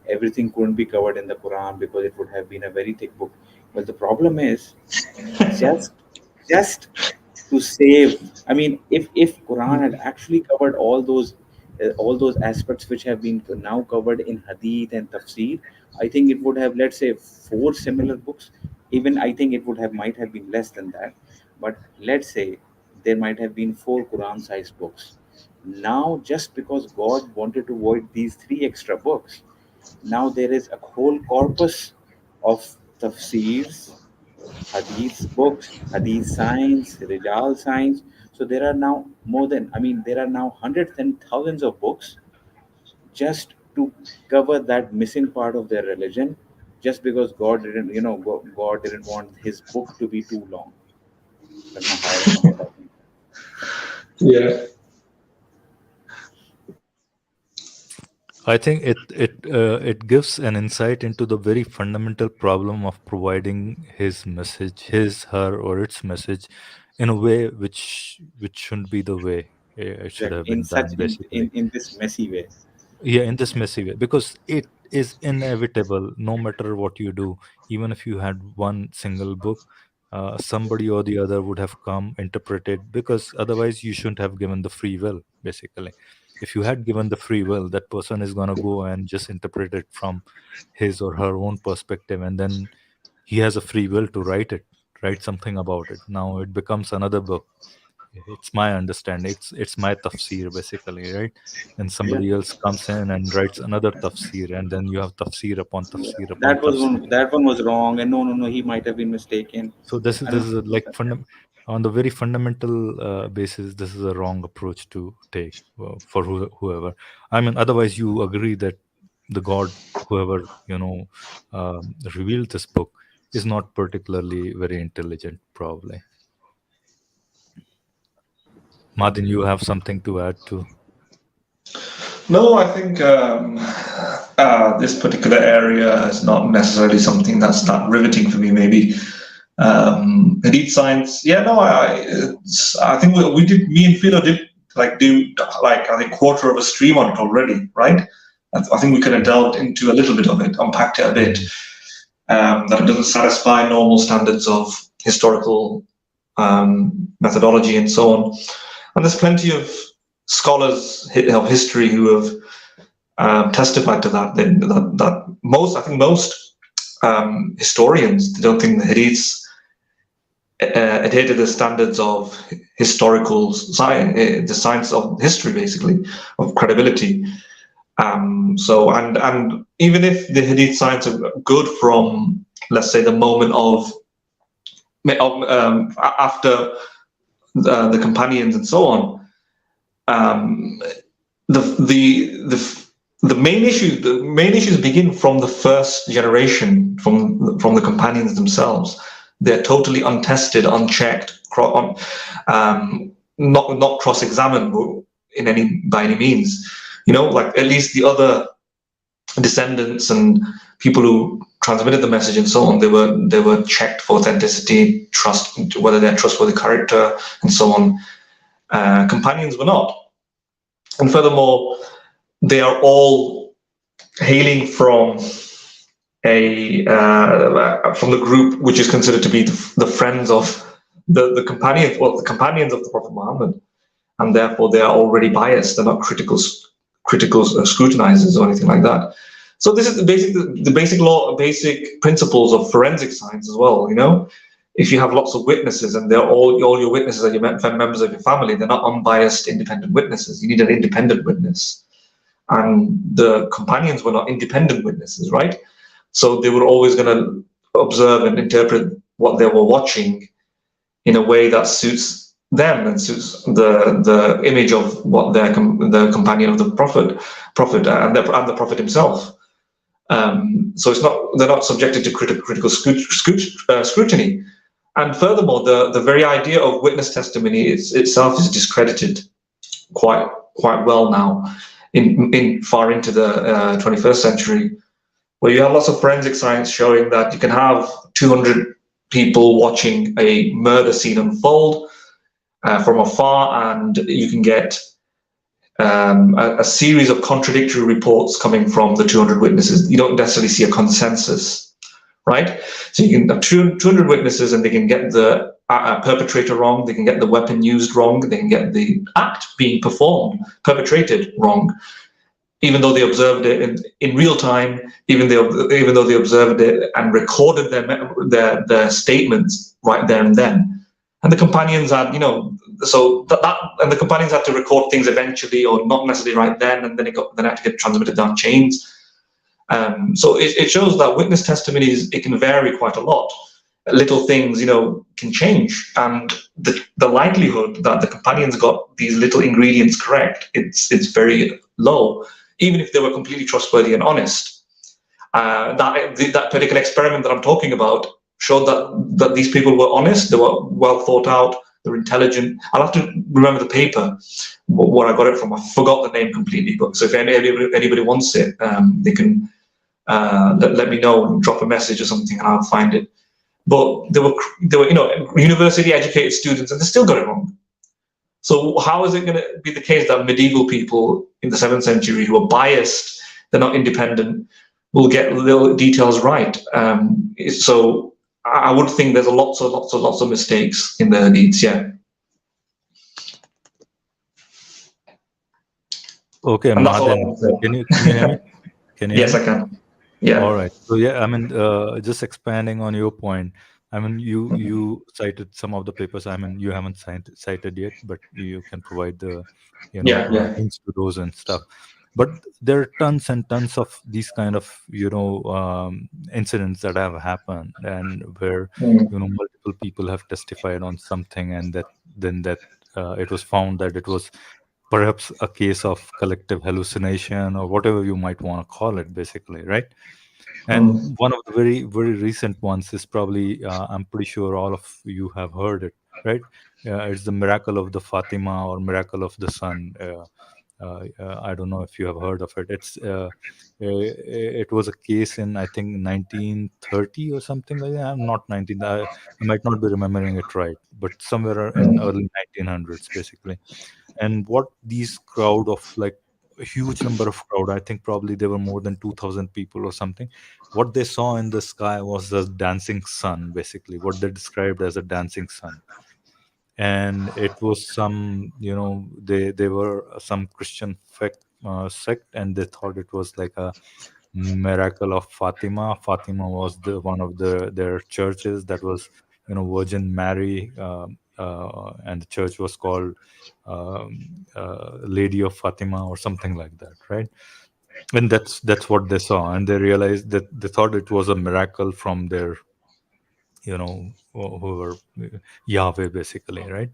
everything couldn't be covered in the Quran because it would have been a very thick book. But the problem is, just just to save, I mean, if Quran had actually covered all those aspects which have been now covered in hadith and tafsir, I think it would have, let's say, four similar books. Even I think it would have might have been less than that, but let's say there might have been four Quran sized books. Now, just because God wanted to avoid these three extra books, now there is a whole corpus of tafsirs, hadith books, hadith science, rijal science. So there are now there are now hundreds and thousands of books just to cover that missing part of their religion, just because God didn't, God didn't want his book to be too long. That's my highlight on what I think. Yeah. I think it gives an insight into the very fundamental problem of providing his message, his, her, or its message, in a way which shouldn't be the way it should have Exactly. In been such done, basically. in this messy way. Yeah, in this messy way, because it is inevitable. No matter what you do, even if you had one single book, somebody or the other would have come interpreted, because otherwise you shouldn't have given the free will, basically. If you had given the free will, that person is going to go and just interpret it from his or her own perspective, and then he has a free will to write something about it. Now it becomes another book. It's my understanding. It's my tafsir, basically, right? And Yeah. somebody else comes in and writes another tafsir, and then you have tafsir upon tafsir upon That was tafsir. that one was wrong, and no, he might have been mistaken. So this is And like on the very fundamental basis. This is a wrong approach to take for whoever. I mean, otherwise you agree that the God, whoever revealed this book, is not particularly very intelligent, probably. Martin, you have something to add to? No, I think this particular area is not necessarily something that's that riveting for me. Maybe Hadith science. Yeah, no, I think we did. Me and Philo did do I think quarter of a stream on it already, right? I think we could have delved into a little bit of it, unpacked it a bit. That it doesn't satisfy normal standards of historical methodology and so on. And there's plenty of scholars of history who have testified to that. That most historians don't think the hadiths adhere to the standards of historical science, the science of history, basically, of credibility. So even if the hadith science are good from, let's say, the moment of after the companions and so on, the main issues begin from the first generation, from the companions themselves. They're totally untested, unchecked, not cross-examined by any means. At least the other descendants and people who transmitted the message and so on, they were checked for authenticity, trust, whether they're trustworthy character, and so on. Companions were not. And furthermore, they are all hailing from from the group which is considered to be the friends of the companions, well, the companions of the Prophet Muhammad, and therefore they are already biased. They're not critical scrutinizers or anything like that. So this is the basic law, basic principles of forensic science as well. You know, if you have lots of witnesses and they're all your witnesses are your members of your family, they're not unbiased, independent witnesses. You need an independent witness, and the companions were not independent witnesses, right? So they were always going to observe and interpret what they were watching in a way that suits them and suits the image of what the companion of the prophet and the prophet himself. So they're not subjected to critical scrutiny. And furthermore, the very idea of witness testimony itself is discredited quite well now, in far into the 21st century, where you have lots of forensic science showing that you can have 200 people watching a murder scene unfold from afar, and you can get a series of contradictory reports coming from the 200 witnesses. You don't necessarily see a consensus, right? So you can have 200 witnesses, and they can get the perpetrator wrong, they can get the weapon used wrong, they can get the act being perpetrated wrong, even though they observed it in real time, even though they observed it and recorded their statements right there and then. And the companions had, and the companions had to record things eventually, or not necessarily right then, and then it had to get transmitted down chains. So it shows that witness testimonies, it can vary quite a lot. Little things, can change, and the likelihood that the companions got these little ingredients correct, it's very low, even if they were completely trustworthy and honest. That particular experiment that I'm talking about showed that these people were honest, they were well thought out, they were intelligent. I'll have to remember the paper, where I got it from. I forgot the name completely, but so if anybody wants it, they can let me know, drop a message or something, and I'll find it. But they were university educated students, and they still got it wrong. So how is it going to be the case that medieval people in the 7th century who are biased, they're not independent, will get little details right? So I would think there's lots of mistakes in the Hadiths, yeah. Okay, And that's all I Madan, want to say. can you hear me? Can you Yes, hear I me? can. Yeah. All right. So yeah, just expanding on your point. You cited some of the papers. You haven't cited yet, but you can provide the, links to those and stuff. But there are tons and tons of these kind of incidents that have happened, and where multiple people have testified on something, and that it was found that it was perhaps a case of collective hallucination, or whatever you might want to call it, basically, right? And one of the very, very recent ones is probably, I'm pretty sure all of you have heard it, right? It's the miracle of the Fatima, or miracle of the sun. I don't know if you have heard of it. It was a case in, I think, 1930 or something like that. I'm not 19. I might not be remembering it right, but somewhere in early 1900s, basically. And what these crowd of, like, a huge number of crowd, I think probably there were more than 2,000 people or something. What they saw in the sky was a dancing sun, basically, what they described as a dancing sun. And it was some, they were some Christian sect, and they thought it was like a miracle of Fatima. Fatima was one of their churches that was, Virgin Mary, and the church was called Lady of Fatima or something like that, right? And that's what they saw, and they realized that they thought it was a miracle from their, whoever, Yahweh, basically, right?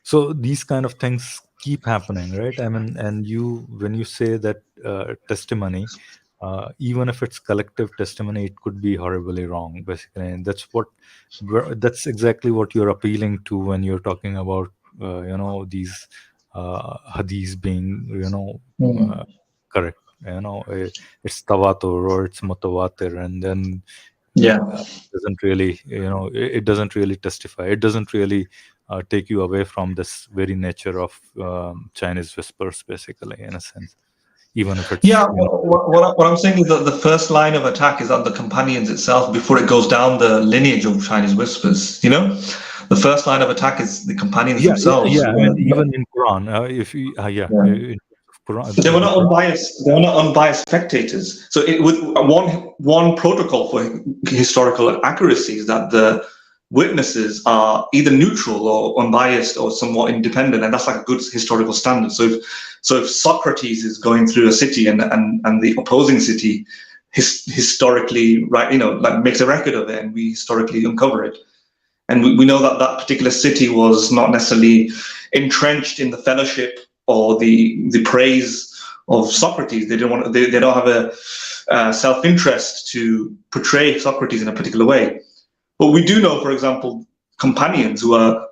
So these kind of things keep happening, right? And when you say that testimony, even if it's collective testimony, it could be horribly wrong, basically. And that's exactly what you're appealing to when you're talking about these hadiths being correct. It's tawatur or it's mutawatir, and then doesn't really, it doesn't really testify. It doesn't really take you away from this very nature of Chinese whispers, basically, in a sense. even if it's Yeah, what I'm saying is that the first line of attack is on the companions itself before it goes down the lineage of Chinese whispers. The first line of attack is the companions themselves. I mean, even in Quran, if you, in Quran, They were the not Quran, unbiased. They were not unbiased spectators. So, with one protocol for historical accuracy is that the witnesses are either neutral or unbiased or somewhat independent, and that's like a good historical standard. So if Socrates is going through a city and the opposing city historically, right, like makes a record of it, and we historically uncover it, and we know that that particular city was not necessarily entrenched in the fellowship or the praise of Socrates. They don't have a self-interest to portray Socrates in a particular way. But we do know, for example, companions who are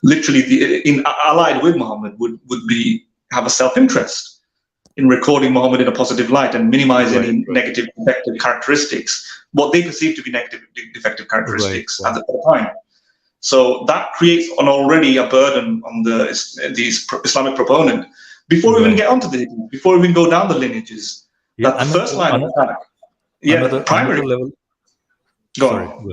literally allied with Muhammad would have a self-interest in recording Muhammad in a positive light and minimize any negative, defective characteristics, what they perceive to be negative, defective characteristics at the time. So that creates already a burden on the Islamic proponent before we even get onto before we even go down the lineages. That the first line of attack, primary level. Go Sorry, on.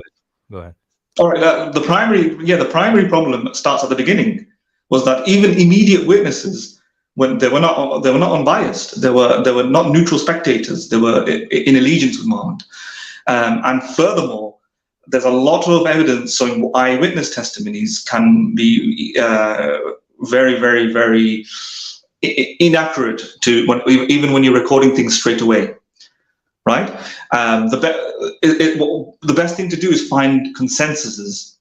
go ahead. All right. The primary problem starts at the beginning. Was that even immediate witnesses, when they were not unbiased, they were not neutral spectators. They were in allegiance with Muhammad, and furthermore, there's a lot of evidence showing eyewitness testimonies can be very, very, very inaccurate even when you're recording things straight away. Right? The best thing to do is find consensuses.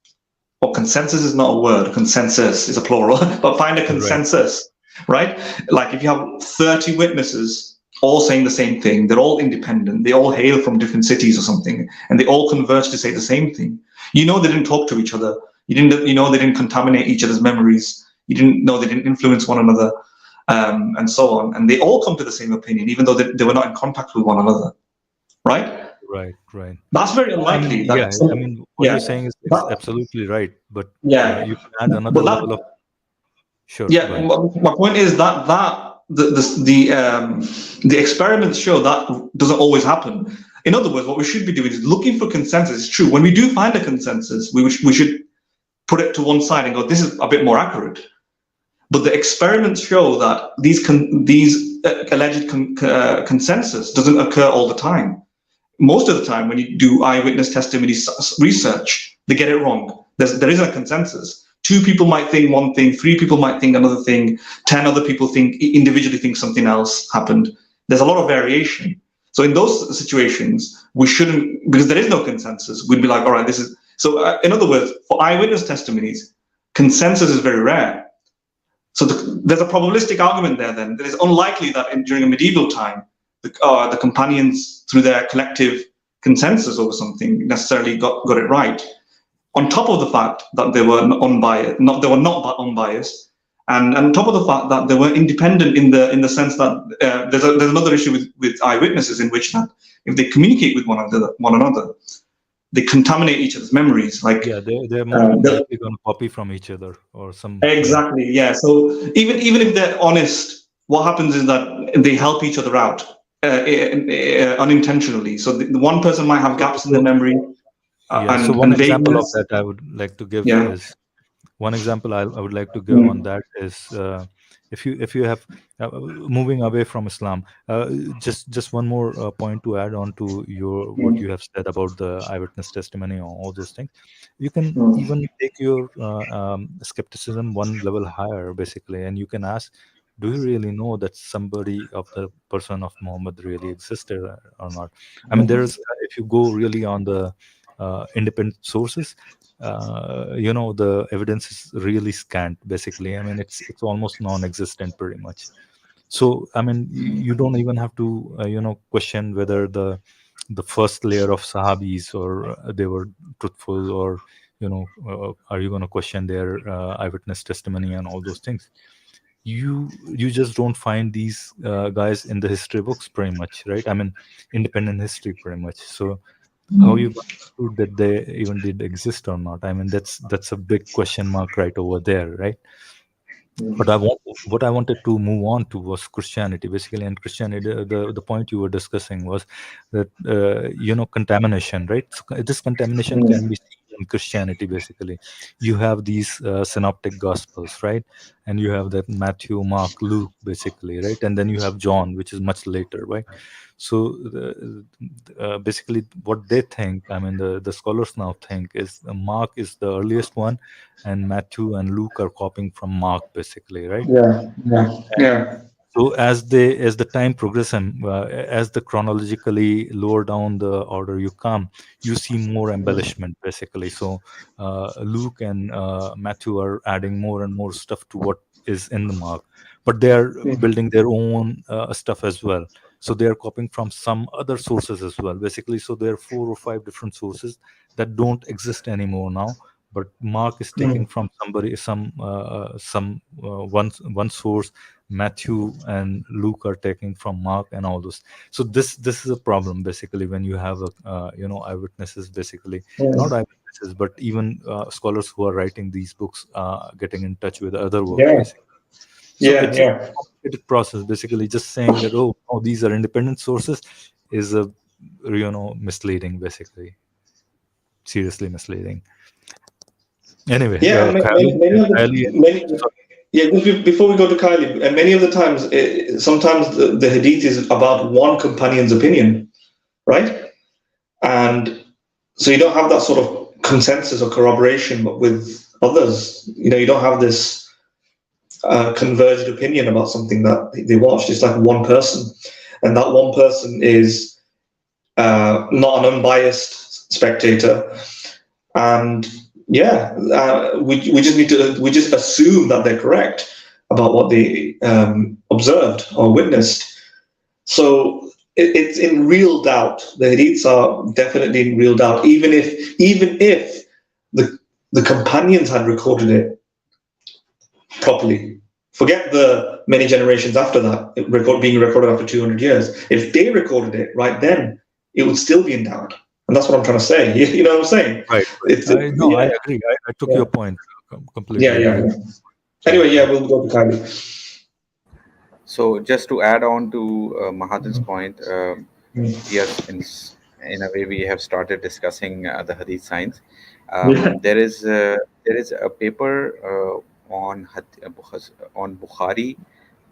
Or consensus is not a word. Consensus is a plural. But find a consensus, right? Like if you have 30 witnesses all saying the same thing, they're all independent, they all hail from different cities or something, and they all converge to say the same thing. They didn't talk to each other. They didn't contaminate each other's memories. They didn't influence one another, and so on. And they all come to the same opinion, even though they were not in contact with one another. Right? Right. That's very unlikely. What you're saying is absolutely right. But you can add another level of. Sure. Yeah, my point is that the experiments show that doesn't always happen. In other words, what we should be doing is looking for consensus. It's true. When we do find a consensus, we should put it to one side and go, this is a bit more accurate. But the experiments show that these alleged consensus doesn't occur all the time. Most of the time, when you do eyewitness testimony research, they get it wrong. There isn't a consensus. 2 people might think one thing, 3 people might think another thing, 10 other people individually think something else happened. There's a lot of variation. So in those situations, we shouldn't, because there is no consensus, we'd be like, all right, this is. So in other words, for eyewitness testimonies, consensus is very rare. So there's a probabilistic argument there then. It is unlikely that during a medieval time, the companions, through their collective consensus over something, necessarily got it right. On top of the fact that they were not unbiased, and on top of the fact that they were independent in the sense that there's another issue with eyewitnesses in which that if they communicate with one another, they contaminate each other's memories. They're more likely going to copy from each other or some. Exactly. Yeah. So even if they're honest, what happens is that they help each other out. Unintentionally, so the one person might have gaps in their memory. So one example of that I would like to give is one example I would like to give on that is if you have moving away from Islam, just one more point to add on to what you have said about the eyewitness testimony or all those things. You can even take your skepticism one level higher, basically, and you can ask, do you really know that somebody of the person of Muhammad really existed or not? I mean, if you go really on the independent sources, the evidence is really scant, basically. I mean, it's almost non-existent pretty much. So, I mean, you don't even have to, question whether the first layer of Sahabis or they were truthful or, are you going to question their eyewitness testimony and all those things? You just don't find these guys in the history books pretty much, right? I mean, independent history pretty much. So how you prove that they even did exist or not? I mean, that's a big question mark right over there, right? But what I wanted to move on to was Christianity, basically. And Christianity, the point you were discussing was that contamination, right? So this contamination can be seen in Christianity. Basically, you have these synoptic gospels, right? And you have that Matthew, Mark, Luke, basically, right? And then you have John, which is much later, right? So basically, what they think, I mean, the scholars now think, is Mark is the earliest one, and Matthew and Luke are copying from Mark, basically, right? Yeah, yeah, yeah. So as the time progresses, and as the chronologically lower down the order you come, you see more embellishment, basically. So Luke and Matthew are adding more and more stuff to what is in the Mark, but they are building their own stuff as well. So they are copying from some other sources as well, basically. So there are 4 or 5 different sources that don't exist anymore now, but Mark is taking from somebody, one source. Matthew and Luke are taking from Mark and all those. So this is a problem, basically, when you have eyewitnesses, basically, not eyewitnesses, but even scholars who are writing these books, getting in touch with other works, Yeah, basically. So yeah, it's a yeah. complicated process, basically. Just saying that these are independent sources is a misleading, basically, seriously misleading. Anyway, Yeah, many of the many. sorry. Yeah, just before we go to Kylie, many of the times, sometimes the hadith is about one companion's opinion, right? And so you don't have that sort of consensus or corroboration with others. You don't have this converged opinion about something that they watched. It's like one person, and that one person is not an unbiased spectator. And yeah, we just assume that they're correct about what they observed or witnessed. So it's in real doubt. The hadiths are definitely in real doubt, even if the companions had recorded it properly. Forget the many generations after that, being recorded after 200 years. If they recorded it right then, it would still be in doubt. And that's what I'm trying to say. You know what I'm saying? Right. I agree. I took your point. Completely agree. Anyway, we'll go to Kylie. So just to add on to Mahadan's point, yes, in a way we have started discussing the Hadith science. There is a paper on Bukhari,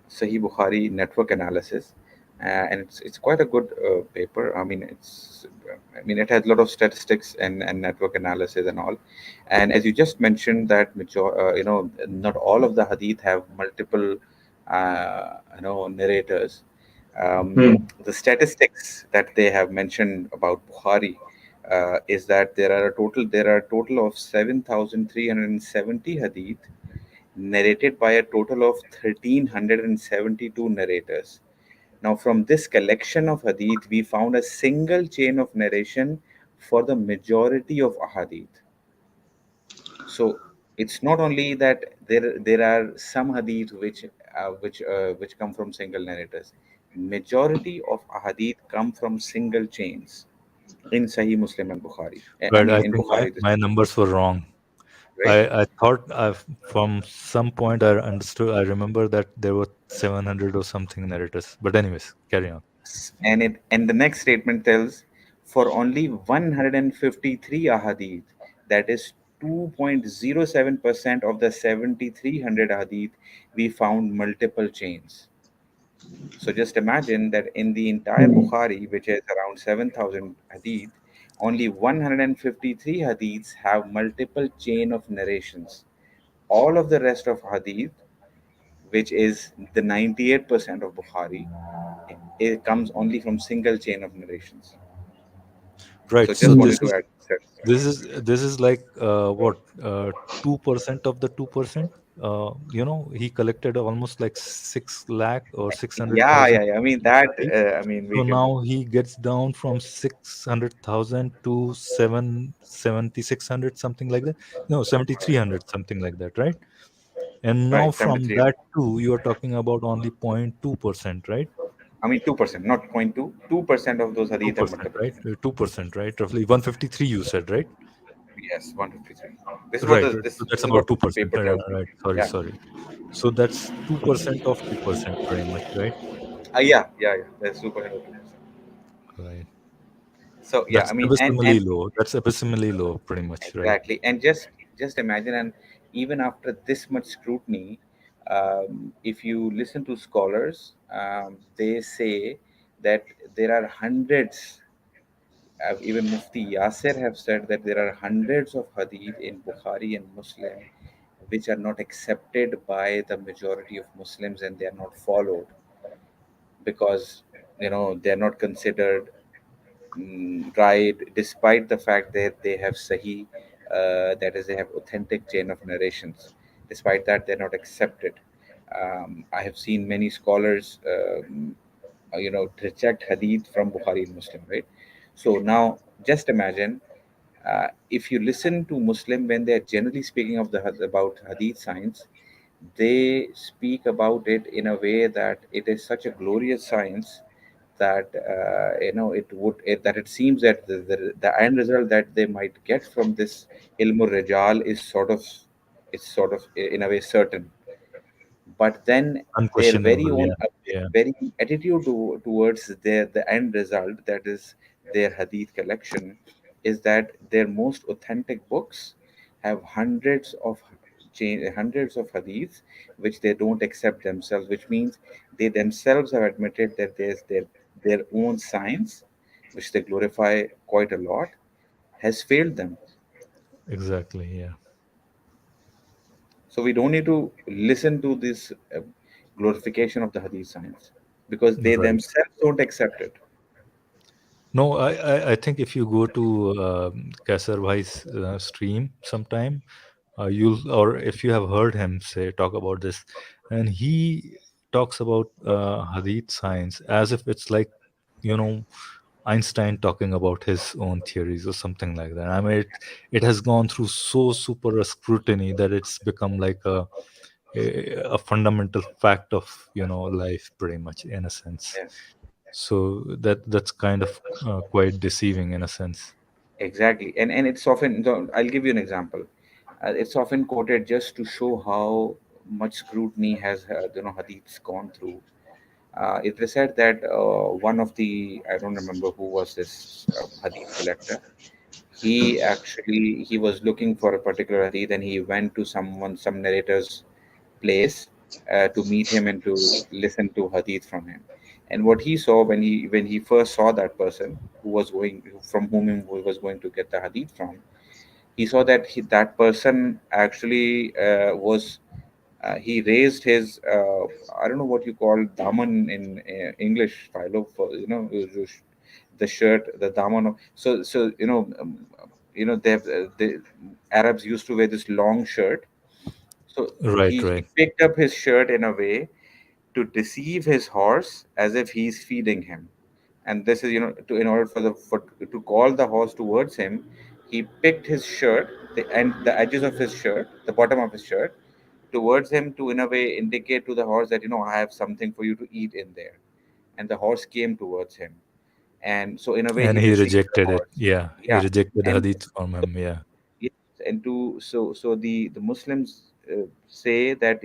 Sahih Bukhari network analysis, and it's quite a good paper. I mean, it has a lot of statistics and network analysis and all. And as you just mentioned that not all of the hadith have multiple narrators. The statistics that they have mentioned about Bukhari is that there are a total of 7,370 hadith narrated by a total of 1,372 narrators. Now, from this collection of hadith, we found a single chain of narration for the majority of ahadith. So it's not only that there are some hadith which come from single narrators. Majority of ahadith come from single chains in Sahih Muslim and Bukhari. But I In think Bukhari, my numbers were wrong. right? I thought from some point I understood. I remember that there were 700 or something narrators. But anyways, carry on. And the next statement tells for only 153 ahadith, that is 2.07% of the 7,300 hadith, we found multiple chains. So just imagine that in the entire Bukhari, which is around 7,000 hadith, only 153 hadiths have multiple chain of narrations. All of the rest of hadith, which is the 98% of Bukhari, it comes only from single chain of narrations. Right. So So just wanted to add that. this is like what 2% of the 2%. He collected almost like 6 lakh or Yeah, 600,000. yeah, yeah. I mean that. We So can. now he gets down from 600,000 to 7,600, something like that. No, 7,300, something like that, right? And now Right, from 73. that too, you are talking about only 0.2%, right? I mean 2%, not 0.2. 2% of those hadith have 2%, multiple right? chains. 2%, right? Roughly 153, you said, right? Yes, 153. This is what Right. the Right. this So this that's is what about the 2%. paper tells me. Right. Sorry. Yeah. Sorry. So that's 2% of 2%, pretty much, right? Yeah. That's super helpful. Right. So yeah, I That's mean, and abysmally low. That's abysmally low, pretty much, right? exactly, and just imagine, and even after this much scrutiny, if you listen to scholars, they say that there are hundreds. Even Mufti Yasser have said that there are hundreds of hadith in Bukhari and Muslim which are not accepted by the majority of Muslims, and they are not followed because they are not considered right, despite the fact that they have Sahih, that is, they have authentic chain of narrations. Despite that, they're not accepted. I have seen many scholars, reject Hadith from Bukhari and Muslim, right? So now, just imagine if you listen to Muslim when they are generally speaking about Hadith science, they speak about it in a way that it is such a glorious science that that it seems that the end result that they might get from this ilmu rijal is sort of in a way certain, but then their very Unquestionable. own Yeah. Yeah. very attitude towards the end result, that is their hadith collection, is that their most authentic books have hundreds of hadiths which they don't accept themselves, which means they themselves have admitted that there's their own science, which they glorify quite a lot, has failed them. Exactly. Yeah. So we don't need to listen to this glorification of the hadith science because they Right. themselves don't accept it. No, I think if you go to Kaisar Bhai's stream sometime, you'll, or if you have heard him say talk about this, and he talks about Hadith science as if it's like, you know, Einstein talking about his own theories or something like that. I mean, it has gone through so super a scrutiny that it's become like a fundamental fact of, life, pretty much, in a sense. Yeah, So that's kind of quite deceiving in a sense. exactly. And it's often, I'll give you an example. It's often quoted just to show how much scrutiny has hadiths gone through. It is said that one of the, I don't remember who was this hadith collector. He was looking for a particular hadith, and he went to some narrator's place to meet him and to listen to hadith from him. And what he saw when he first saw that person who was going from whom he was going to get the hadith from, he saw that that person actually was he raised his I don't know what you call daman in English, Philo, for the shirt, the daman. So they have the Arabs used to wear this long shirt. So Right, he right. picked up his shirt in a way to deceive his horse as if he's feeding him. And this is, in order to call the horse towards him, he picked his shirt, the edges of his shirt, the bottom of his shirt, towards him to, in a way, indicate to the horse that, I have something for you to eat in there. And the horse came towards him. And so, in a way, And he he deceived the rejected it. horse. Yeah, he Yeah. rejected And Hadith from him. Yeah. yes, and so the Muslims say that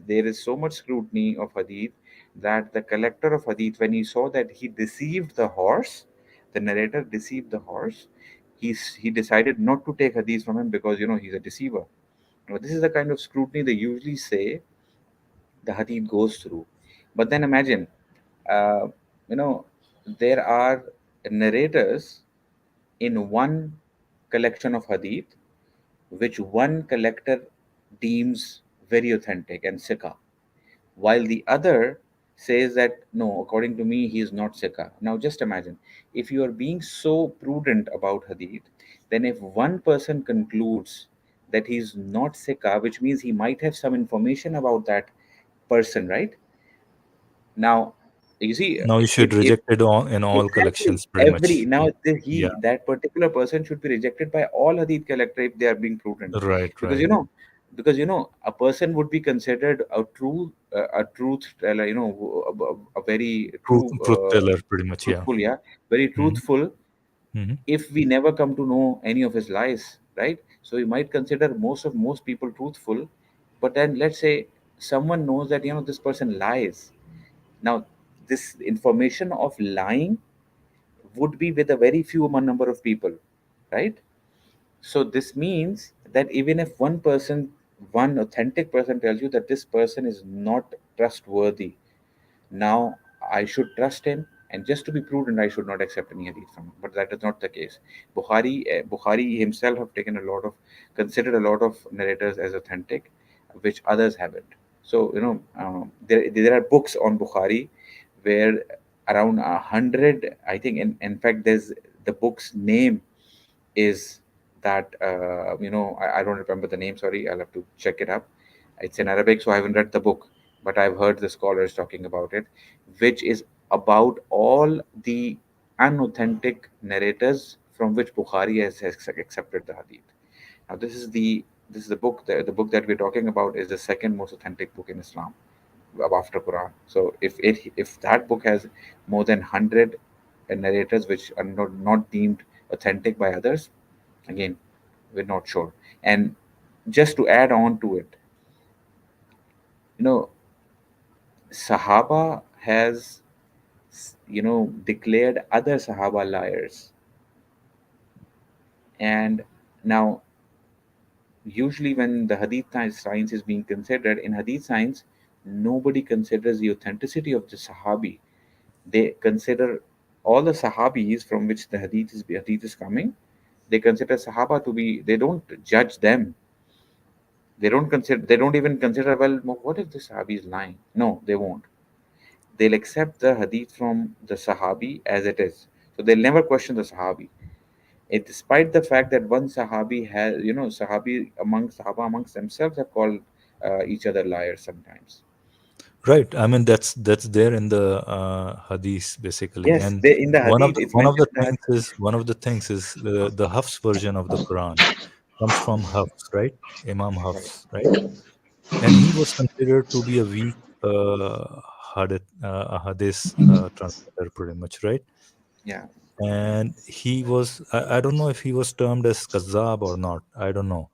there is so much scrutiny of hadith that the collector of hadith, when he saw that he deceived the horse, the narrator deceived the horse, he decided not to take hadith from him because he's a deceiver. Now, this is the kind of scrutiny they usually say the hadith goes through. But then imagine, uh, you know, there are narrators in one collection of hadith which one collector deems very authentic and sikha, while the other says that no, according to me, he is not sikha. Now, just imagine if you are being so prudent about hadith, then if one person concludes that he is not sikha, which means he might have some information about that person, right? Now, you see, Now you should if reject it all in all exactly collections, pretty every much. now Yeah. that particular person should be rejected by all hadith collector if they are being prudent, Right, because right. a person would be considered a truth teller, a very Truth teller, pretty much. Yeah. truthful, yeah, very Hmm. truthful, Hmm. if we never come to know any of his lies, right? So we might consider most people truthful, but then let's say someone knows that this person lies. Now, this information of lying would be with a very few number of people, right? So this means that even if one authentic person tells you that this person is not trustworthy, now I should trust him, and just to be prudent, I should not accept any hadith from him. But that is not the case. Bukhari himself have considered a lot of narrators as authentic, which others haven't. So there are books on Bukhari where around 100, I think. In fact, there's the book's name is that I don't remember the name. Sorry, I'll have to check it up. It's in Arabic, so I haven't read the book, but I've heard the scholars talking about it, which is about all the unauthentic narrators from which Bukhari has accepted the hadith. Now, this is the book. The book that we're talking about is the second most authentic book in Islam after Quran. So if that book has more than 100 narrators which are not deemed authentic by others, again, we're not sure. And just to add on to it, you know, Sahaba has declared other Sahaba liars. And now, usually when the Hadith science is being considered, in Hadith science, nobody considers the authenticity of the Sahabi. They consider all the Sahabis from which the hadith is coming. They consider Sahaba to be. They don't judge them. They don't consider. They don't even consider. Well, what if the Sahabi is lying? No, they won't. They'll accept the hadith from the Sahabi as it is. So they'll never question the Sahabi. Despite the fact that one Sahabi has, Sahaba amongst themselves have called each other liars sometimes. Right. I mean, that's there in the hadith basically, Yes, and they, in the hadith it's mentioned that. one of the things is the Hafs version of the Quran comes from Hafs, right? Imam Hafs, right? And he was considered to be a weak hadith translator, pretty much, right? Yeah. And he was, I don't know if he was termed as Kazab or not. I don't know,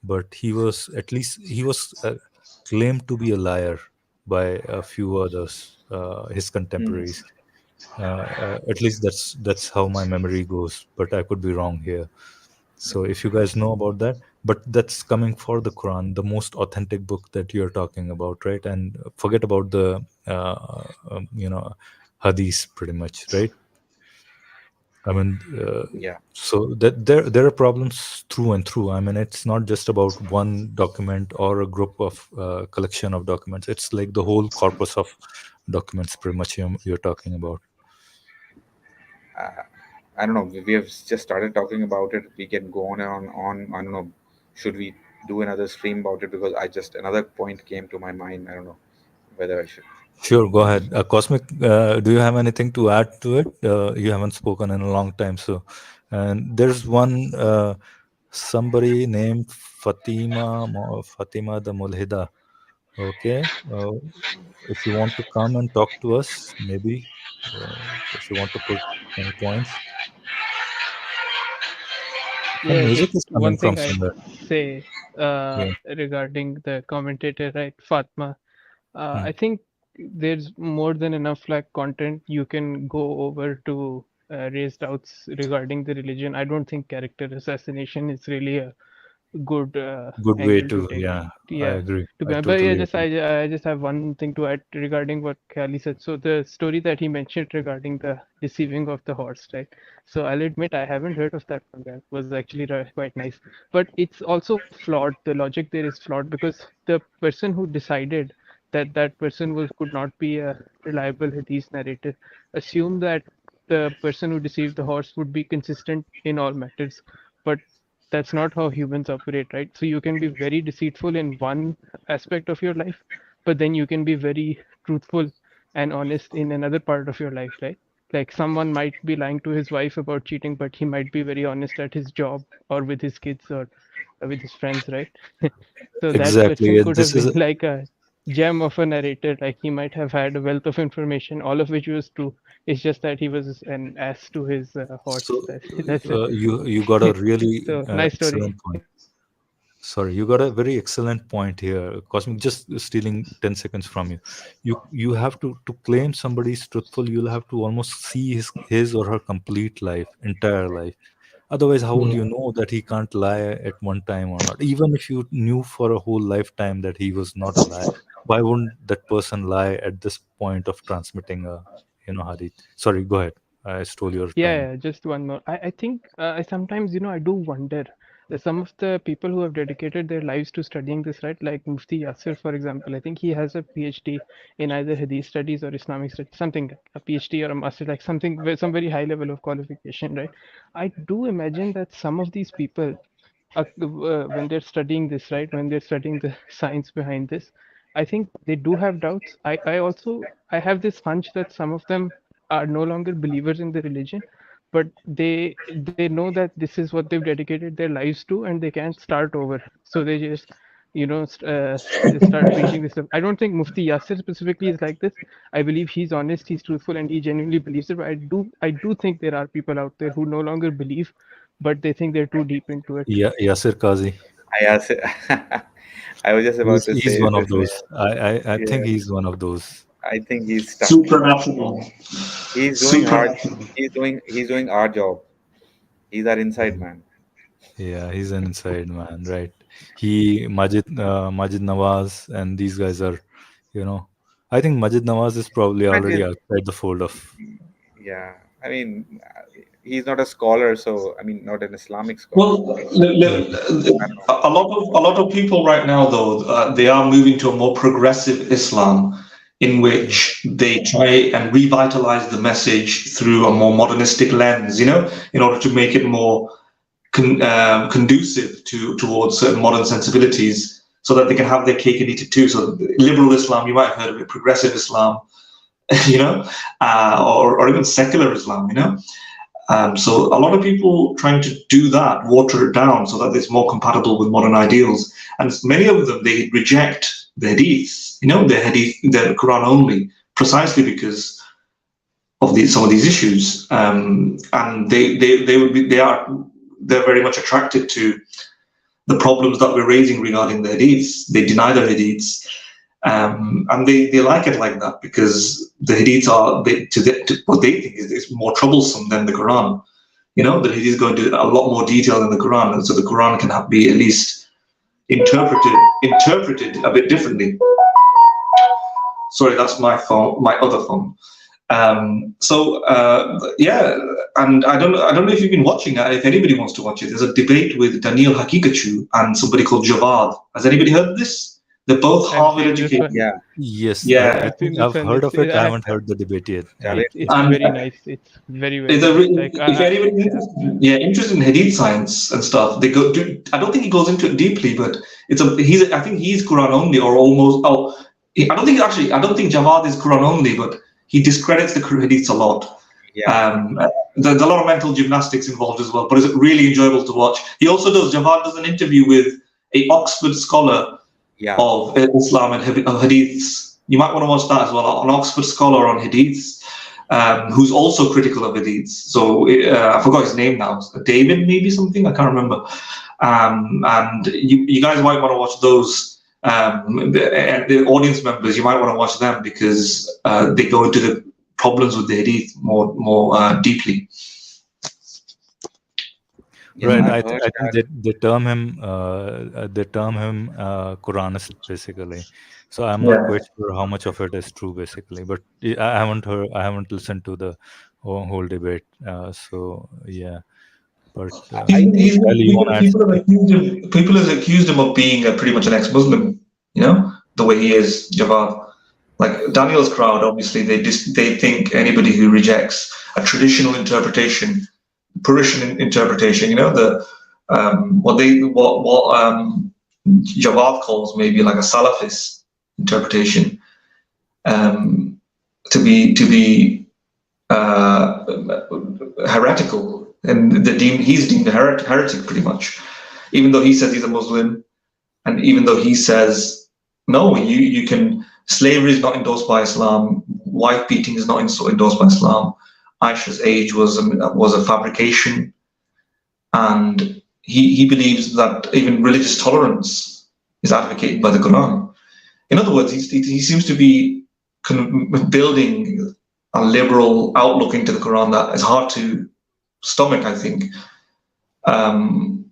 but he was, at least he was claimed to be a liar by a few others, his Hmm. contemporaries. At least that's how my memory goes, but I could be wrong here. So if you guys know about that, but that's coming for the Quran, the most authentic book that you're talking about, right? And forget about the hadith, pretty much, right? I mean, Yeah. so that there are problems through and through. I mean, it's not just about one document or a group of collection of documents. It's like the whole corpus of documents, pretty much you're talking about. uh, I don't know. We have just started talking about it. We can go on and on. I don't know. Should we do another stream about it? Because another point came to my mind. I don't know whether I should. Sure, go ahead. Cosmic, do you have anything to add to it? You haven't spoken in a long time, so. And there's one somebody named Fatima the Mulhida. Okay, if you want to come and talk to us, maybe if you want to put some points. Some Yeah, music just is coming one from thing I'd somewhere. say Yeah. regarding the commentator, right, Fatma. Hmm. I think there's more than enough like content you can go over to raise doubts regarding the religion. I don't think character assassination is really a good Good way angle to to, take. yeah, I Yeah, agree. to I be, but yeah, totally just agree. I just have one thing to add regarding what Khali said. So the story that he mentioned regarding the deceiving of the horse, right? So I'll admit I haven't heard of that one. That was actually quite nice, but it's also flawed. The logic there is flawed because the person who decided that that person was could not be a reliable hadith narrator assumed that the person who deceived the horse would be consistent in all matters, but that's not how humans operate, right? So you can be very deceitful in one aspect of your life, but then you can be very truthful and honest in another part of your life, right? Like someone might be lying to his wife about cheating, but he might be very honest at his job or with his kids or with his friends, right? So that person Exactly. could have This is been like a gem of a narrator, like he might have had a wealth of information, all of which was true. It's just that he was an ass to his horse. so That's it. you got a really So nice story. excellent point. Sorry, you got a very excellent point here, Cosmic. Just stealing 10 seconds from you. You have to claim somebody is truthful. You'll have to almost see his or her complete life, entire life. Otherwise, how would you know that he can't lie at one time or not? Even if you knew for a whole lifetime that he was not a liar, why wouldn't that person lie at this point of transmitting a, hadith? Sorry, go ahead. I stole your time. Yeah, just one more. I think I sometimes, I do wonder that some of the people who have dedicated their lives to studying this, right? Like Mufti Yasir, for example. I think he has a PhD in either Hadith studies or Islamic studies, something, a PhD or a master, like something, some very high level of qualification, right? I do imagine that some of these people, when they're studying this, right? When they're studying the science behind this, I think they do have doubts. I have this hunch that some of them are no longer believers in the religion, but they know that this is what they've dedicated their lives to, and they can't start over. So they just start preaching this stuff. I don't think Mufti Yasir specifically is like this. I believe he's honest, he's truthful, and he genuinely believes it. But I do think there are people out there who no longer believe, but they think they're too deep into it. Yeah, Yasir Qazi. I was just about to He's say one of this. those. I think Yeah, he's one of those. I think he's stuck. Supernatural. He's doing our Supernatural. he's doing our job. He's our inside man. Yeah, he's an inside man, right? Majid Nawaz, and these guys are, I think Majid Nawaz is probably already Imagine, outside the fold of. yeah. I mean, he's not a scholar, so I mean, not an Islamic scholar. Well, I don't know. a lot of people right now, though, they are moving to a more progressive Islam, in which they try and revitalize the message through a more modernistic lens, in order to make it more conducive towards certain modern sensibilities, so that they can have their cake and eat it too. So liberal Islam, you might have heard of it, progressive Islam, or even secular Islam, So a lot of people trying to do that, water it down so that it's more compatible with modern ideals. And many of them, they reject the Hadith, the Quran only, precisely because of some of these issues. And they're very much attracted to the problems that we're raising regarding the Hadiths. They deny the Hadiths. And they like it like that, because the Hadiths are, what they think is more troublesome than the Quran. The Hadith go into a lot more detail than the Quran, and so the Quran can be at least interpreted a bit differently. Sorry, that's my phone, my other phone. Yeah, and I don't know if you've been watching it. If anybody wants to watch it, there's a debate with Danial Haqiqatjou and somebody called Javed. Has anybody heard of this? They're both Harvard educated. Yeah, Yes, Yeah. I think I've heard of it. I haven't heard the debate yet. Javed. It's And very nice. It's very if like anybody's interested in Hadith science and stuff, they go. I don't think he goes into it deeply, but I think he's Quran only, or almost. I don't think Javed is Quran only, but he discredits the Hadiths a lot. Yeah. There's a lot of mental gymnastics involved as well, but it's really enjoyable to watch. Javed does an interview with a Oxford scholar of Islam and Hadiths. You might want to watch that as well. An Oxford scholar on Hadiths, who's also critical of Hadiths. So I forgot his name now. David, maybe something. I can't remember. And you guys might want to watch those. The audience members, you might want to watch them, because they go into the problems with the Hadith more deeply. Right, I think they term him Quranist, basically. So I'm not quite sure how much of it is true, basically. But I haven't listened to the whole debate. So yeah, but people have accused him of being pretty much an ex-Muslim. The way he is, Javed. Like Daniel's crowd, obviously, they think anybody who rejects a traditional interpretation, Purushan interpretation, what Javed calls maybe like a Salafist interpretation, to be heretical, and he's deemed a heretic pretty much, even though he says he's a Muslim, and even though he says no, you can. Slavery is not endorsed by Islam. Wife beating is not endorsed by Islam. Aisha's age was a fabrication, and he believes that even religious tolerance is advocated by the Quran. In other words, he seems to be building a liberal outlook into the Quran that is hard to stomach, I think.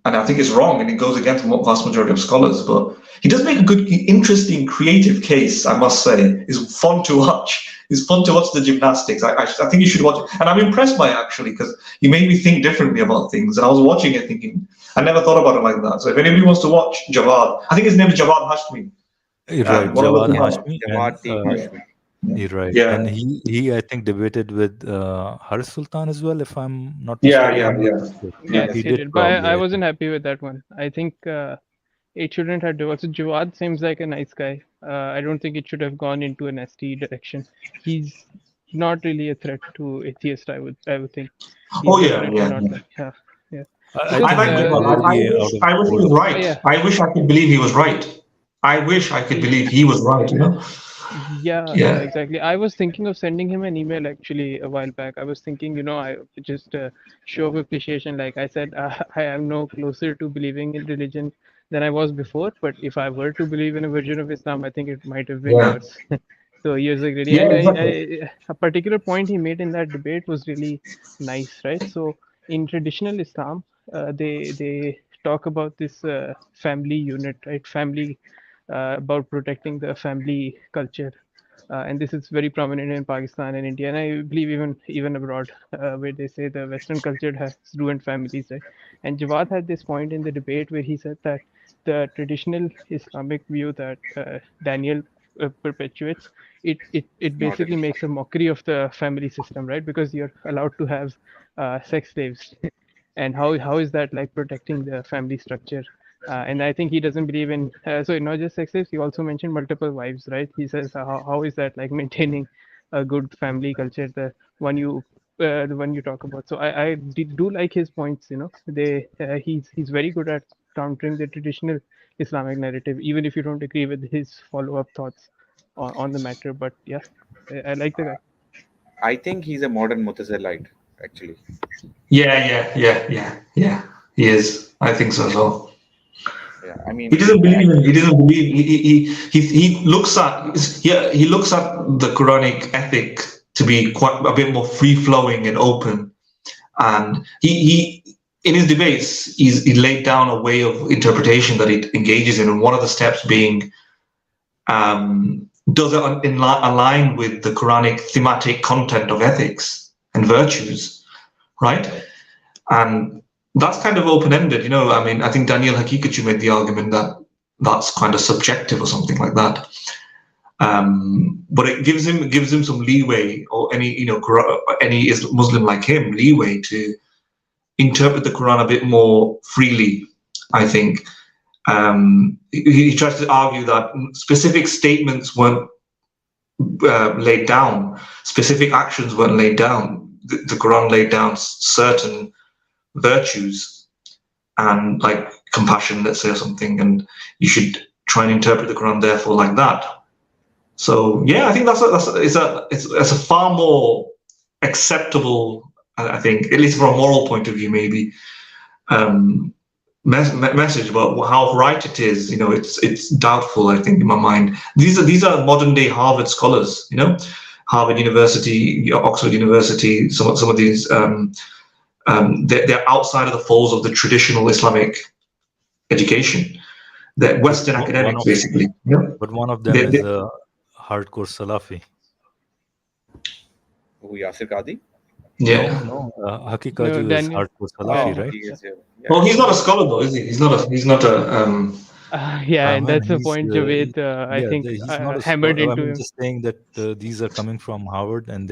And I think it's wrong, and it goes against what vast majority of scholars. But he does make a good, interesting, creative case, I must say. It's fun to watch. It's fun to watch the gymnastics. I think you should watch it. And I'm impressed by it, actually, because he made me think differently about things. And I was watching it thinking, I never thought about it like that. So if anybody wants to watch Javed, I think his name is Javed Hashmi. Right, Javed Hashmi. Hashmi. You're right. Yeah. And he I think debated with Haris Sultan as well, if I'm not Yeah. Yes, He he did did. But probably, I I wasn't happy with that one. I think it shouldn't have developed. So Jawad seems like a nice guy. I don't think it should have gone into an ST direction. He's not really a threat to atheist, I would think. Oh, He's yeah, definitely yeah, not yeah. that. Yeah. I Because, I like think Javed. I wish he was right. Yeah. I wish I could believe he was right. I wish I could believe he was right, you know? Yeah, exactly. I was thinking of sending him an email actually a while back. I was thinking, I just show of appreciation. Like I said, I am no closer to believing in religion than I was before. But if I were to believe in a version of Islam, I think it might have been Yeah. yours. So here's a really, Yeah, and exactly. a particular point he made in that debate was really nice, right? So in traditional Islam, they talk about this family unit, right? Family, about protecting the family culture, and this is very prominent in Pakistan and India, and I believe even abroad, where they say the Western culture has ruined families, right? And Jawad had this point in the debate where he said that the traditional Islamic view that Daniel perpetuates, it basically makes a mockery of the family system, right? Because you're allowed to have sex slaves. And how is that like protecting the family structure? And I think he doesn't believe in so not just sex slaves. He also mentioned multiple wives, right? He says how is that like maintaining a good family culture, the one you talk about. So I do like his points. He's very good at countering the traditional Islamic narrative, even if you don't agree with his follow-up thoughts on the matter. But yeah, I like the guy. I think he's a modern Mutazilite, actually. Yeah. He is. I think so as well. Yeah, I mean, He doesn't believe in. He doesn't believe. He looks at. Yeah, he looks at the Quranic ethic to be quite a bit more free flowing and open, and he in his debates he laid down a way of interpretation that he engages in, and one of the steps being, does it align with the Quranic thematic content of ethics and virtues, right? And that's kind of open-ended, I mean, I think Danial Haqiqatjou made the argument that that's kind of subjective or something like that. But it gives him some leeway, or any Muslim like him, leeway to interpret the Quran a bit more freely, I think. He tries to argue that specific statements weren't laid down, specific actions weren't laid down. The Quran laid down certain virtues, and like compassion, let's say, or something, and you should try and interpret the Quran therefore like that. So yeah, I think it's a far more acceptable, I think, at least from a moral point of view, maybe, message. But how right it is, it's doubtful, I think, in my mind. These are modern day Harvard scholars, Harvard University, Oxford University. Some of these. They're outside of the folds of the traditional Islamic education. They're Western academics, basically. But one of them is a hardcore Salafi. Who, Yasir Qadi? Yeah. No, Haqiqatjou is Daniel. hardcore Salafi, right? He is, yeah. Well, he's not a scholar, though, is he? He's not a. Yeah, I and mean, that's the he's, point Javed, I think, he's not a hammered scholar. into I'm him. just saying that these are coming from Harvard, and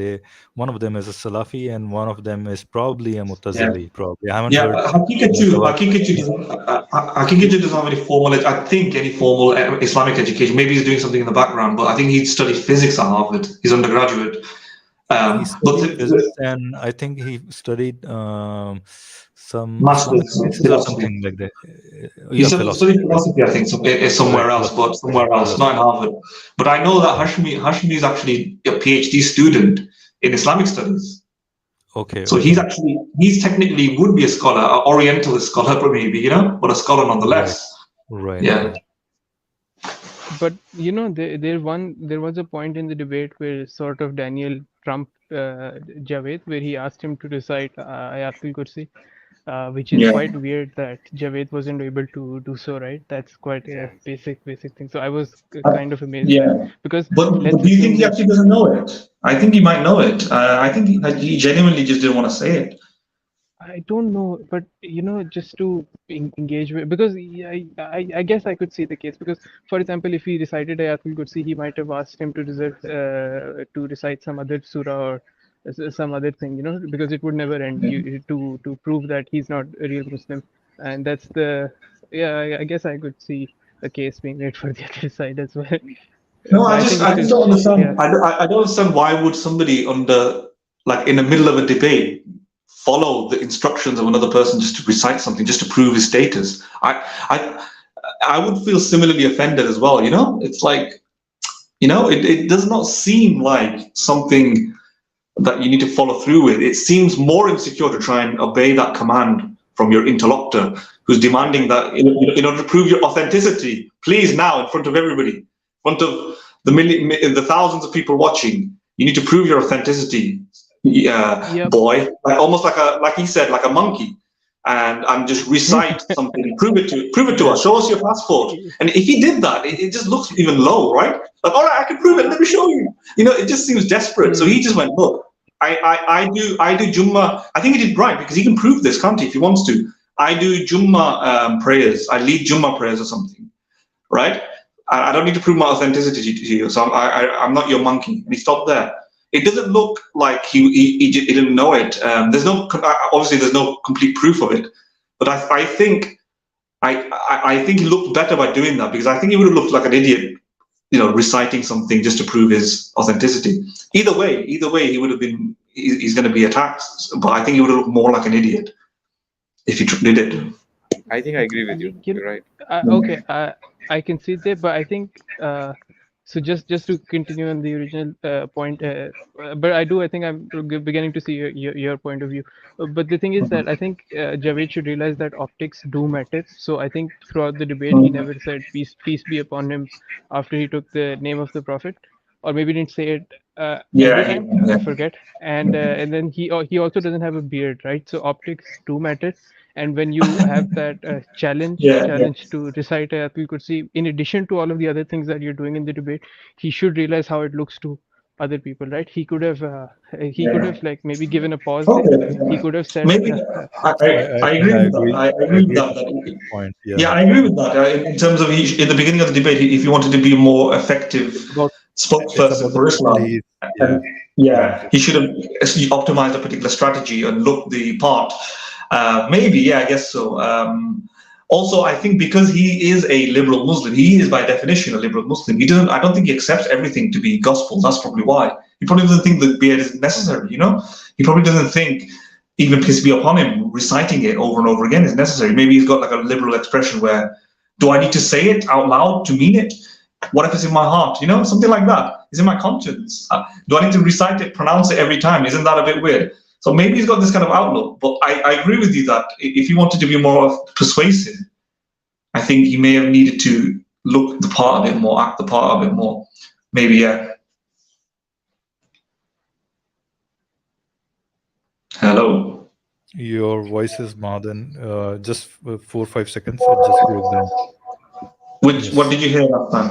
one of them is a Salafi, and one of them is probably a Mutazili. Probably, I haven't heard. Haqiqatjou doesn't have any formal, I think, any formal Islamic education. Maybe he's doing something in the background, but I think he studied physics at Harvard. He's undergraduate. He studied physics, and I think he studied some Masters or something like that. He studied philosophy, I think, somewhere else, not in Harvard. But I know that Hashmi is actually a PhD student in Islamic studies. Okay. So Okay. he's technically would be a scholar, an Orientalist scholar, but maybe, you know, but a scholar nonetheless. Right. Yeah. Right. But you know, there was a point in the debate where sort of Daniel trumped Javed, where he asked him to recite Ayatul Kursi, which is Yeah. quite weird that Javed wasn't able to do so, right? That's quite a basic thing. So I was kind of amazed by it, Yeah. because But let's do you think assume he that actually doesn't know it? I think he might know it. I think he genuinely just didn't want to say it. I don't know, but you know, just to engage with, because I guess I could see the case, because for example, if he recited Ayatul Kursi, he might have asked him to recite some other surah or some other thing, you know, because it would never end. To prove that he's not a real Muslim, and that's the yeah. I guess I could see a case being made for the other side as well. No, But I think I it's just just don't yeah. understand. I don't understand why would somebody like in the middle of a debate follow the instructions of another person just to recite something just to prove his status. I I would feel similarly offended as well. You know, it's like, you know, it does not seem like something that you need to follow through with. It seems more insecure to try and obey that command from your interlocutor who's demanding that in order to prove your authenticity, please now in front of everybody, in front of the thousands of people watching, you need to prove your authenticity, Yep. boy. Like almost like he said, like a monkey. And just recite something, prove it to Yeah. us, show us your passport. And if he did that, it just looks even low, right? Like, all right, I can prove it, let me show you. You know, it just seems desperate. So he just went, look, I do Jummah. I think he did right because he can prove this, can't he, if he wants to. I do Jummah prayers. I lead Jummah prayers or something, right? I don't need to prove my authenticity to you. So I'm not your monkey. And he stopped there. It doesn't look like he didn't know it. There's no obviously there's no complete proof of it, but I think I think he looked better by doing that because I think he would have looked like an idiot, you know, reciting something just to prove his authenticity. Either way, he would have been. He's going to be attacked, but I think he would have looked more like an idiot if he did it. I think I agree with you. You You're right. okay, I can see that, but I think so. Just to continue on the original point, but I think I'm beginning to see your point of view. But the thing is that I think Javed should realize that optics do matter. So I think throughout the debate, he never said peace be upon him after he took the name of the prophet, or maybe didn't say it every Yeah, time. yeah, I forget. And then he also doesn't have a beard, right? So optics do matter. And when you have that yeah, yeah. challenge to recite Ayatul Kursi, in addition to all of the other things that you're doing in the debate, he should realize how it looks to other people, right? He could Yeah. have like maybe given a pause there. Okay. He could have said, Maybe I I think agree I with that. agree. I I agree with agree that. with that point. Yeah, Yeah. I agree with that. In terms of in the beginning of the debate, if he wanted to be a more effective About it's spokesperson about the for Islam, belief. Yeah. and yeah, Exactly. he should have optimized a particular strategy and looked the part. Maybe, yeah, I guess so. Also, I think because he is a liberal Muslim, he is by definition a liberal Muslim. He doesn't. I don't think he accepts everything to be gospel. That's probably why. He probably doesn't think that beard is necessary. You know, he probably doesn't think even peace be upon him reciting it over and over again is necessary. Maybe he's got like a liberal expression where, do I need to say it out loud to mean it? What if it's in my heart? You know, something like that. It's in my conscience. Do I need to recite it, pronounce it every time? Isn't that a bit weird? So maybe he's got this kind of outlook. But I agree with you that if he wanted to be more persuasive, I think he may have needed to look the part a bit more, act the part a bit more. Maybe, yeah. Hello. Your voice is Madan. Just 4 or 5 seconds. It just broke down. What Yes. did you hear last time?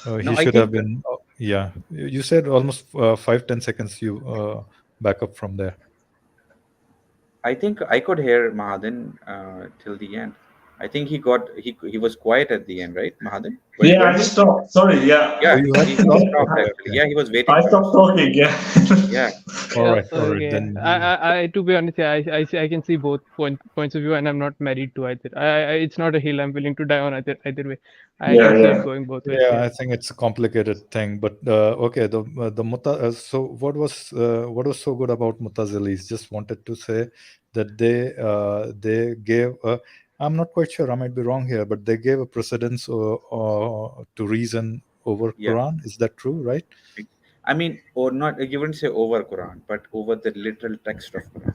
No, He I should think have been. Yeah. You said almost 5-10 seconds. You back up from there. I think I could hear Mahadan till the end. I think he was quiet at the end, right, Mahadan? Yeah, I just stopped. Sorry, yeah. Yeah, Oh, you had he stopped. stopped Okay. actually. Yeah, he was waiting I for stopped us. talking, yeah. Yeah. All right. All right. Okay. Then. I to be honest, yeah, I can see both points of view, and I'm not married to either. It's not a hill I'm willing to die on either way. I Yeah, can see it yeah. going both ways. Yeah, Yeah. I think it's a complicated thing, but okay. So what was so good about Mutazilis? Just wanted to say that they gave I'm not quite sure. I might be wrong here, but they gave a precedence to reason over Yeah. Quran. Is that true? Right? I mean, or not, you wouldn't say over Quran, but over the literal text of Quran.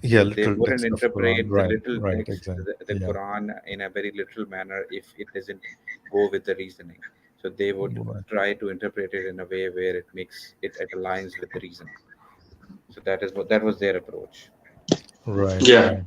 Yeah, So they literal wouldn't text of Quran. interpret the Right, literal right, text, exactly. the Yeah. Quran, in a very literal manner if it doesn't go with the reasoning. So they would Right. try to interpret it in a way where it aligns with the reason. So that was their approach. Right, Yeah. right.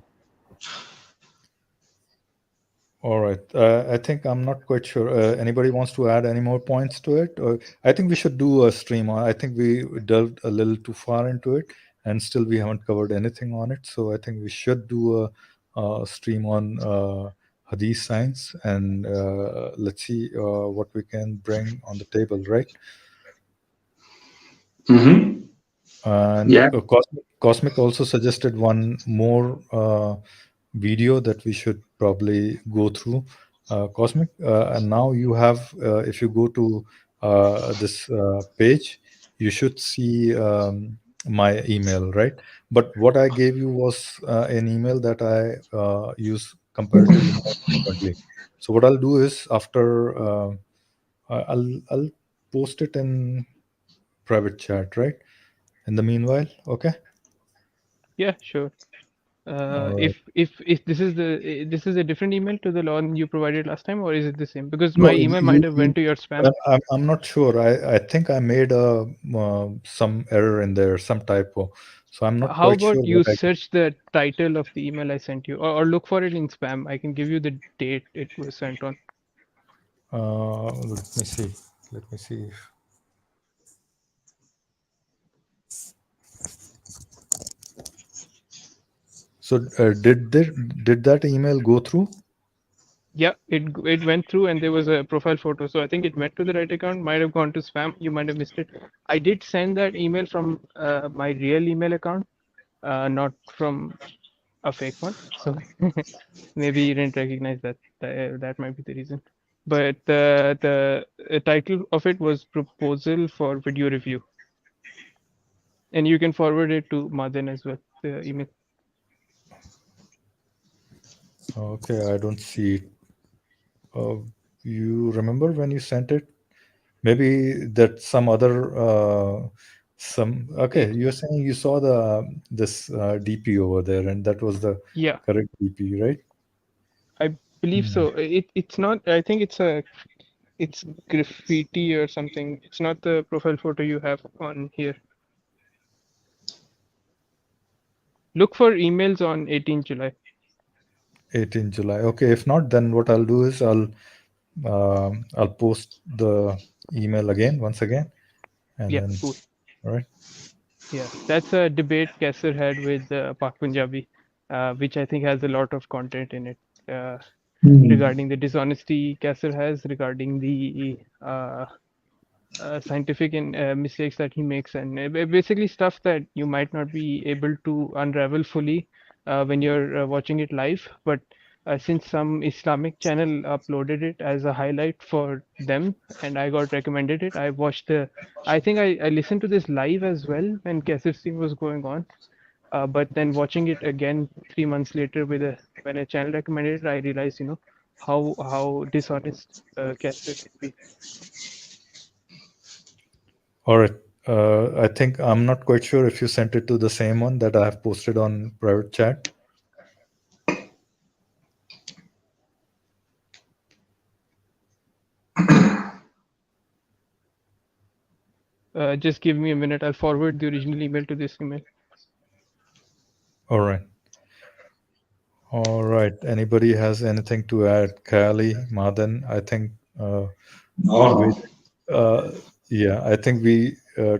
All right. I think I'm not quite sure. Anybody wants to add any more points to it? Or I think we should do a stream on. I think we delved a little too far into it, and still we haven't covered anything on it. So I think we should do a stream on Hadith science, and let's see what we can bring on the table, right? Mm-hmm. And Yeah. Cosmic also suggested one more video that we should probably go through. Cosmic, and now you have, if you go to this page, you should see my email, right? But what I gave you was an email that I use comparatively more frequently. So what I'll do is after I'll post it in private chat, right? In the meanwhile, okay. Yeah, sure. All right. If this is a different email to the one you provided last time, or is it the same? Because No, my email might have went to your spam. I'm not sure. I think I made a some error in there, some typo. So I'm not How quite sure about you what I. search the title of the email I sent you, or look for it in spam? I can give you the date it was sent on. Let me see. Let me see. So did that email go through? Yeah, it went through, and there was a profile photo. So I think it went to the right account. Might have gone to spam. You might have missed it. I did send that email from my real email account, not from a fake one. So maybe you didn't recognize that. That might be the reason. But the title of it was proposal for video review, and you can forward it to Madan as well. The email. Okay, I don't see it. You remember when you sent it? Maybe that some other some. Okay, you're saying you saw this DP over there, and that was the Yeah, correct DP, right? I believe so. It's not. I think it's graffiti or something. It's not the profile photo you have on here. Look for emails on 18 July. 18 July. Okay, if not, then what I'll do is I'll post the email again once again, and Yeah, then cool. all right. Yeah, that's a debate Kassar had with Pak Punjabi, which I think has a lot of content in it regarding the dishonesty Kassar has, regarding the scientific and mistakes that he makes, and basically stuff that you might not be able to unravel fully when you're watching it live. But since some Islamic channel uploaded it as a highlight for them, and I got recommended it, I watched I think I listened to this live as well when Kassir's thing was going on. But then watching it again 3 months later when a channel recommended it, I realized, how dishonest Kassir can be. All right. I think I'm not quite sure if you sent it to the same one that I have posted on private chat. Just give me a minute. I'll forward the original email to this email. All right. All right. Anybody has anything to add? Kali, Madan, I think. No. Yeah, I think we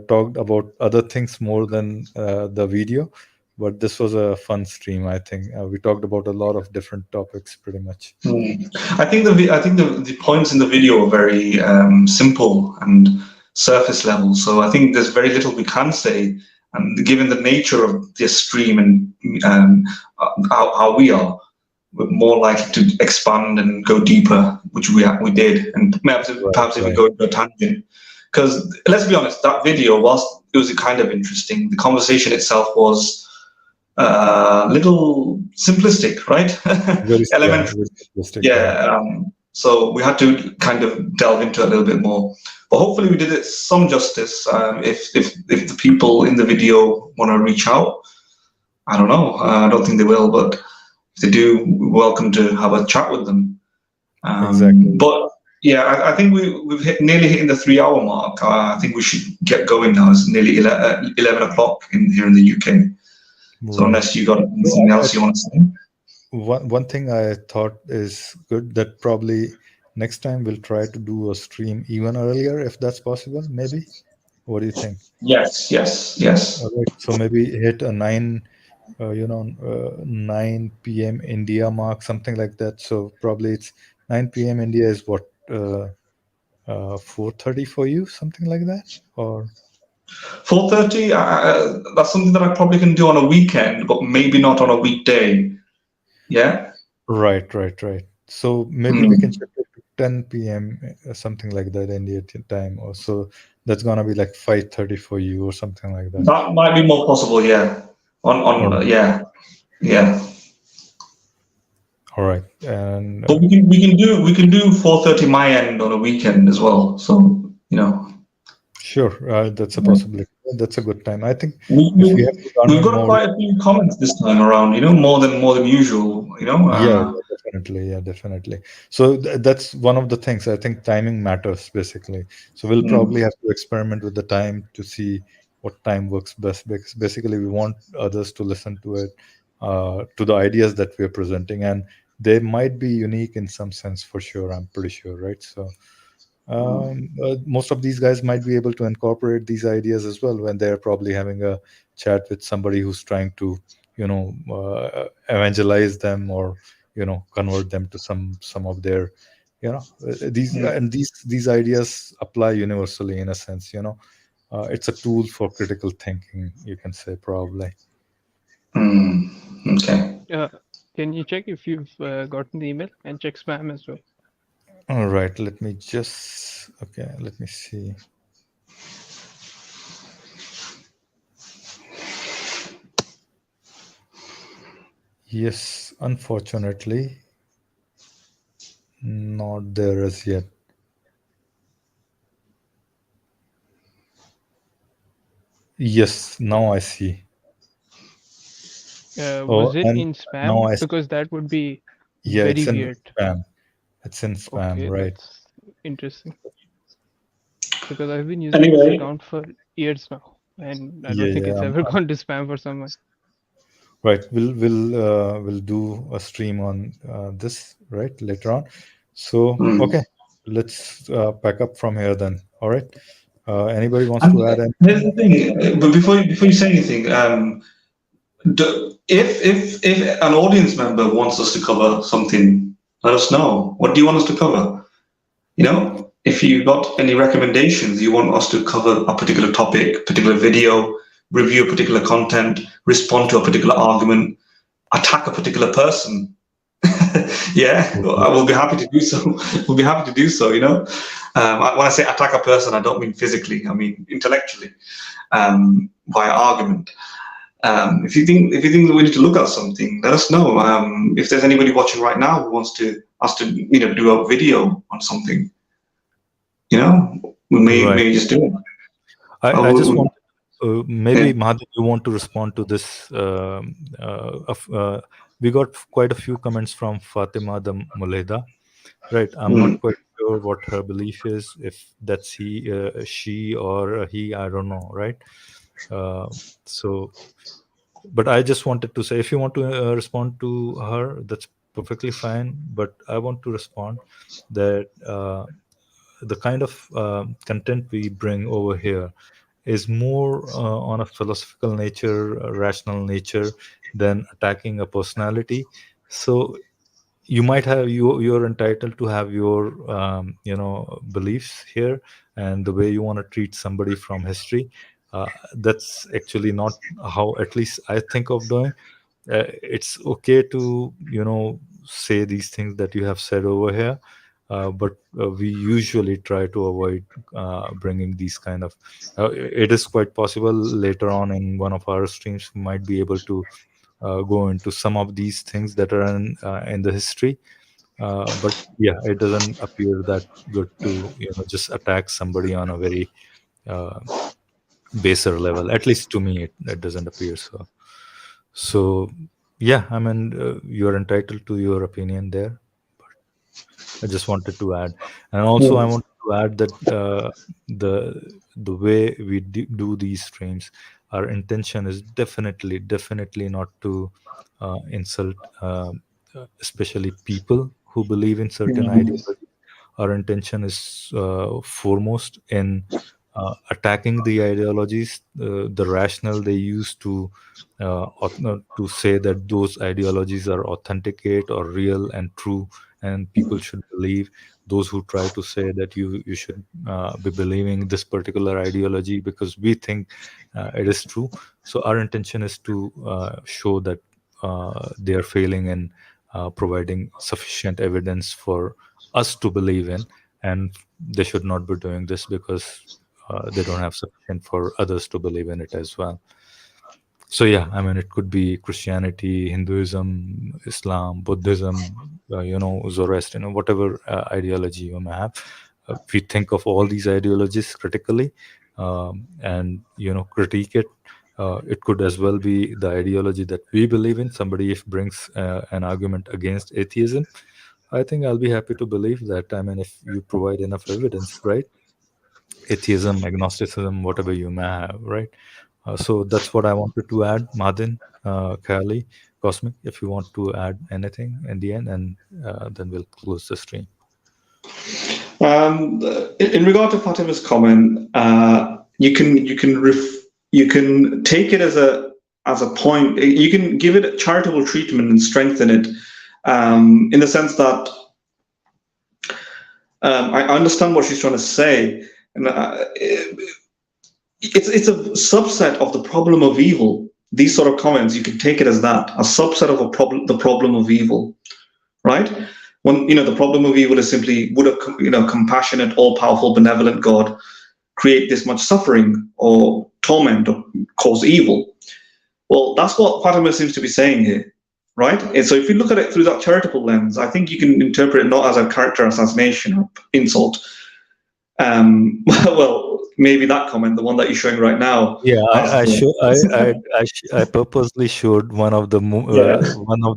talked about other things more than the video, but this was a fun stream. I think we talked about a lot of different topics, pretty much. I think the points in the video are very simple and surface level. So I think there's very little we can say. And given the nature of this stream and how we are, we're more likely to expand and go deeper, which we did, and perhaps even go into a tangent. Because let's be honest, that video, whilst it was kind of interesting, the conversation itself was little simplistic, right? Very Elementary. simplistic, Yeah. So we had to kind of delve into it a little bit more. But hopefully we did it some justice. If the people in the video want to reach out, I don't know. I don't think they will, but if they do, we're welcome to have a chat with them. Exactly. But yeah, I think we've nearly hitting the 3-hour mark. I think we should get going now. It's nearly 11 o'clock here in the UK. So Right. unless you got anything else you want to say. One thing I thought is good, that probably next time we'll try to do a stream even earlier if that's possible. Maybe. What do you think? Yes. All right. So maybe hit a 9 p.m. India mark, something like that. So probably it's 9 p.m. India is what, 4:30 for you, something like that, or 4:30. That's something that I probably can do on a weekend, but maybe not on a weekday. Yeah. right. So maybe we can shift it to 10 p.m. Something like that India time, or so that's gonna be like 5:30 for you or something like that. That might be more possible. Yeah. Yeah. All right, and But we can do 4:30 my end on a weekend as well. So sure, that's a possibility. That's a good time. I think we, if we have to garner we've got more, quite a few comments this time around. More than usual. yeah, definitely. So that's one of the things. I think timing matters basically. So we'll probably have to experiment with the time to see what time works best, because basically we want others to listen to it, to the ideas that we're presenting, and they might be unique in some sense for sure. I'm pretty sure, right? So most of these guys might be able to incorporate these ideas as well when they're probably having a chat with somebody who's trying to evangelize them, or convert them to some of their these ideas apply universally in a sense. It's a tool for critical thinking, you can say, probably. Okay. Can you check if you've gotten the email, and check spam as well? All right, let me see. Yes, unfortunately, not there as yet. Yes, now I see. Was it and in now spam? Because that would be yeah, very it's in weird. spam. It's in spam, Okay, right? that's interesting. Because I've been using this Anyway, account for years now, and I don't Yeah, think it's yeah. ever gone to spam for someone. Right. We'll do a stream on this right later on. So okay, let's pack up from here then. All right. Anybody wants and to add anything? here's the thing. But before you say anything, if an audience member wants us to cover something, let us know. What do you want us to cover? If you've got any recommendations, you want us to cover a particular topic, particular video, review a particular content, respond to a particular argument, attack a particular person. Yeah, I will be happy to do so. We'll be happy to do so. When I say attack a person, I don't mean physically. I mean intellectually, via argument. If you think we need to look at something, let us know. If there's anybody watching right now who wants us to do a video on something, we may just do it. I just want maybe Mahadev, you want to respond to this? We got quite a few comments from Fatima the Muleda, right? I'm not quite sure what her belief is, if that's she or he, I don't know, right? So, but I just wanted to say, if you want to respond to her, that's perfectly fine. But I want to respond that the kind of content we bring over here is more on a philosophical nature, a rational nature, than attacking a personality. So you might have you're entitled to have your beliefs here, and the way you want to treat somebody from history. That's actually not how, at least, I think of doing. It's okay to say these things that you have said over here, but we usually try to avoid bringing these kind of it is quite possible later on in one of our streams we might be able to go into some of these things that are in the history, But yeah, it doesn't appear that good to just attack somebody on a very baser level. At least to me, it doesn't appear so. So yeah, I mean, you're entitled to your opinion there. I just wanted to add, and also I wanted to add that the way we do these streams, our intention is definitely not to insult, especially people who believe in certain ideologies. Our intention is foremost in attacking the ideologies, the rationale they use to say that those ideologies are authenticate or real and true, and people should believe. Those who try to say that you should be believing this particular ideology because we think it is true. So our intention is to show that they are failing in providing sufficient evidence for us to believe in, and they should not be doing this because they don't have sufficient for others to believe in it as well. So yeah, I mean, it could be Christianity, Hinduism, Islam, Buddhism, Zoroastrian, whatever ideology you may have. We think of all these ideologies critically, and critique it. It could as well be the ideology that we believe in. Somebody if brings an argument against atheism, I think I'll be happy to believe that. I mean, if you provide enough evidence, right? Atheism, agnosticism, whatever you may have, right? So that's what I wanted to add. Madin, Kali, Cosmic, if you want to add anything in the end, and then we'll close the stream. In regard to Fatima's comment, you can take it as a point. You can give it a charitable treatment and strengthen it, in the sense that I understand what she's trying to say, and it's a subset of the problem of evil. These sort of comments, you can take it as that, a subset of the problem of evil, right? When the problem of evil is simply, would a compassionate, all-powerful, benevolent God create this much suffering or torment or cause evil? Well, that's what Fatima seems to be saying here, right? And so if you look at it through that charitable lens, I think you can interpret it not as a character assassination or insult. Well, maybe that comment, the one that you're showing right now. Yeah, I purposely showed one of the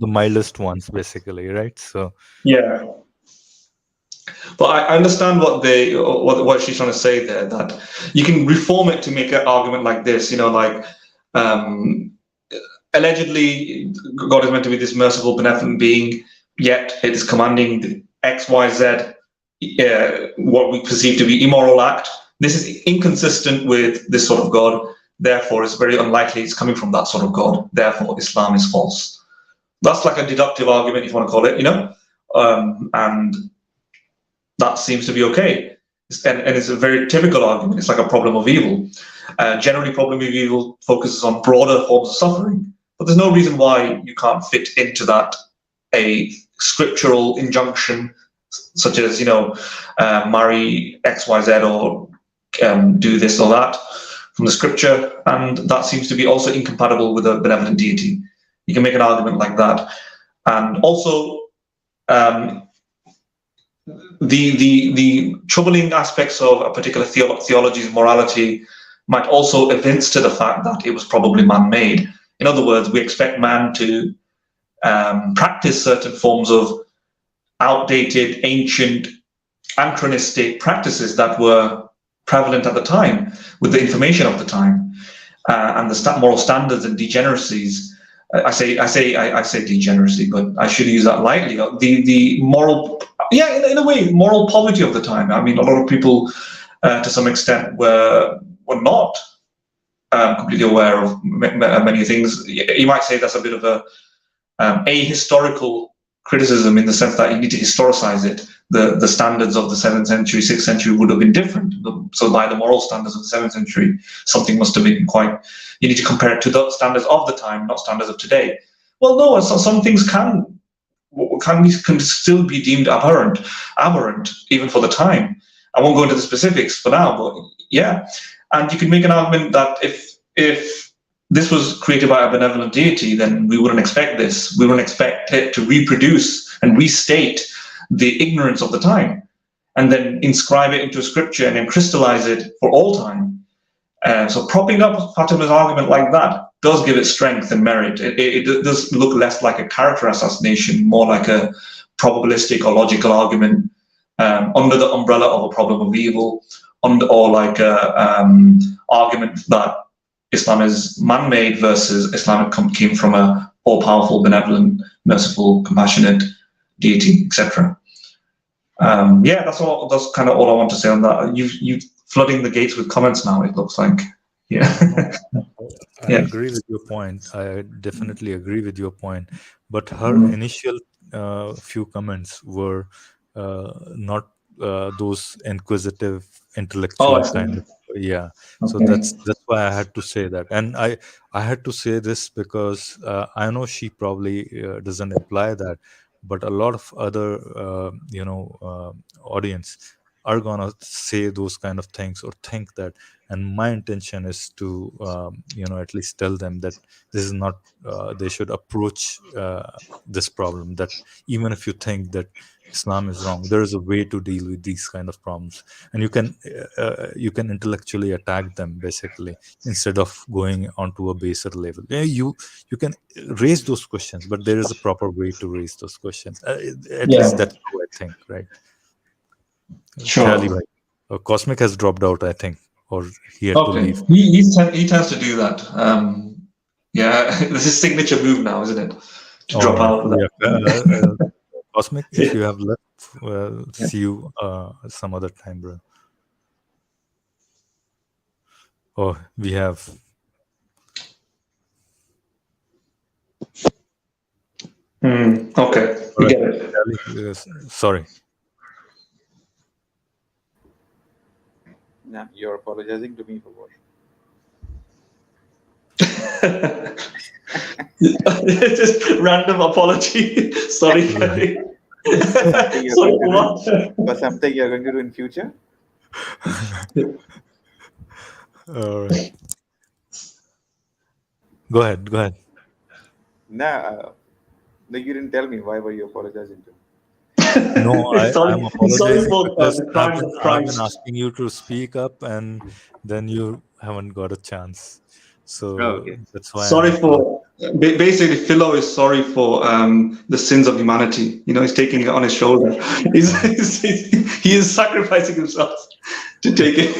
mildest ones, basically, right? So yeah. But I understand what she's trying to say there, that you can reform it to make an argument like this, allegedly God is meant to be this merciful, benevolent being, yet it is commanding X, Y, Z, what we perceive to be immoral act. This is inconsistent with this sort of God. Therefore, it's very unlikely it's coming from that sort of God. Therefore, Islam is false. That's like a deductive argument, if you want to call it, and that seems to be okay. And it's a very typical argument. It's like a problem of evil. Generally, problem of evil focuses on broader forms of suffering, but there's no reason why you can't fit into that a scriptural injunction, such as marry X, Y, Z, or do this or that from the scripture, and that seems to be also incompatible with a benevolent deity. You can make an argument like that, and also the troubling aspects of a particular theology's morality might also evince to the fact that it was probably man-made. In other words, we expect man to practice certain forms of outdated, ancient, anachronistic practices that were prevalent at the time with the information of the time, and the moral standards and degeneracies. I say degeneracy, but I should use that lightly. The moral, in a way, moral poverty of the time. I mean, a lot of people, to some extent, were not completely aware of many things. You might say that's a bit of a ahistorical criticism, in the sense that you need to historicize it. The standards of the 7th century, 6th century would have been different. So by the moral standards of the 7th century, something must have been you need to compare it to the standards of the time, not standards of today. Well, no, some things can still be deemed aberrant, even for the time. I won't go into the specifics for now, but yeah. And you can make an argument that if this was created by a benevolent deity, then we wouldn't expect this. We wouldn't expect it to reproduce and restate the ignorance of the time, and then inscribe it into scripture and then crystallize it for all time. So propping up Fatima's argument like that does give it strength and merit. It does look less like a character assassination, more like a probabilistic or logical argument under the umbrella of a problem of evil, or like a argument that Islam is man-made versus Islam came from a all-powerful, benevolent, merciful, compassionate deity, etc. Yeah, that's all. That's kind of all I want to say on that. You flooding the gates with comments now. It looks like, yeah. I Yeah. agree with your point. I definitely agree with your point. But her initial few comments were not those inquisitive, intellectual I see. kind of. Yeah. So Okay. that's why I had to say that, and I had to say this because I know she probably doesn't imply that, but a lot of other audience are gonna say those kind of things or think that, and my intention is to at least tell them that this is not they should approach this problem, that even if you think that Islam is wrong, there is a way to deal with these kind of problems, and you can intellectually attack them basically instead of going onto a baser level. Yeah, you can raise those questions, but there is a proper way to raise those questions. At least that's how I think, right? Sure. Khali bhai. Cosmic has dropped out, I think, or he had to leave. He tends to do that. Yeah, this is signature move now, isn't it? To drop out. Yeah. Cosmic, if you have left, see you some other time, bro. Oh, we have. Okay, we get it. Khali, sorry. Nah, you're apologizing to me for what? Just random apology. Sorry, Khali. Sorry, what? For something you're going to do in future? All right. Go ahead. Nah, no, you didn't tell me. Why were you apologizing to me? No, I'm apologizing because I've crime. been asking you to speak up, and then you haven't got a chance. So okay. That's why. Sorry for basically Philo is sorry for the sins of humanity. He's taking it on his shoulder. He is sacrificing himself to take it.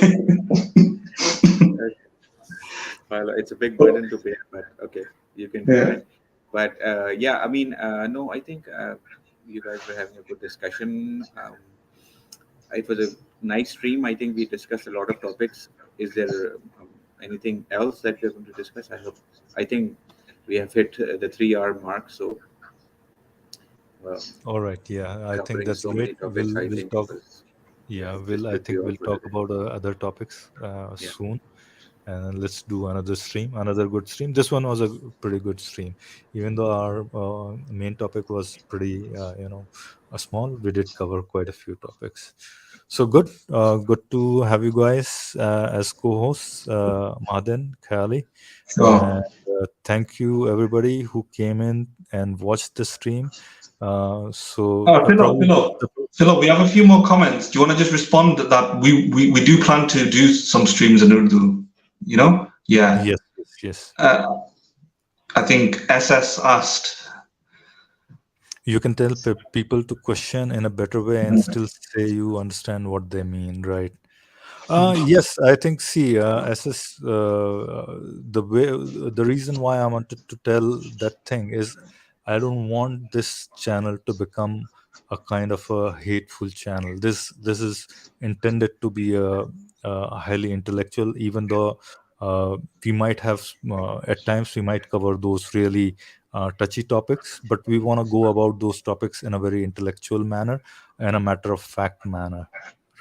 Well, it's a big burden to bear, but okay, you can do it. But yeah, I mean, no, I think you guys were having a good discussion. It was a nice stream. I think we discussed a lot of topics. Is there anything else that we're going to discuss? I think we have hit the 3-hour mark. So, all right. Yeah, I think that's great. Topics, we'll talk. Yeah, I think we'll talk about other topics soon. And let's do another good stream. This one was a pretty good stream, even though our main topic was pretty, small. We did cover quite a few topics. So good to have you guys as co-hosts, Madan, Khali. Thank you everybody who came in and watched the stream. Philo, we have a few more comments. Do you want to just respond that we do plan to do some streams in Urdu? Yeah. Yes. I think SS asked. You can tell people to question in a better way and still say you understand what they mean, right? Yes, I think. See, SS. The reason why I wanted to tell that thing is, I don't want this channel to become a kind of a hateful channel. This is intended to be a highly intellectual, even though we might have at times we might cover those really touchy topics, but we want to go about those topics in a very intellectual manner and a matter of fact manner,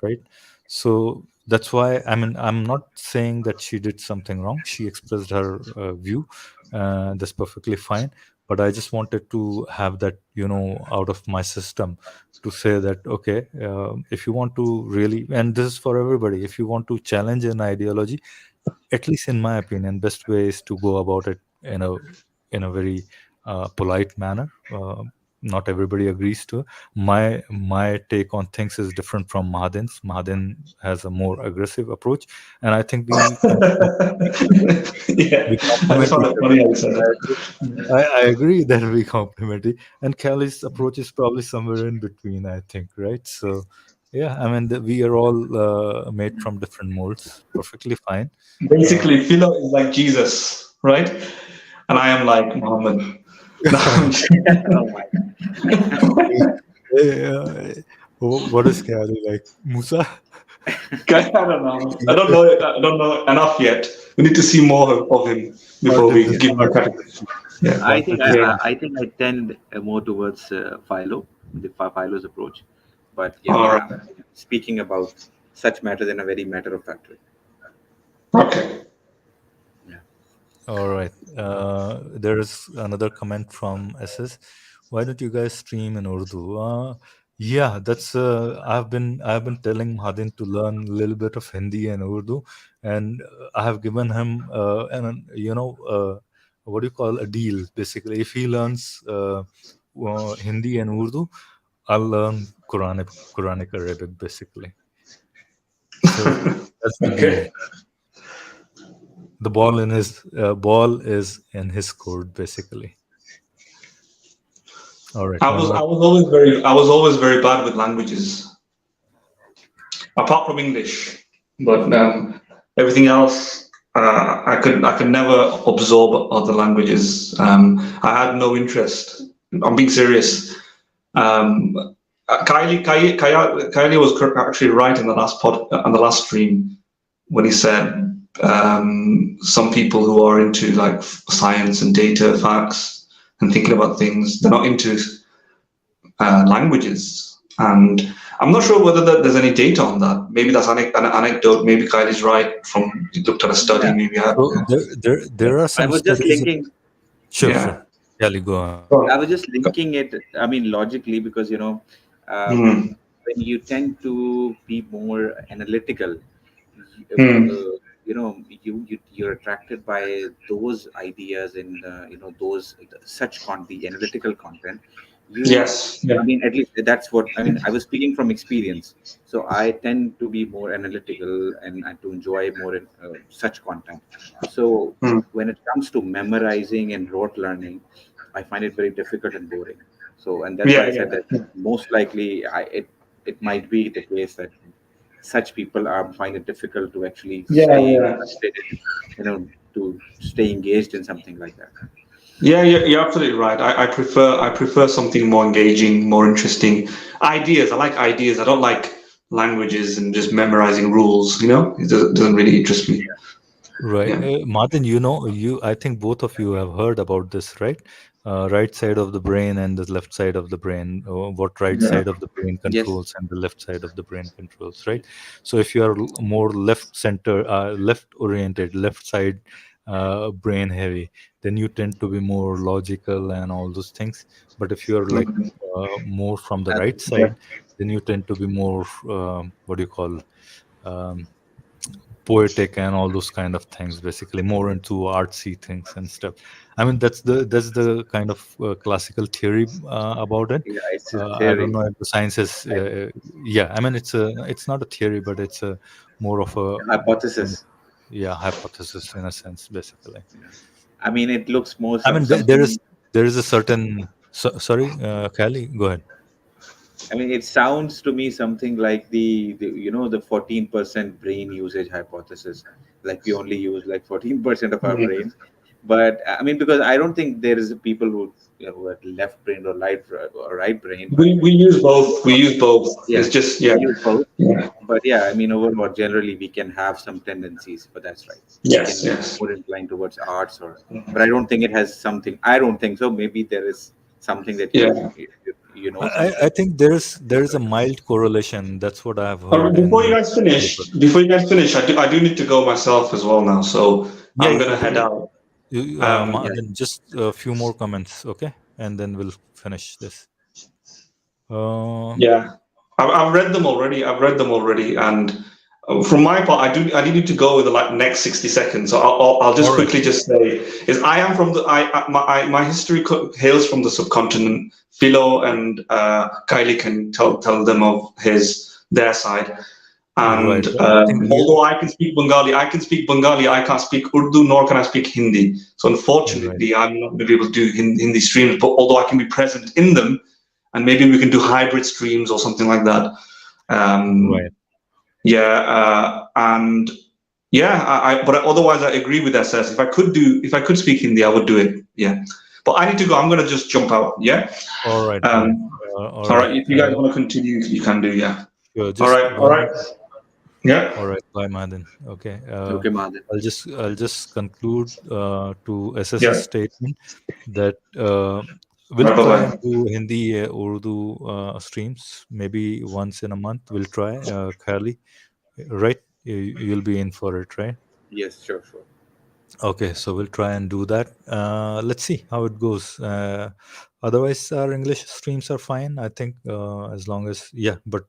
right? So that's why I'm not saying that she did something wrong. She expressed her view, that's perfectly fine. But I just wanted to have that, out of my system, to say that, okay, if you want to really, and this is for everybody, if you want to challenge an ideology, at least in my opinion, best way is to go about it in a very polite manner. not everybody agrees to. My take on things is different from Mahadan's. Mahadan has a more aggressive approach, and I think Yeah, we I just complement found each it other. funny how you said I it. agree. I agree that we complement it, and Kelly's approach is probably somewhere in between, I think, right? So, yeah, I mean, we are all made from different molds, perfectly fine. Basically, Philo is like Jesus, right? And I am like Muhammad. No, I'm just- Oh my God. Yeah, what is Kelly like? Musa? I don't know. I don't know. I don't know enough yet. We need to see more of him before Started we this give him a category. Yeah. started this Yeah. I think I tend more towards Philo, the Philo's approach. But yeah, All we right. speaking about such matters in a very matter of fact way. Okay. Yeah. All right. There is another comment from SS. Why don't you guys stream in Urdu? Yeah, that's. I've been telling Mahadin to learn a little bit of Hindi and Urdu, and I have given him what do you call a deal? Basically, if he learns Hindi and Urdu, I'll learn Quranic Arabic. Basically, so that's the deal. Okay. The ball is in his court, basically. All right, one more. I was always very bad with languages, apart from English. But everything else, I could never absorb other languages. I had no interest. I'm being serious. Kylie was actually right in the last stream when he said some people who are into like science and data, facts, and thinking about things, they're not into languages. And I'm not sure whether there's any data on that. Maybe that's an anecdote. Maybe Kylie's right from he looked at a study. Yeah. Maybe So there are I some was just studies. linking. Sure, yeah. sure. Kelly, go on. I was just linking it. I mean, logically, because Hmm. when you tend to be more analytical, Hmm. you're attracted by those ideas and those such the analytical content. Yes. I Yeah. mean, at least that's what I mean. I was speaking from experience, so I tend to be more analytical and to enjoy more such content. So Hmm. when it comes to memorizing and rote learning, I find it very difficult and boring. So, and that's why Yeah. I said that Yeah. most likely, it might be the case that such people are find it difficult to actually Yeah. stay Yeah. interested in, to stay engaged in something like that. Yeah, you're absolutely right. I prefer something more engaging, more interesting. Ideas. I like ideas. I don't like languages and just memorizing rules. It doesn't really interest me. Right. Yeah. Martin, I think both of you have heard about this, right? Right side of the brain and the left side of the brain, what right Yeah. side of the brain Yes. controls and the left side of the brain controls, right? So if you are more left oriented, left side brain heavy, then you tend to be more logical and all those things. But if you're like Mhm. more from the Uh, right Yeah. side, then you tend to be more, what do you call, um, poetic and all those kind of things, basically more into artsy things and stuff. I mean, that's the kind of classical theory about it. yeah, it's a I don't theory. know if the science is I, yeah, I mean, it's not a theory, but it's a more of a kind of, hypothesis. yeah, hypothesis in a sense, basically. I mean, it looks more I mean, there is something. a certain sorry, Kelly, go ahead. I mean, it sounds to me something like the 14% brain usage hypothesis. Like we only use like 14% of our Mhm. brains. But I mean, because I don't think there is people who are left brain or right brain. But We use both. We use both. yeah, It's just we yeah. use both. Yeah. But yeah, I mean, overall, generally, we can have some tendencies. But that's right. We can Yes. be Yes. more inclined towards arts, but I don't think it has something. I don't think so. Maybe there is something that Yeah. I something. think there is a mild correlation. That's what I've heard Before you in guys finish, paper. I do need to go myself as well now. So Yeah, I'm yeah, gonna go head ahead. out. Yeah. Then just a few more comments, okay? And then we'll finish this. Uh, Yeah. I've read them already. And From my part, I do need to go with the next 60 seconds. So I'll just quickly just say is I am from the my history hails from the subcontinent. Philo and Kylie can tell them of their side. And although I can speak Bengali, I can't speak Urdu, nor can I speak Hindi. So unfortunately, I'm not going to be able to do Hindi streams. But although I can be present in them, and maybe we can do hybrid streams or something like that. But otherwise I agree with SS. If I could speak Hindi, I would do it. Yeah. But I need to go. I'm gonna just jump out. Yeah. All right. All right. If you guys want to continue, you can do. Yeah. Sure, all right. Yeah. All right. Bye, Madan. Okay. Okay, Madan. I'll just conclude to SS's statement that we'll try and do Hindi, Urdu streams maybe once in a month. We'll try. Khali, right? You'll be in for it, right? Yes, sure. Okay, so we'll try and do that. Let's see how it goes. Otherwise, our English streams are fine, I think, as long as, but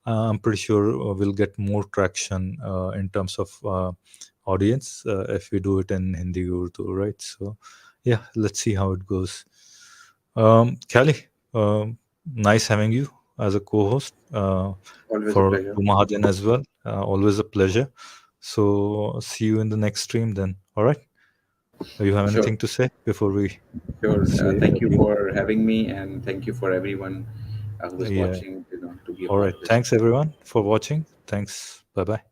I'm pretty sure we'll get more traction in terms of audience if we do it in Hindi, Urdu, right? So, let's see how it goes. Khali, nice having you as a co-host. For Mahajan as well. Always a pleasure. So see you in the next stream then. All right. Do you have anything to say before we? Sure. Thank you for having me, and thank you for everyone who is watching. To be all right. Thanks everyone for watching. Thanks. Bye bye.